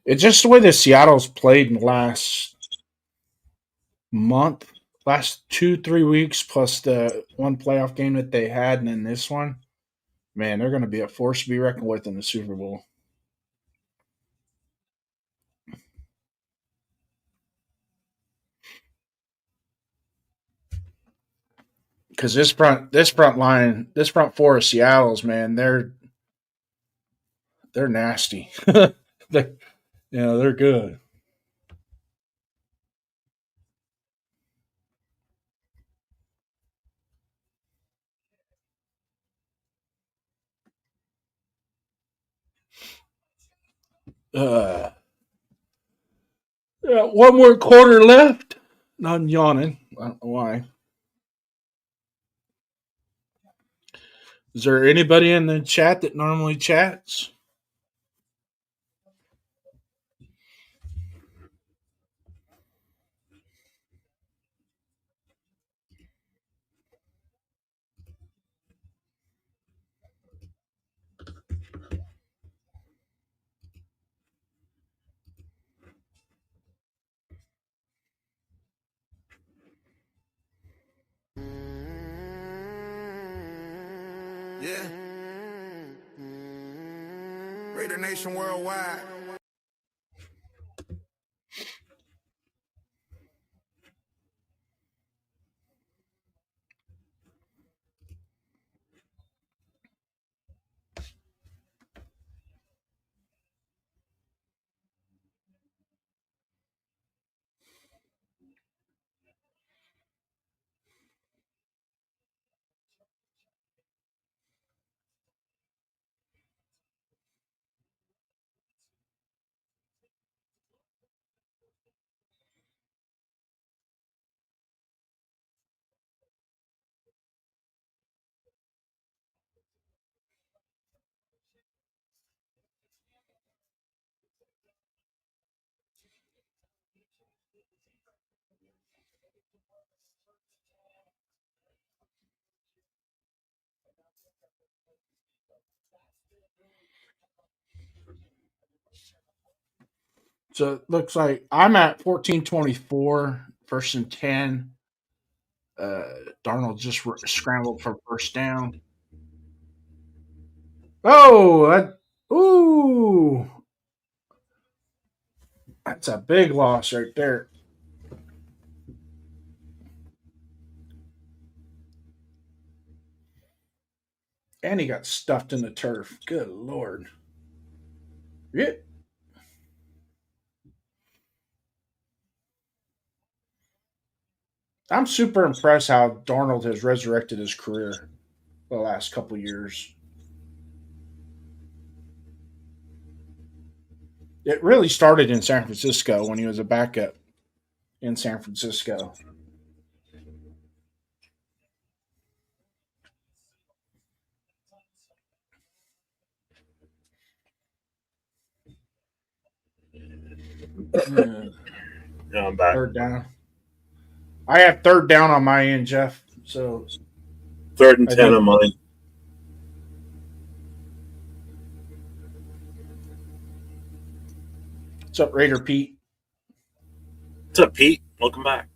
B: It's just the way the Seattle's played in the last month, last 2-3 weeks, plus the one playoff game that they had, and then this one. Man, they're going to be a force to be reckoned with in the Super Bowl. Because this front four of Seattle's, man, they're nasty. They're good. One more quarter left. Not yawning. I don't know why. Is there anybody in the chat that normally chats?
E: Yeah. Raider Nation worldwide.
B: So it looks like I'm at 14-24, first and 10. Darnold just scrambled for first down. Oh, ooh. That's a big loss right there. And he got stuffed in the turf. Good Lord. Yeah. I'm super impressed how Darnold has resurrected his career the last couple years. It really started in San Francisco when he was a backup in San Francisco.
A: Yeah, I'm back.
B: Third down. I have third down on my end, Jeff. So
A: 3rd and 10 on mine.
B: What's up, Raider Pete?
A: What's up, Pete? Welcome back.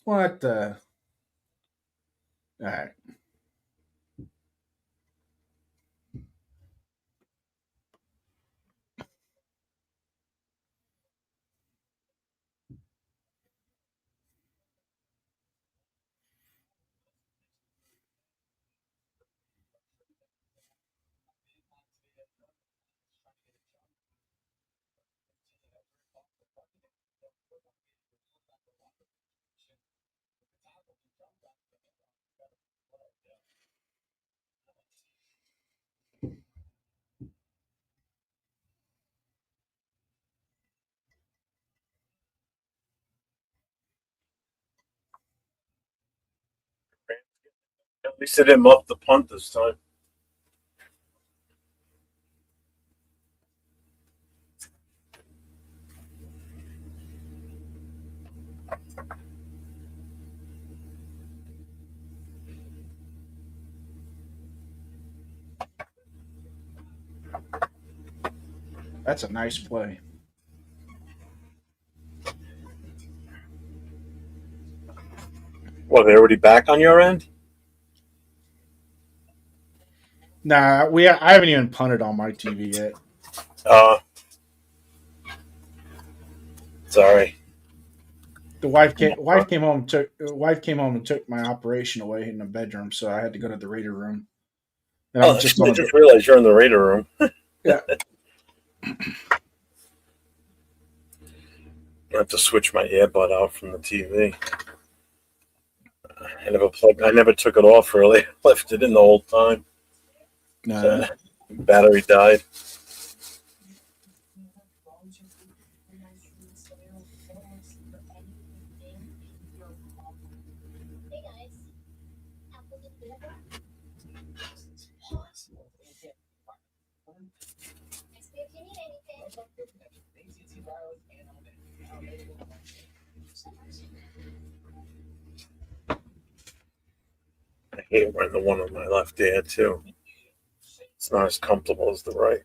B: What the? All right.
A: At least they didn't muff the punt this time.
B: That's a nice play.
A: What, they already back on your end?
B: Nah, I haven't even punted on my TV yet.
A: Sorry.
B: The wife came home and took my operation away in the bedroom, so I had to go to the Raider room. And
A: I just realized you're in the Raider room.
B: Yeah.
A: I have to switch my earbud out from the TV. I never took it off really. I left it in the whole time.
B: Nah.
A: So, battery died. I hate wearing the one on my left ear too. It's not as comfortable as the right.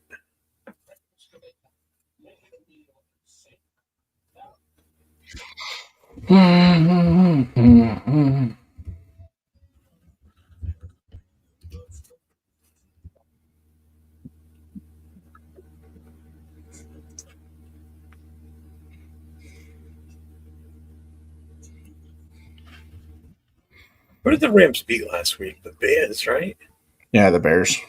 A: Who did the Rams beat last week? The Bears, right?
B: Yeah, the Bears.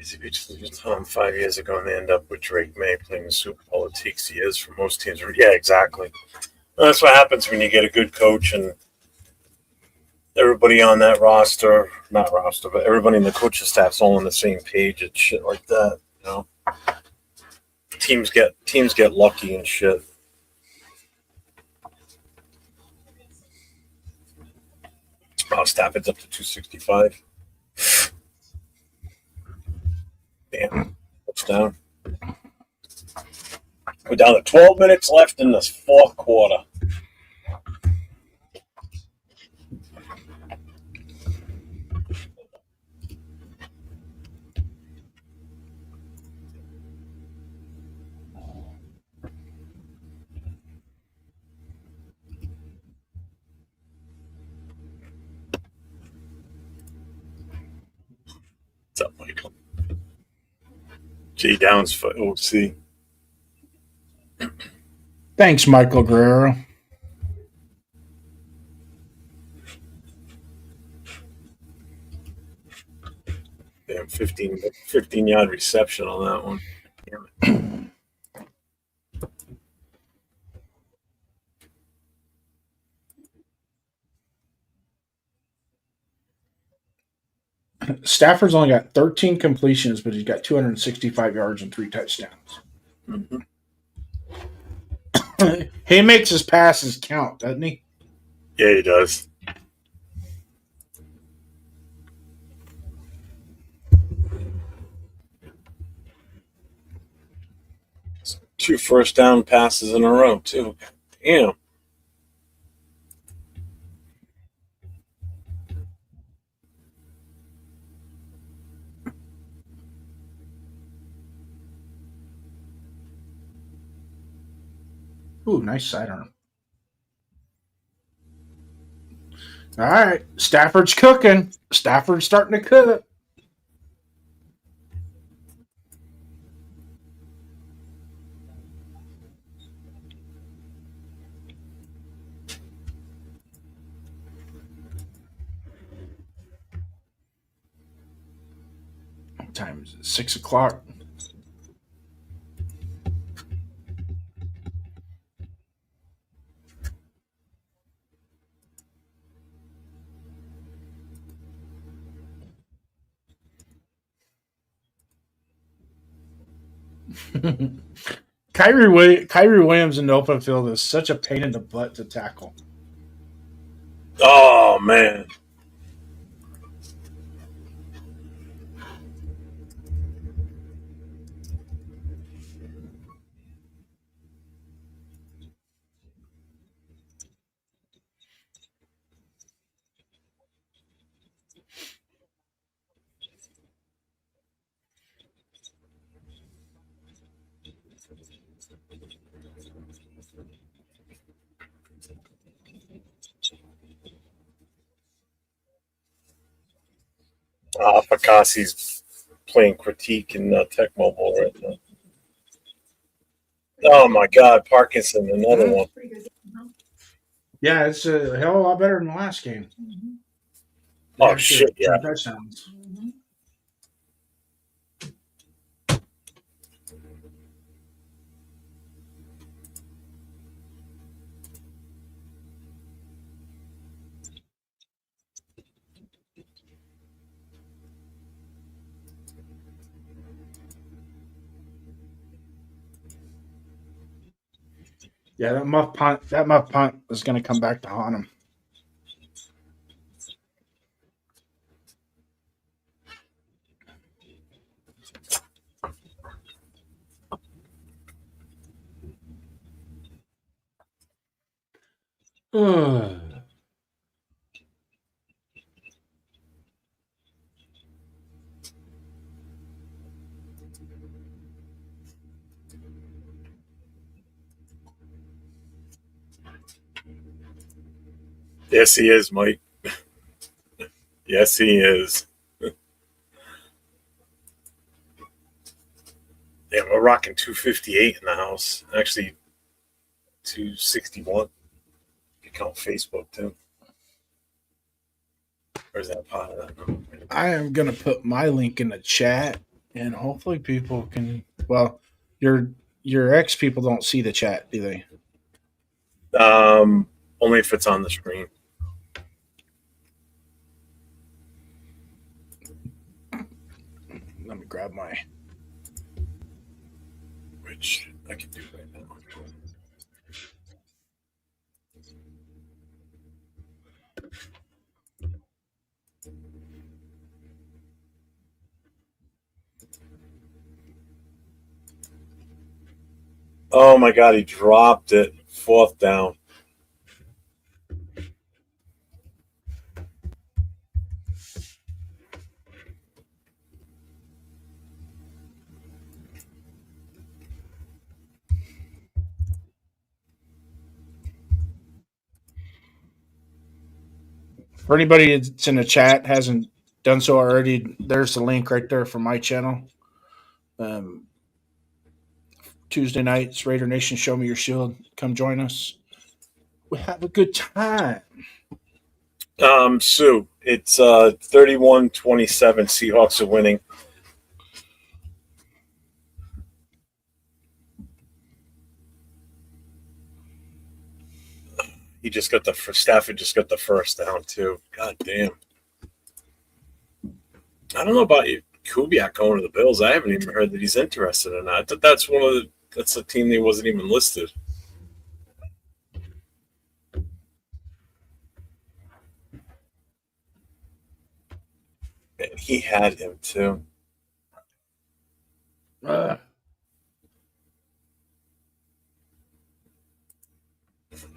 A: Crazy Beach lose Tom 5 years ago, and they end up with Drake May playing the Super Bowl. It takes years for most teams. Yeah, exactly. That's what happens when you get a good coach and everybody on that roster, not roster, but everybody in the coaching staff's all on the same page and shit like that. You know, teams get lucky and shit. Stafford's up to 265. Damn, touchdown. We're down to 12 minutes left in this fourth quarter. What's up, Michael? Jay Downs for OC.
B: Thanks, Michael Guerrero.
A: Damn, 15-yard reception on that one. Damn
B: it. Stafford's only got 13 completions, but he's got 265 yards and 3 touchdowns.
A: Mm-hmm.
B: He makes his passes count, doesn't he?
A: Yeah, he does. Two first down passes in a row, too. Damn.
B: Ooh, nice sidearm. All right, Stafford's cooking. Stafford's starting to cook. What time is it? 6 o'clock. Kyrie Williams in the open field is such a pain in the butt to tackle.
A: Oh, man. Fakasi's playing critique in Tech Mobile right now. Oh my God, Parkinson, another one.
B: Yeah, it's a hell of a lot better than the last game.
A: Oh shit, yeah.
B: Touchdowns. Yeah, that muff punt is going to come back to haunt him.
A: Yes, he is, Mike. Yes, he is. Yeah, we're rocking 258 in the house. Actually, 261. You count Facebook too. Where's that part of that number?
B: I am going to put my link in the chat, and hopefully people can. Well, your ex people don't see the chat, do they?
A: Only if it's on the screen.
B: Let me grab my.
A: Which I can do right now. Oh my God, he dropped it. 4th down.
B: For anybody that's in the chat hasn't done so already, there's the link right there for my channel. Tuesday nights, Raider Nation, Show Me Your Shield. Come join us. We have a good time.
A: Sue, it's 31-27. Seahawks are winning. He just got Stafford just got the first down too. God damn. I don't know about you, Kubiak going to the Bills. I haven't even heard that he's interested in that. I thought that's a team that wasn't even listed. And he had him too.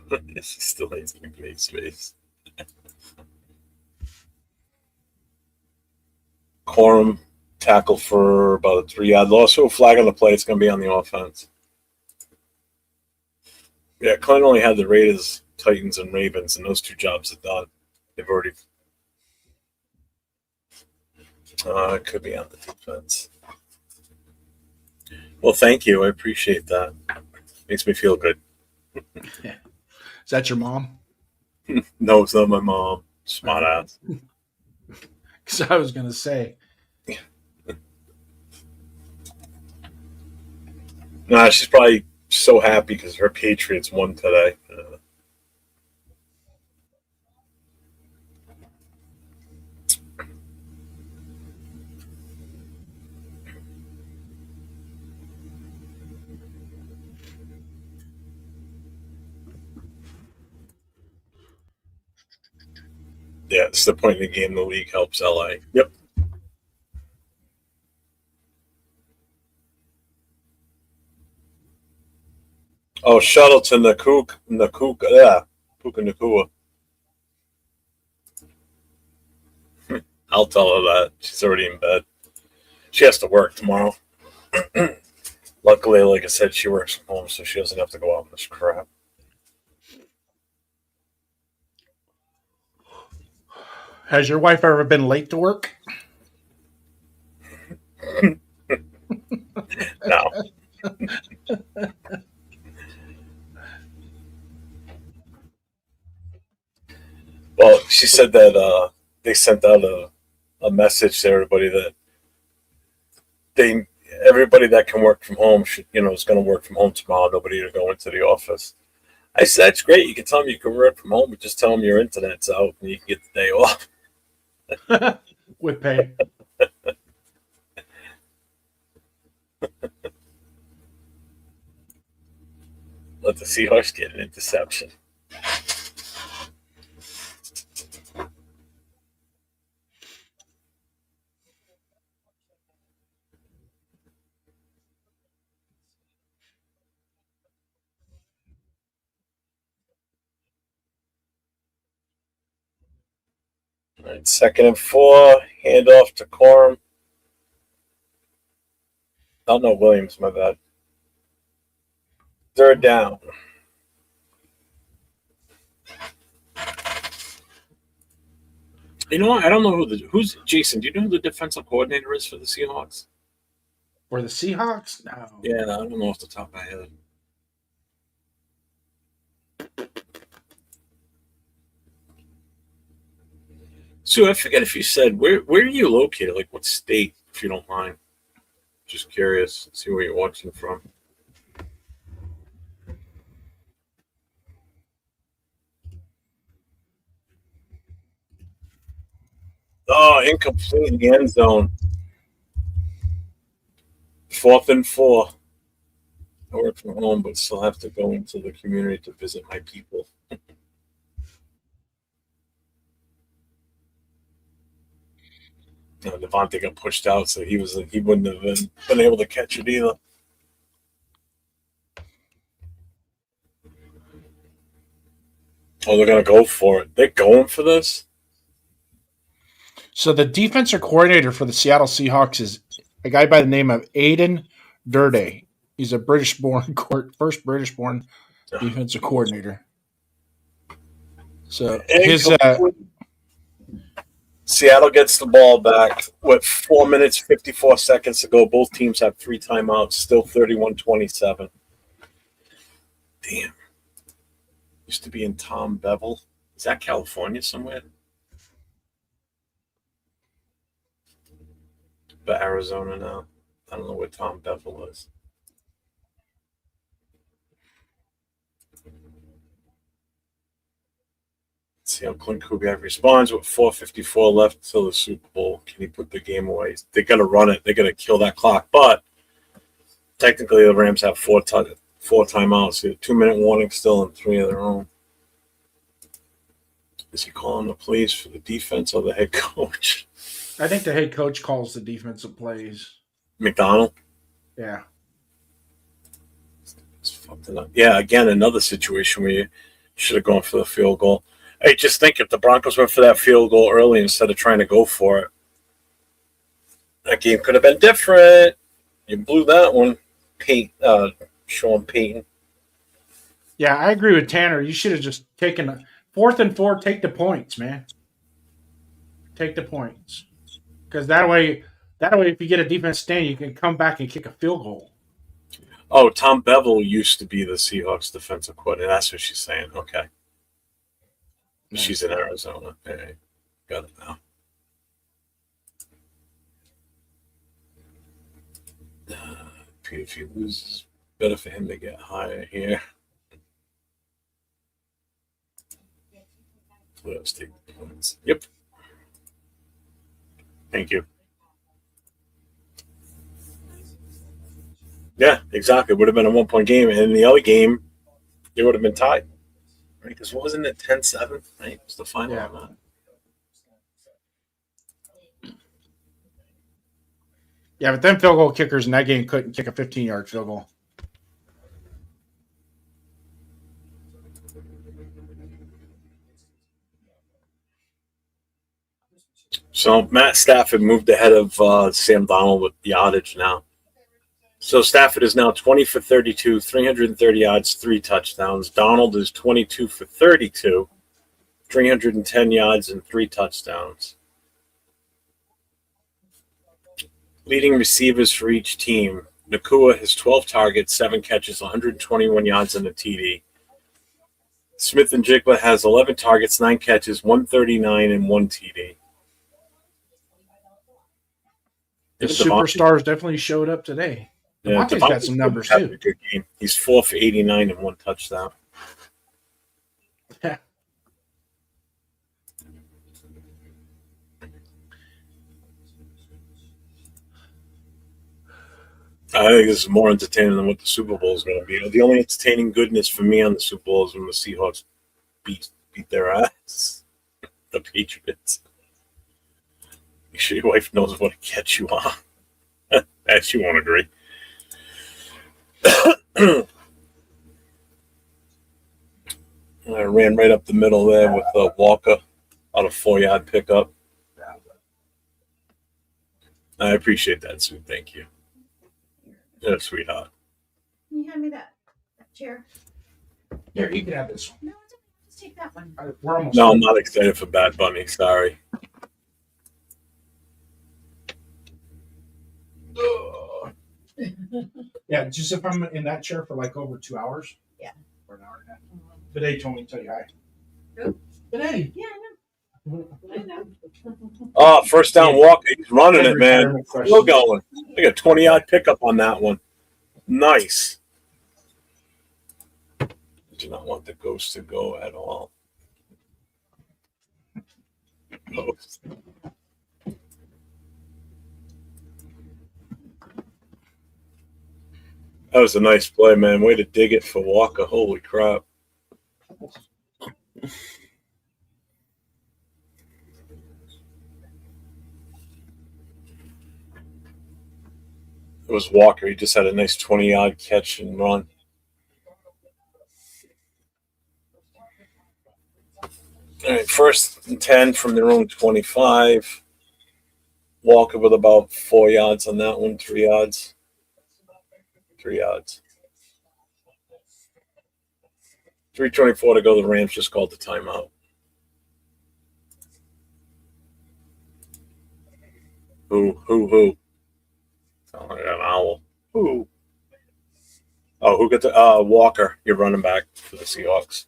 A: He still hates McVay's face. Corum tackle for about a 3-yard loss. So flag on the play. It's going to be on the offense. Yeah, Clint only had the Raiders, Titans, and Ravens, and those 2 jobs are done. They've already. It could be on the defense. Well, thank you. I appreciate that. Makes me feel good.
B: Is that your mom?
A: No, it's not my mom. Smart ass.
B: Because I was going to say.
A: Nah, she's probably so happy because her Patriots won today. Yeah, it's the point in the game the league helps LA. Yep. Oh, shuttle to Puka Nakua. I'll tell her that. She's already in bed. She has to work tomorrow. Luckily, like I said, she works from home, so she doesn't have to go out in this crap.
B: Has your wife ever been late to work?
A: Well, she said that they sent out a message to everybody that everybody that can work from home should, is going to work from home tomorrow. Nobody to go into the office. I said, that's great. You can tell them you can work from home, but just tell them your internet's out and you can get the day off.
B: With pay.
A: Let the Seahawks get an interception. All right, 2nd and 4, handoff to Corum. Oh, no, Williams, my bad. 3rd down. You know what? I don't know who's Jason. Do you know who the defensive coordinator is for the Seahawks?
B: For the Seahawks? No.
A: Yeah, I don't know off the top of my head. Sue, I forget if you said where are you located? Like what state, if you don't mind? Just curious. See where you're watching from. Oh, incomplete in the end zone. 4th and 4. I work from home, but still have to go into the community to visit my people. Devontae got pushed out, so he wouldn't have been able to catch it either. Oh, they're gonna go for it. They're going for this.
B: So the defensive coordinator for the Seattle Seahawks is a guy by the name of Aiden Durde. He's a first British-born defensive coordinator. So his
A: Seattle gets the ball back with 4 minutes, 54 seconds to go. Both teams have 3 timeouts, still 31-27. Damn. Used to be in Tom Bevel. Is that California somewhere? But Arizona now. I don't know where Tom Bevel is. Let's see how Clint Kubiak responds with 4:54 left until the Super Bowl. Can he put the game away? They got to run it. They got to kill that clock. But technically, the Rams have 4 timeouts. A 2-minute warning still and 3 of their own. Is he calling the plays for the defense or the head coach?
B: I think the head coach calls the defensive plays.
A: McDonald?
B: Yeah.
A: It's fucked it up. Yeah, again, another situation where you should have gone for the field goal. Hey, just think if the Broncos went for that field goal early instead of trying to go for it, that game could have been different. You blew that one, Sean Payton.
B: Yeah, I agree with Tanner. You should have just taken 4th and 4. Take the points, man. Take the points, because that way, if you get a defense stand, you can come back and kick a field goal.
A: Oh, Tom Bevel used to be the Seahawks defensive coordinator. That's what she's saying. Okay. Nice. She's in Arizona. Hey, got it now. If he loses, better for him to get higher here. Let's take the points. Yep. Thank you. Yeah, exactly. It would have been a 1-point game. And in the other game, they would have been tied. Right? Because wasn't it 10-7? Right? It was the final.
B: Yeah. Yeah, but then field goal kickers in that game couldn't kick a 15-yard field goal.
A: So Matt Stafford moved ahead of Sam Darnold with yardage now. So Stafford is now 20 for 32, 330 yards, 3 touchdowns. Darnold is 22 for 32, 310 yards, and 3 touchdowns. Leading receivers for each team. Nakua has 12 targets, 7 catches, 121 yards, and a TD. Smith and Jigba has 11 targets, 9 catches, 139, and 1 TD.
B: The superstars definitely showed up today. Devontae's got some numbers too.
A: A good game. He's 4 for 89 and 1 touchdown.
B: Yeah.
A: I think this is more entertaining than what the Super Bowl is going to be. The only entertaining goodness for me on the Super Bowl is when the Seahawks beat their ass, the Patriots. Make sure your wife knows what to catch you on. She won't agree. I ran right up the middle there with Walker on a 4-yard pickup. I appreciate that, Sue. Thank you. Yeah, sweetheart.
D: Can you hand me that chair?
B: Here, you can have this one.
D: No, just take that one.
B: We're almost
A: No,
B: done.
A: I'm not excited for Bad Bunny. Sorry.
B: Yeah, just if I'm in that chair for like over 2 hours.
D: Yeah.
B: Or an hour and a half. Today told me to tell you hi.
D: Who?
B: Today.
D: Yeah, I know.
A: Oh, first down Walker. He's running it, man. Still going. I got a 20-yard pickup on that one. Nice. Do not want the ghost to go at all. Ghost. That was a nice play, man. Way to dig it for Walker. Holy crap. It was Walker. He just had a nice 20-yard catch and run. All right, 1st and 10 from their own 25. Walker with about 4 yards on that one, 3 yards. 3 yards. 3:24 to go. The Rams just called the timeout. Who? Sound like an owl. Who? Oh, who got the Walker? You're running back for the Seahawks.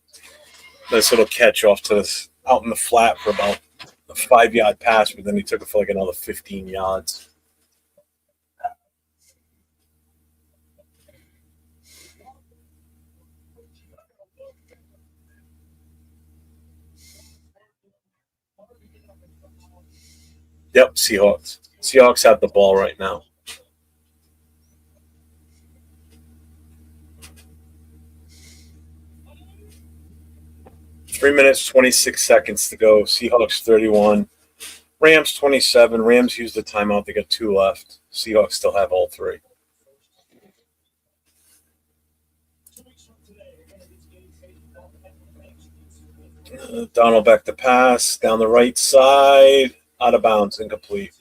A: Nice little catch off to this out in the flat for about a 5-yard pass, but then he took it for like another 15 yards. Yep, Seahawks. Seahawks have the ball right now. Three minutes, 26 seconds to go. Seahawks 31. Rams 27. Rams used the timeout. They got 2 left. Seahawks still have all 3. Donald back to pass. Down the right side. Out of bounds. Incomplete.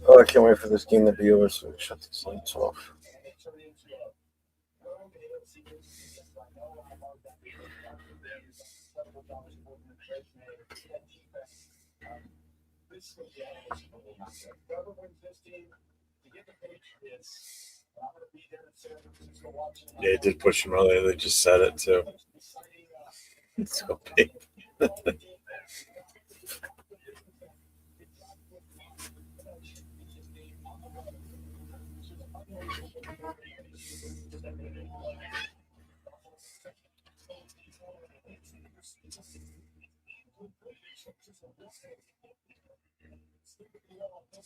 A: Oh, I can't wait for this game to be over so we can shut these lights off. Yeah, it did push him earlier. They just said it too. It's so big.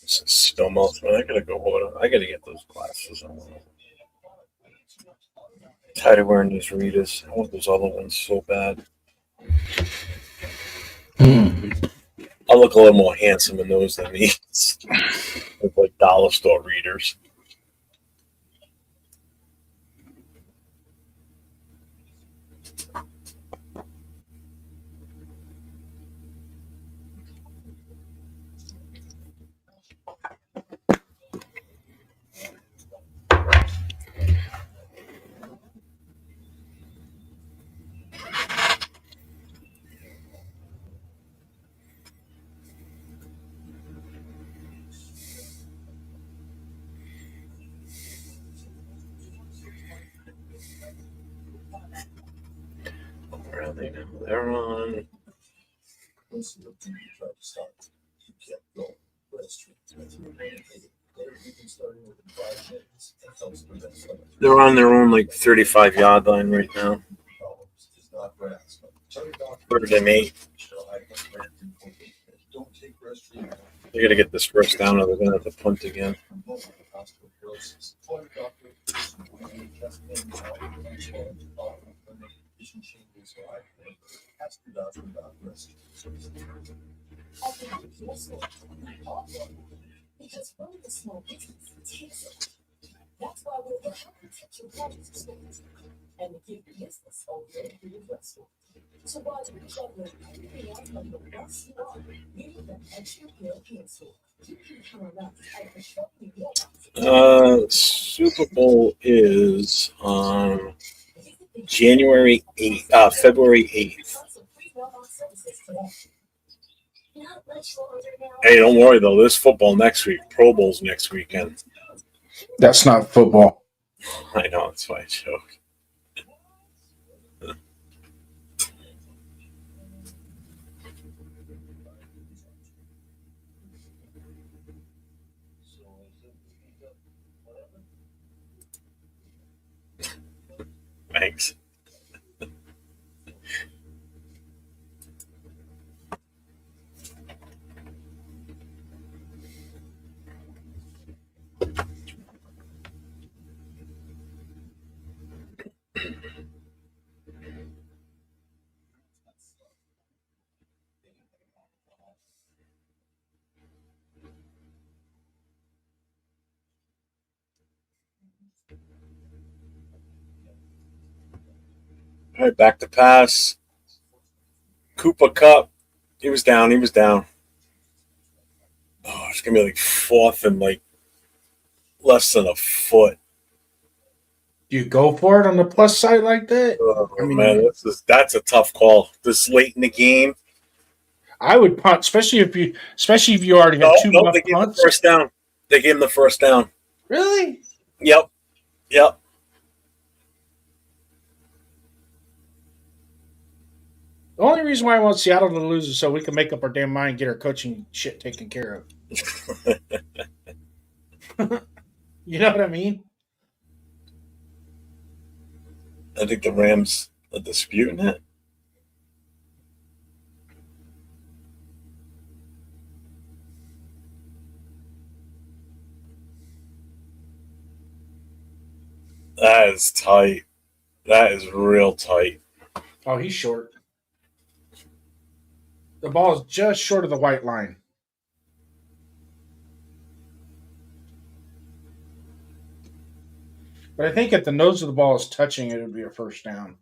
A: Still melts, man. I gotta go order. I gotta get those glasses on. Tired of wearing these readers. I want those other ones so bad. I look a little more handsome in those than these. Look like dollar store readers. They're on. They're on their own 35-yard line right now. 3rd and 8. They got to get this first down, or they're going to have to punt again. Super Bowl is on February 8th. Hey, don't worry though. There's football next week. Pro Bowl's next weekend.
B: That's not football.
A: I know, that's why I joke. Thanks. All right, back to pass. Cooper Cup. He was down. Oh, it's going to be 4th and less than a foot.
B: Do you go for it on the plus side like that?
A: Oh, man, that's a tough call. This late in the game.
B: I would punt, especially if you already had two left
A: they gave him
B: punts.
A: the first down. They gave him the first down.
B: Really?
A: Yep.
B: The only reason why I want Seattle to lose is so we can make up our damn mind and get our coaching shit taken care of. You know what I mean?
A: I think the Rams are disputing it. That is tight. That is real tight.
B: Oh, he's short. The ball is just short of the white line. But I think if the nose of the ball is touching it would be a first down.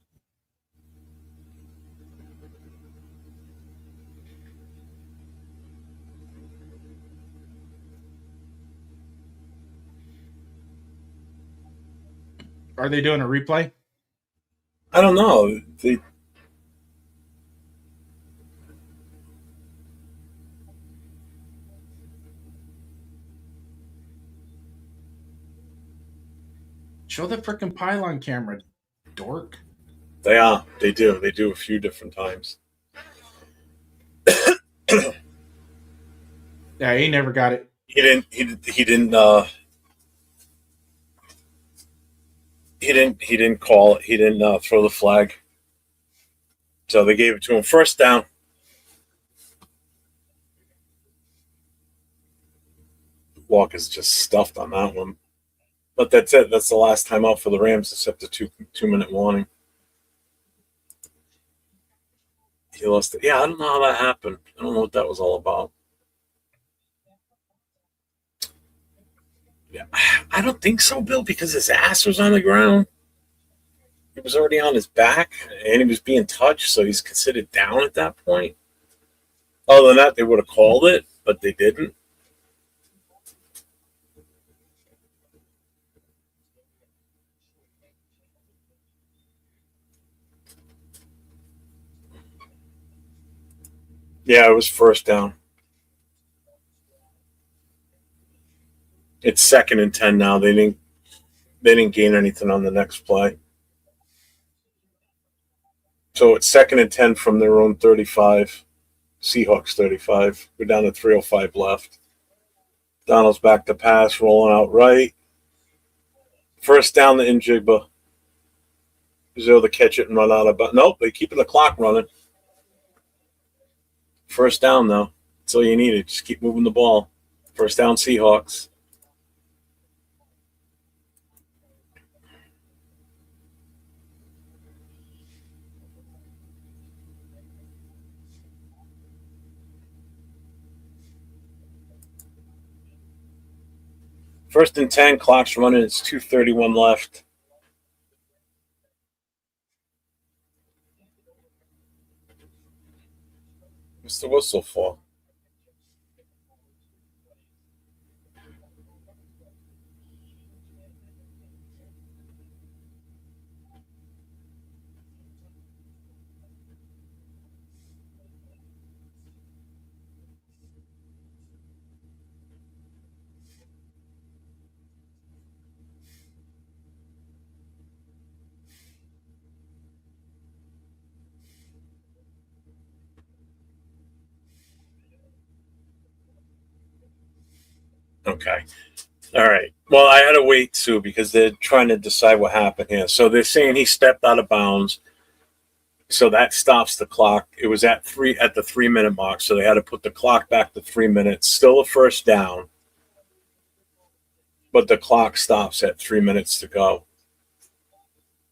B: Are they doing a replay?
A: I don't know.
B: Show the freaking pylon camera, dork.
A: They are. They do. They do a few different times.
B: Yeah, he never got it.
A: He didn't call it. He didn't throw the flag. So they gave it to him. First down. Walker's just stuffed on that one. But that's it. That's the last time out for the Rams, except the two-minute warning. He lost it. Yeah, I don't know how that happened. I don't know what that was all about. Yeah, I don't think so, Bill, because his ass was on the ground. He was already on his back, and he was being touched, so he's considered down at that point. Other than that, they would have called it, but they didn't. Yeah, it was first down. It's 2nd and 10 now. They didn't gain anything on the next play. So it's 2nd and 10 from their own 35. Seahawks 35. We're down to 3:05 left. Donald's back to pass, rolling out right. First down to Njigba. He's able to catch it and run out of bounds. Nope, they're keeping the clock running. First down, though. That's all you needed. Just keep moving the ball. First down, Seahawks. First and 10, clock's running. It's 2:31 left. What's the whistle for? Okay. All right. Well, I had to wait too because they're trying to decide what happened here. So they're saying he stepped out of bounds. So that stops the clock. It was at the 3-minute mark. So they had to put the clock back to 3 minutes. Still a first down. But the clock stops at 3 minutes to go.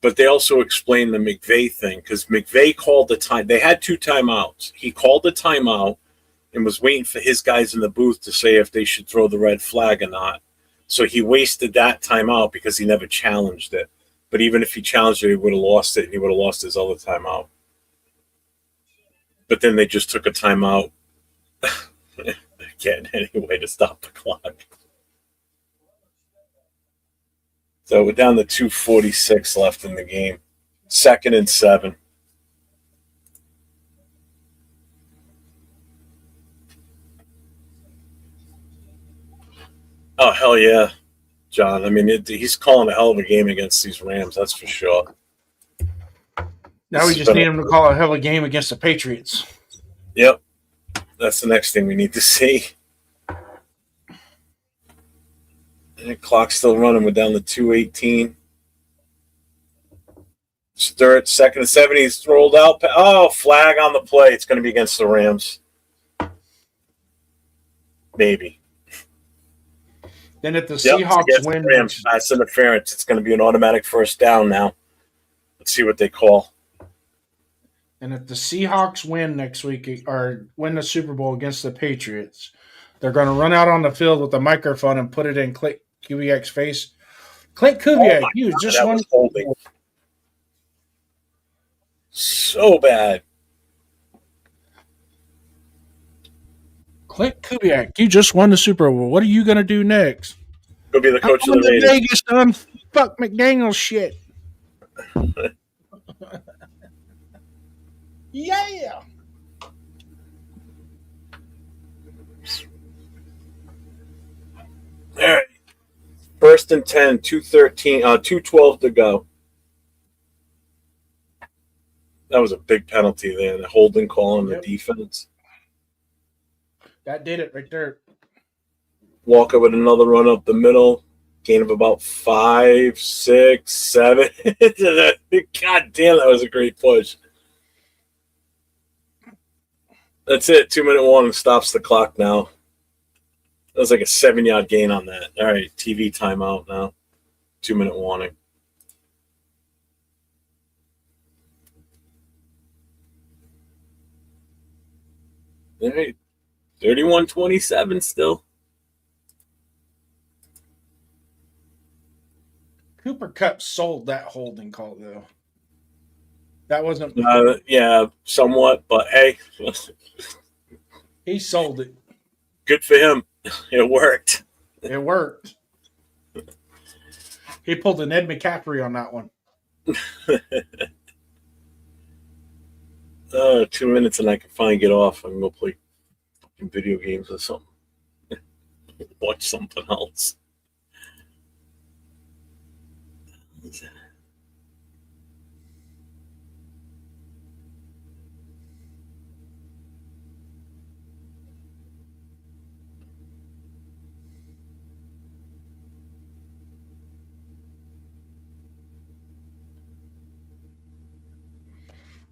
A: But they also explained the McVay thing because McVay called the time. They had 2 timeouts. He called the timeout and was waiting for his guys in the booth to say if they should throw the red flag or not. So he wasted that timeout because he never challenged it. But even if he challenged it, he would have lost it, and he would have lost his other timeout. But then they just took a timeout again anyway to stop the clock. So we're down to 2:46 left in the game. 2nd and 7. Oh, hell yeah, John. I mean, he's calling a hell of a game against these Rams, that's for sure.
B: Now we just need him to call a hell of a game against the Patriots.
A: Yep. That's the next thing we need to see. And the clock's still running. We're down to 2:18. Sturt, 2nd and 7. He's rolled out. Oh, flag on the play. It's going to be against the Rams. Maybe.
B: Then if the Seahawks win,
A: the Rams, pass interference. It's going to be an automatic first down now. Let's see what they call.
B: And if the Seahawks win next week or win the Super Bowl against the Patriots, they're going to run out on the field with a microphone and put it in Clint Kubiak's face. Clint Kubiak, you just won.
A: Holding. So bad.
B: Clint Kubiak, you just won the Super Bowl. What are you going to do next?
A: Go be the coach of the Raiders.
B: Vegas done fuck McDaniels shit. Yeah.
A: All right. 1st and 10, 2:12 to go. That was a big penalty there. The holding call on the defense.
B: That did it right there.
A: Walker with another run up the middle. Gain of about 5, 6, 7. God damn, that was a great push. That's it. 2-minute warning stops the clock now. That was like a 7-yard gain on that. All right, TV timeout now. 2-minute warning. All right, 31-27 still.
B: Cooper Kupp sold that holding call, though. That wasn't.
A: Yeah, somewhat, but hey.
B: He sold it.
A: Good for him. It worked.
B: It worked. He pulled an Ed McCaffrey on that one.
A: 2 minutes and I can finally get off. I can go play video games or something. Watch something else.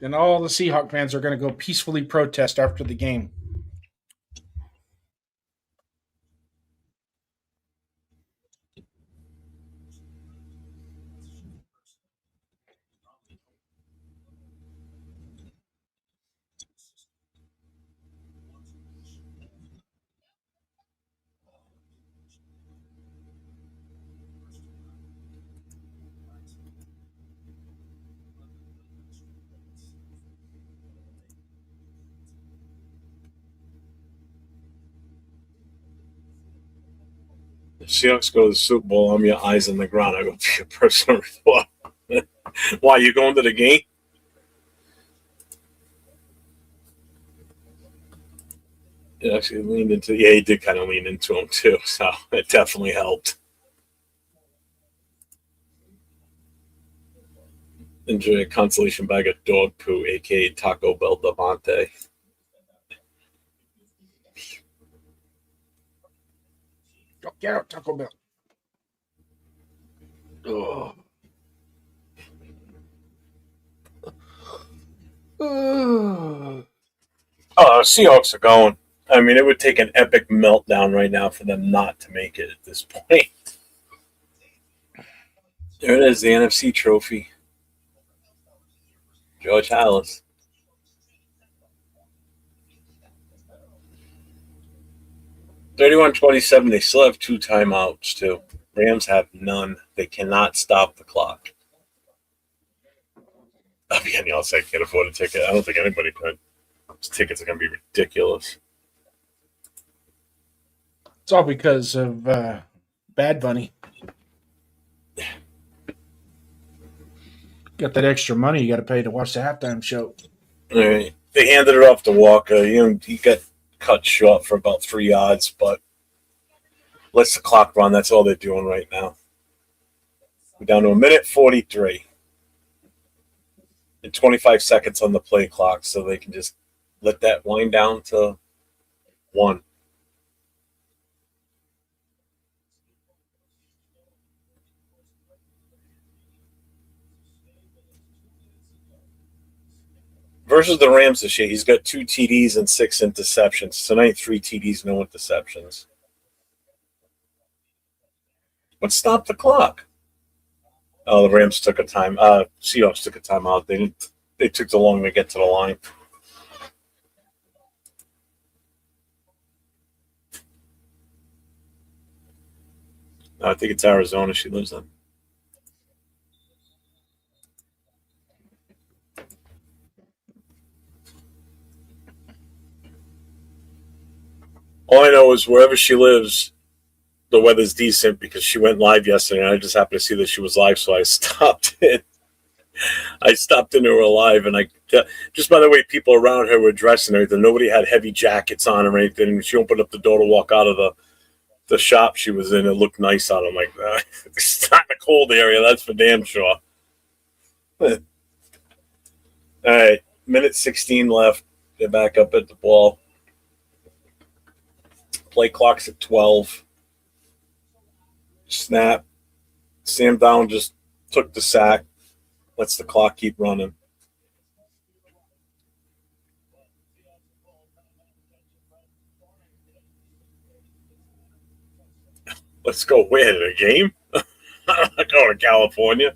B: And all the Seahawk fans are going to go peacefully protest after the game.
A: If Seahawks go to the Super Bowl, I'm your eyes on the ground. I go to your personal report. Why, you going to the game? It actually leaned into, he did kind of lean into him too, so it definitely helped. Enjoy a consolation bag of dog poo, aka Taco Bell Devante.
B: Get out, Taco Bell. Oh.
A: Seahawks are going. I mean, it would take an epic meltdown right now for them not to make it at this point. There it is, the NFC trophy. George Halas. 31-27, they still have 2 timeouts, too. Rams have none. They cannot stop the clock. I'll be honest, I can't afford a ticket. I don't think anybody could. These tickets are going to be ridiculous.
B: It's all because of Bad Bunny. Got that extra money you got to pay to watch the halftime show.
A: All right. They handed it off to Walker. He got cut short for about 3 yards, but lets the clock run. That's all they're doing right now. We're down to 1:43 and 25 seconds on the play clock, so they can just let that wind down to 1. Versus the Rams this year, he's got 2 TDs and 6 interceptions. Tonight, 3 TDs, no interceptions. What stopped the clock? Oh, the Rams took a time. Seahawks took a timeout. They took too long to get to the line. I think it's Arizona she lives in. All I know is wherever she lives, the weather's decent because she went live yesterday, and I just happened to see that she was live, so I stopped it. I stopped into her live, and just by the way people around her were dressed and everything, nobody had heavy jackets on or anything. She opened up the door to walk out of the shop she was in. It looked nice out. I'm like, it's not in a cold area, that's for damn sure. All right, 1:16 left. They're back up at the ball. Play clock's at 12. Snap. Sam Down just took the sack. Lets the clock keep running. Let's go where? The game? I'm not going to California.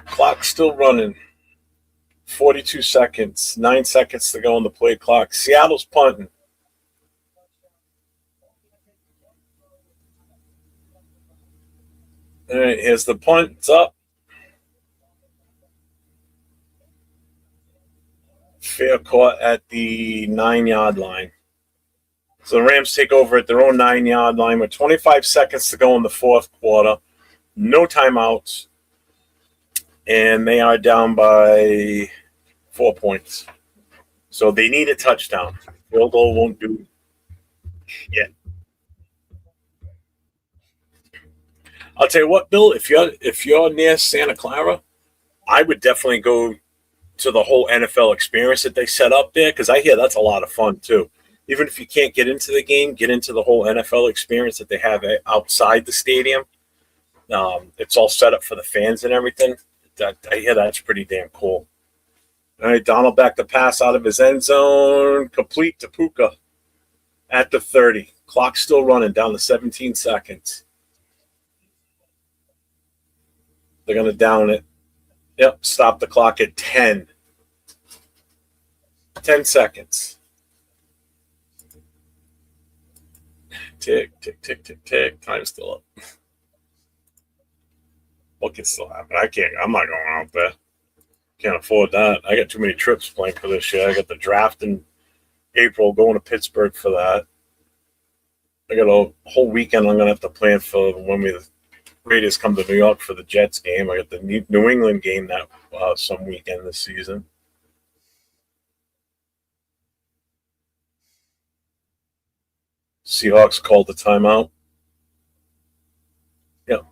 A: Clock's still running. 42 seconds. 9 seconds to go on the play clock. Seattle's punting. All right, here's the punt. It's up. Fair caught at the 9-yard line. So the Rams take over at their own 9-yard line with 25 seconds to go in the fourth quarter. No timeouts. And they are down by 4 points. So they need a touchdown. Field goal won't do shit. I'll tell you what, Bill, if you're near Santa Clara, I would definitely go to the whole NFL experience that they set up there, because I hear that's a lot of fun too. Even if you can't get into the game, get into the whole NFL experience that they have outside the stadium. It's all set up for the fans and everything. I hear that's pretty damn cool. All right, Donald back to pass out of his end zone, complete to Puka at the 30. Clock still running, down to 17 seconds. They're going to down it. Yep, stop the clock at 10. 10 seconds. Tick, tick, tick, tick, tick. Time's still up. What can still happen? I'm not going out there. Can't afford that. I got too many trips planned for this year. I got the draft in April, going to Pittsburgh for that. I got a whole weekend I'm going to have to plan for when the Raiders come to New York for the Jets game. I got the New England game that some weekend this season. Seahawks called the timeout. Yep.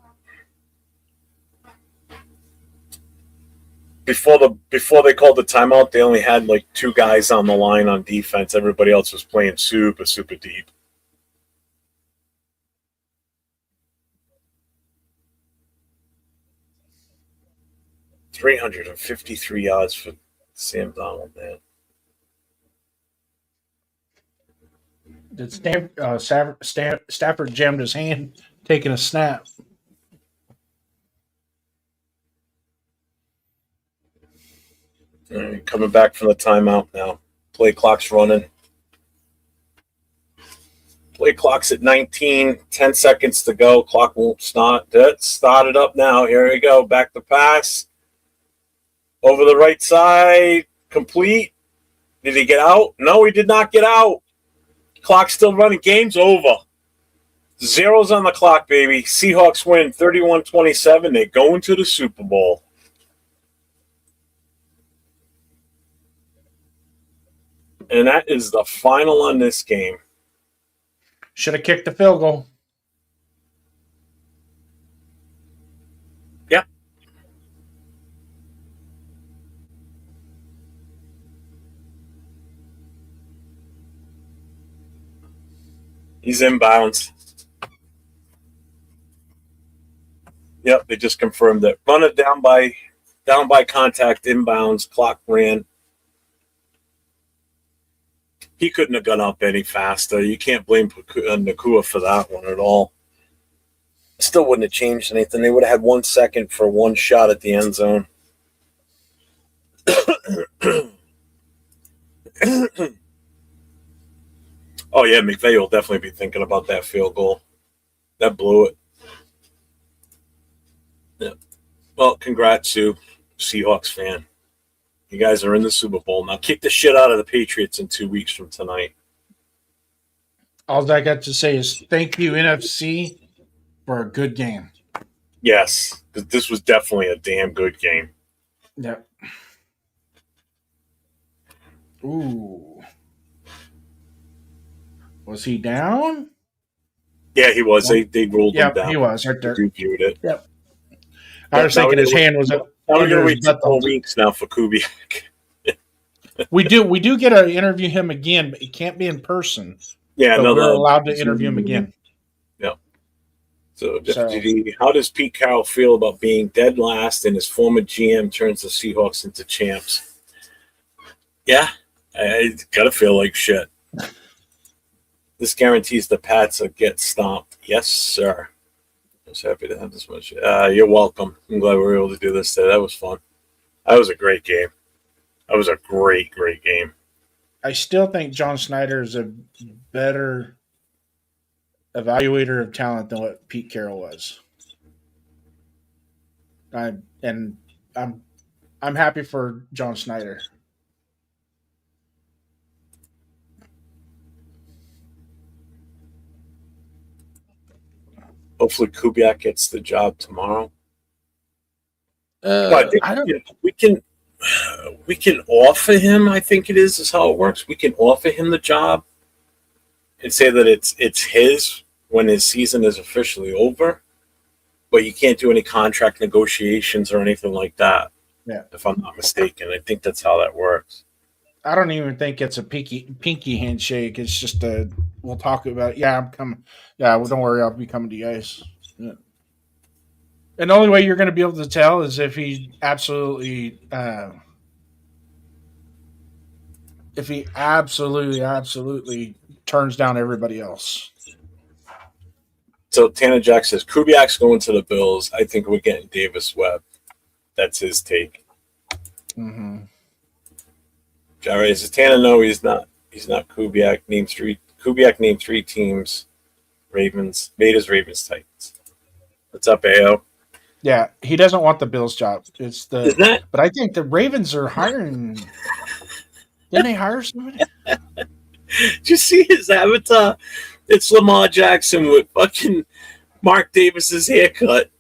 A: Before they called the timeout, they only had like 2 guys on the line on defense. Everybody else was playing super, super deep. $353 yards for Sam Donald, man.
B: Did Stafford jammed his hand taking a snap?
A: All right, coming back from the timeout now. Play clock's running. Play clock's at 19. 10 seconds to go. Clock won't start. That's started up now. Here we go. Back to pass. Over the right side. Complete. Did he get out? No, he did not get out. Clock's still running. Game's over. Zeros on the clock, baby. Seahawks win 31-27. They go into the Super Bowl. And that is the final on this game.
B: Should have kicked the field goal.
A: Yep. He's inbounds. Yep, they just confirmed it. Run it down by contact, inbounds, clock ran. He couldn't have gone up any faster. You can't blame Nakua for that one at all. Still wouldn't have changed anything. They would have had 1 second for one shot at the end zone. Oh, yeah, McVay will definitely be thinking about that field goal. That blew it. Yeah. Well, congrats to Seahawks fan. You guys are in the Super Bowl. Now kick the shit out of the Patriots in 2 weeks from tonight.
B: All I got to say is thank you, NFC, for a good game.
A: Yes, because this was definitely a damn good game.
B: Yep. Ooh. Was he down?
A: Yeah, he was. They ruled him down.
B: Yeah, he was right there.
A: Reviewed it.
B: Yep. I was thinking his hand was up.
A: Now we're going to wait 4 weeks now for Kubiak.
B: We do get to interview him again, but it can't be in person.
A: Yeah,
B: no, we're allowed to interview him again.
A: Yeah. So, how does Pete Carroll feel about being dead last and his former GM turns the Seahawks into champs? Yeah, I gotta feel like shit. This guarantees the Pats will get stomped. Yes, sir. I was happy to have this much. You're welcome. I'm glad we were able to do this today. That was fun. That was a great game. That was a great, great game.
B: I still think John Snyder is a better evaluator of talent than what Pete Carroll was. I'm happy for John Snyder.
A: Hopefully Kubiak gets the job tomorrow. We can offer him, I think is how it works. We can offer him the job and say that it's his when his season is officially over, but you can't do any contract negotiations or anything like that.
B: Yeah.
A: if I'm not mistaken. I think that's how that works.
B: I don't even think it's a pinky handshake. It's just we'll talk about it. Yeah, I'm coming. Yeah, well, don't worry, I'll be coming to you guys. Yeah. And the only way you're going to be able to tell is if he absolutely turns down everybody else.
A: So Tanner Jack says Kubiak's going to the Bills. I think we're getting Davis Webb. That's his take.
B: Mm-hmm.
A: Jerry says Tanner, no, he's not. He's not Kubiak. Kubiak named 3 teams: Ravens, Ravens, Titans. What's up, AO?
B: Yeah, he doesn't want the Bills job.
A: Isn't that?
B: But I think the Ravens are hiring. Didn't they hire somebody?
A: Did you see his avatar? It's Lamar Jackson with fucking Mark Davis's haircut.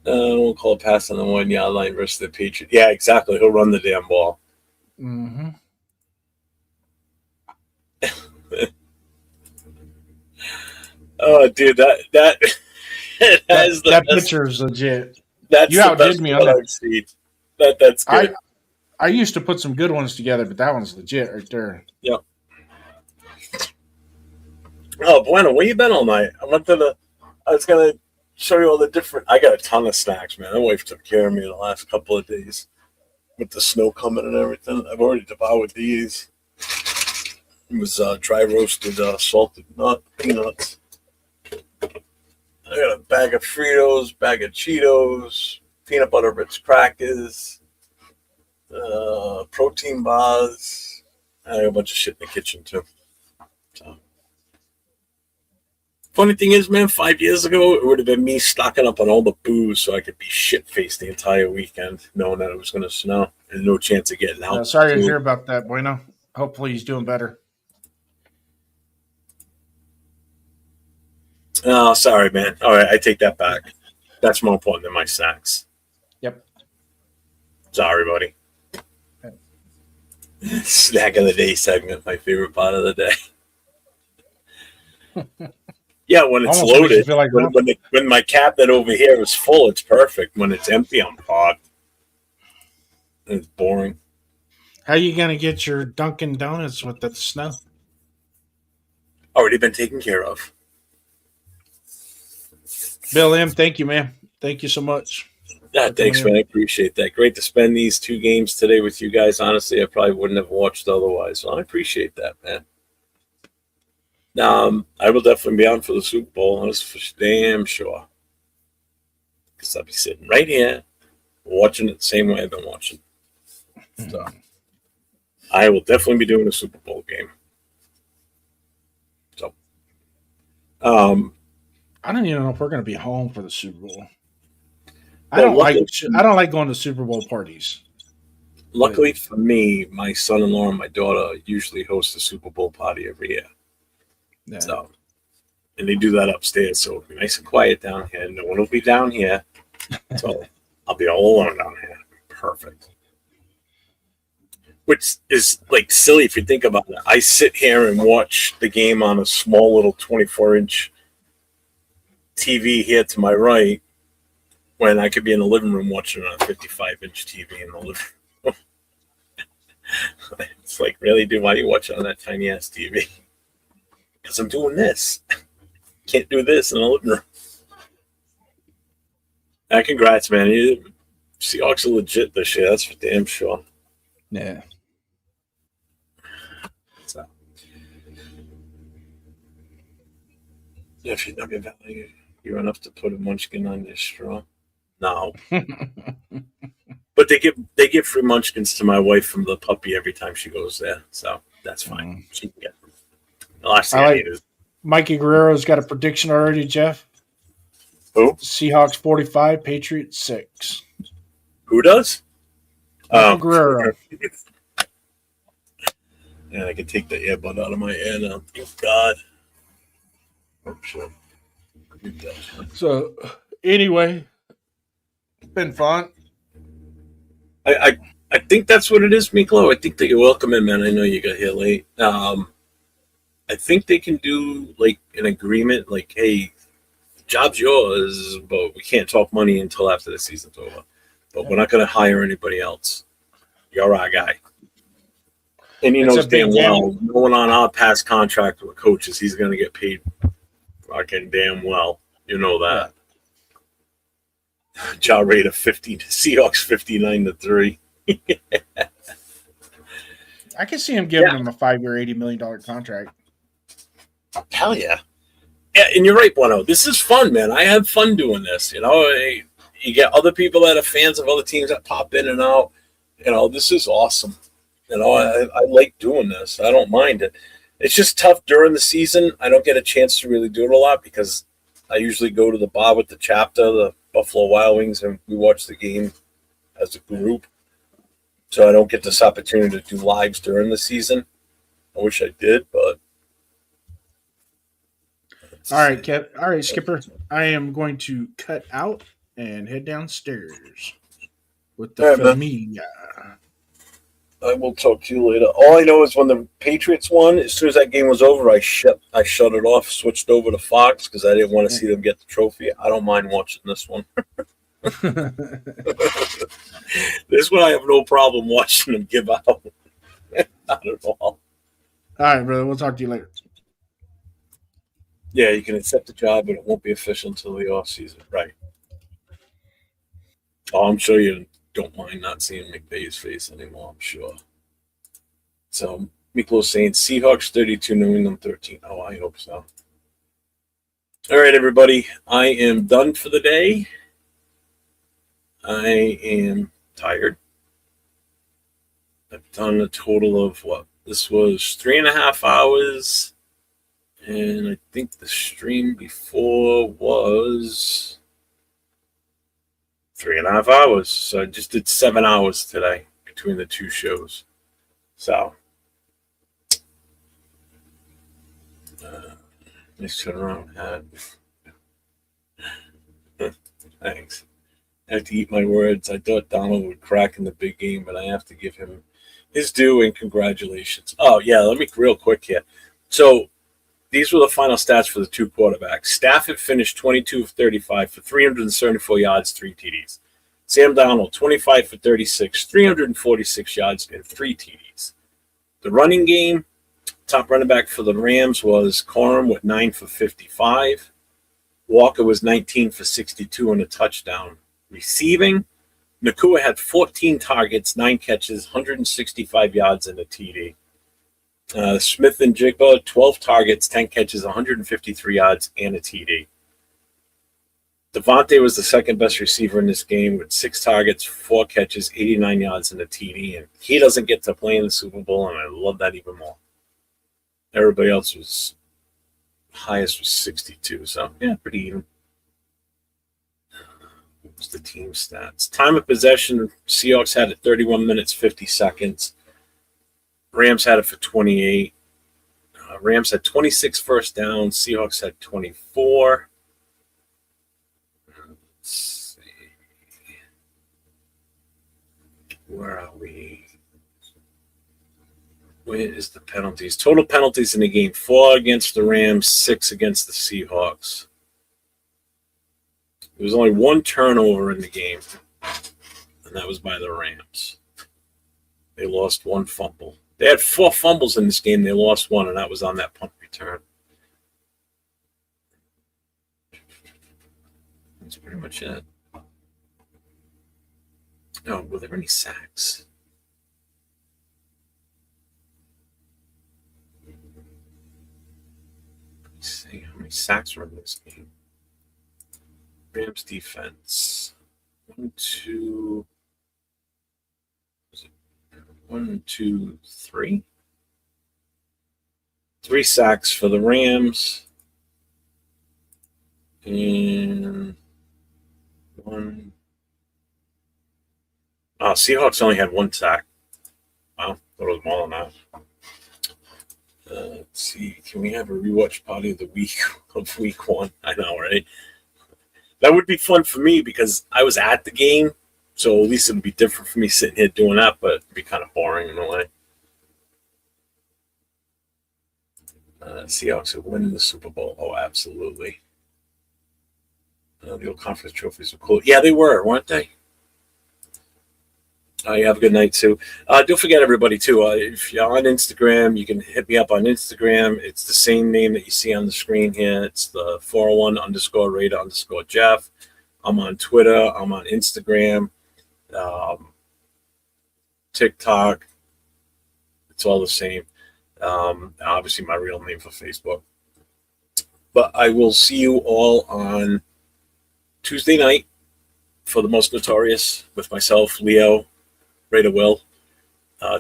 A: We'll call a pass on the 1 yard line versus the Patriots. Yeah, exactly. He'll run the damn ball.
B: Mm-hmm.
A: Oh, dude, that
B: picture is legit.
A: That's
B: you outdid me on that.
A: That's good.
B: I used to put some good ones together, but that one's legit right there.
A: Yep. Oh, Bueno, where you been all night? I was gonna show you all the different. I got a ton of snacks, man. My wife took care of me the last couple of days with the snow coming and everything. I've already devoured these. It was dry roasted salted peanuts. I got a bag of Fritos, bag of Cheetos, peanut butter Ritz crackers, protein bars. I got a bunch of shit in the kitchen too. So. Funny thing is, man, 5 years ago, it would have been me stocking up on all the booze so I could be shit-faced the entire weekend, knowing that it was going to snow and no chance of getting out.
B: Sorry to hear about that, Bueno. Hopefully he's doing better.
A: Oh, sorry, man. All right, I take that back. That's more important than my snacks.
B: Yep.
A: Sorry, buddy. Snack of the day segment, my favorite part of the day. Yeah, when it's loaded. Like when my cabinet over here is full, it's perfect. When it's empty, I'm fucked. It's boring.
B: How you gonna get your Dunkin' Donuts with the snow?
A: Already been taken care of.
B: Bill M, thank you, man. Thank you so much.
A: Yeah, thanks, man. I appreciate that. Great to spend these 2 games today with you guys. Honestly, I probably wouldn't have watched otherwise. So I appreciate that, man. I will definitely be on for the Super Bowl. That's for damn sure. Because I'll be sitting right here watching it the same way I've been watching. So I will definitely be doing a Super Bowl game. So
B: I don't even know if we're going to be home for the Super Bowl. I don't like going to Super Bowl parties.
A: Luckily for me, my son-in-law and my daughter usually host a Super Bowl party every year. Yeah. So, and they do that upstairs, so it'll be nice and quiet down here. No one will be down here, so I'll be all alone down here. Perfect. Which is like silly if you think about it. I sit here and watch the game on a small little 24-inch TV here to my right, when I could be in the living room watching on a 55-inch TV in the living room. It's like, really, dude? Why do you watch it on that tiny ass TV? Because I'm doing this. Can't do this in the living room. Congrats, man. Seahawks are legit this year. That's for damn sure.
B: Yeah.
A: So, yeah, if you know your value, you're enough to put a munchkin on your straw. No. But they give free munchkins to my wife from the puppy every time she goes there. So that's fine. She can get them. The last thing I need is
B: Mikey Guerrero's got a prediction already, Jeff.
A: Who?
B: Seahawks 45, Patriots 6.
A: Who does?
B: Guerrero.
A: Yeah, I can take the earbud out of my ear now. Thank God. Oh, shit.
B: So, anyway, it's been fun.
A: I think that's what it is, Miklo. I think that you're welcome in, man. I know you got here late. I I think they can do like an agreement, like, hey, job's yours, but we can't talk money until after the season's over. But we're not going to hire anybody else. You're our guy. And he
B: It's
A: knows
B: a big
A: damn well, no one on our past contract with coaches, he's going to get paid fucking damn well. You know that. Ja rate of 50, Seahawks 59-3.
B: I can see him giving him a 5-year, $80 million contract.
A: Hell yeah. Yeah, and you're right, Bueno. This is fun, man. I have fun doing this. You know, you get other people that are fans of other teams that pop in and out. You know, this is awesome. You know, I like doing this. I don't mind it. It's just tough during the season. I don't get a chance to really do it a lot because I usually go to the bar with the chapter, the Buffalo Wild Wings, and we watch the game as a group. So I don't get this opportunity to do lives during the season. I wish I did, but.
B: All right, Kev. All right, Skipper. I am going to cut out and head downstairs with the familia.
A: I will talk to you later. All I know is when the Patriots won, as soon as that game was over, I shut it off, switched over to Fox because I didn't want to see them get the trophy. I don't mind watching this one. This one I have no problem watching them give out. Not at all.
B: All right, brother. We'll talk to you later.
A: Yeah, you can accept the job, but it won't be official until the off season, right? Oh, I'm sure you don't mind not seeing McVay's face anymore, I'm sure. So, Miklo's saying Seahawks 32, New England 13. Oh, I hope so. All right, everybody. I am done for the day. I am tired. I've done a total of what? This was 3.5 hours. And I think the stream before was 3.5 hours. So I just did 7 hours today between the two shows. So, nice turn around hat. Thanks. I have to eat my words. I thought Donald would crack in the big game, but I have to give him his due and congratulations. Oh, yeah, let me real quick here. So, these were the final stats for the two quarterbacks. Stafford finished 22 of 35 for 374 yards, 3 TDs. Sam Darnold, 25 for 36, 346 yards, and 3 TDs. The running game, top running back for the Rams was Corum with 9 for 55. Walker was 19 for 62 and a touchdown. Receiving, Nakua had 14 targets, 9 catches, 165 yards, and a TD. Smith and Jigba, 12 targets, 10 catches, 153 yards, and a TD. Devontae was the second best receiver in this game with 6 targets, 4 catches, 89 yards, and a TD. And he doesn't get to play in the Super Bowl, and I love that even more. Everybody else was, highest was 62. So, yeah, pretty even. What was the team stats? Time of possession, Seahawks had it 31 minutes, 50 seconds. Rams had it for 28. Rams had 26 first downs. Seahawks had 24. Let's see. Where are we? Where is the penalties? Total penalties in the game. 4 against the Rams, 6 against the Seahawks. There was only 1 turnover in the game, and that was by the Rams. They lost 1 fumble. They had 4 fumbles in this game. They lost 1, and that was on that punt return. That's pretty much it. Oh, were there any sacks? Let's see how many sacks were in this game. Rams defense. 1, 2. 1, 2, 3. 3 sacks for the Rams. And 1. Oh, Seahawks only had 1 sack. Wow, thought it was more than that. Let's see. Can we have a rewatch party of the week of week 1? I know, right? That would be fun for me because I was at the game. So at least it would be different for me sitting here doing that, but it'd be kind of boring in a way. Seahawks are winning the Super Bowl. Oh, absolutely. The old conference trophies were cool. Yeah, they were, weren't they? You have a good night, Sue. Don't forget, everybody, too, if you're on Instagram, you can hit me up on Instagram. It's the same name that you see on the screen here. It's the 401_Raider_Jeff. I'm on Twitter. I'm on Instagram, TikTok. It's all the same. Obviously, my real name for Facebook. But I will see you all on Tuesday night for the Most Notorious with myself, Leo, Raider Will,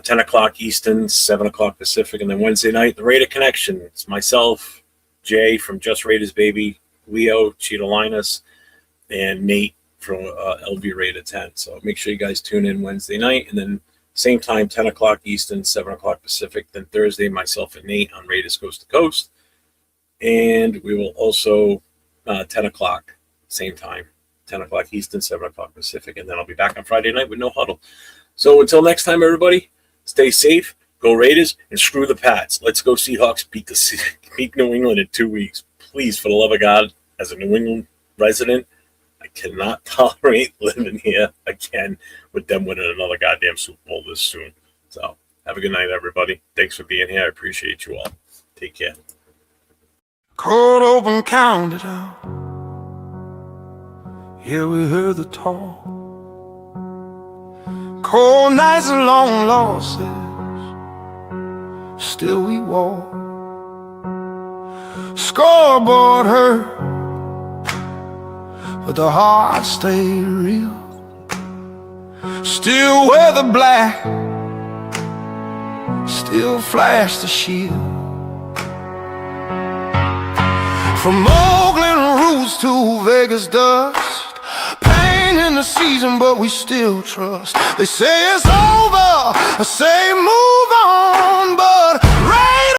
A: 10 o'clock Eastern, 7 o'clock Pacific. And then Wednesday night, the Raider Connection. It's myself, Jay from Just Raiders Baby, Leo, Cheetah Linus, and Nate from LV Raider 10. So make sure you guys tune in Wednesday night. And then same time, 10 o'clock Eastern, 7 o'clock Pacific. Then Thursday, myself and Nate on Raiders Coast to Coast. And we will also 10 o'clock, same time, 10 o'clock Eastern, 7 o'clock Pacific. And then I'll be back on Friday night with no huddle. So until next time, everybody, stay safe, go Raiders, and screw the Pats. Let's go Seahawks beat New England in 2 weeks. Please, for the love of God, as a New England resident, I cannot tolerate living here again with them winning another goddamn Super Bowl this soon. So have a good night, everybody. Thanks for being here. I appreciate you all. Take care.
E: Cold open, counted out. Yeah, we heard the talk. Cold nights and long losses, still we walk. Scoreboard hurt, but the heart stayed real. Still wear the black, still flash the shield. From Oakland roots to Vegas dust, pain in the season, but we still trust. They say it's over, I say move on, but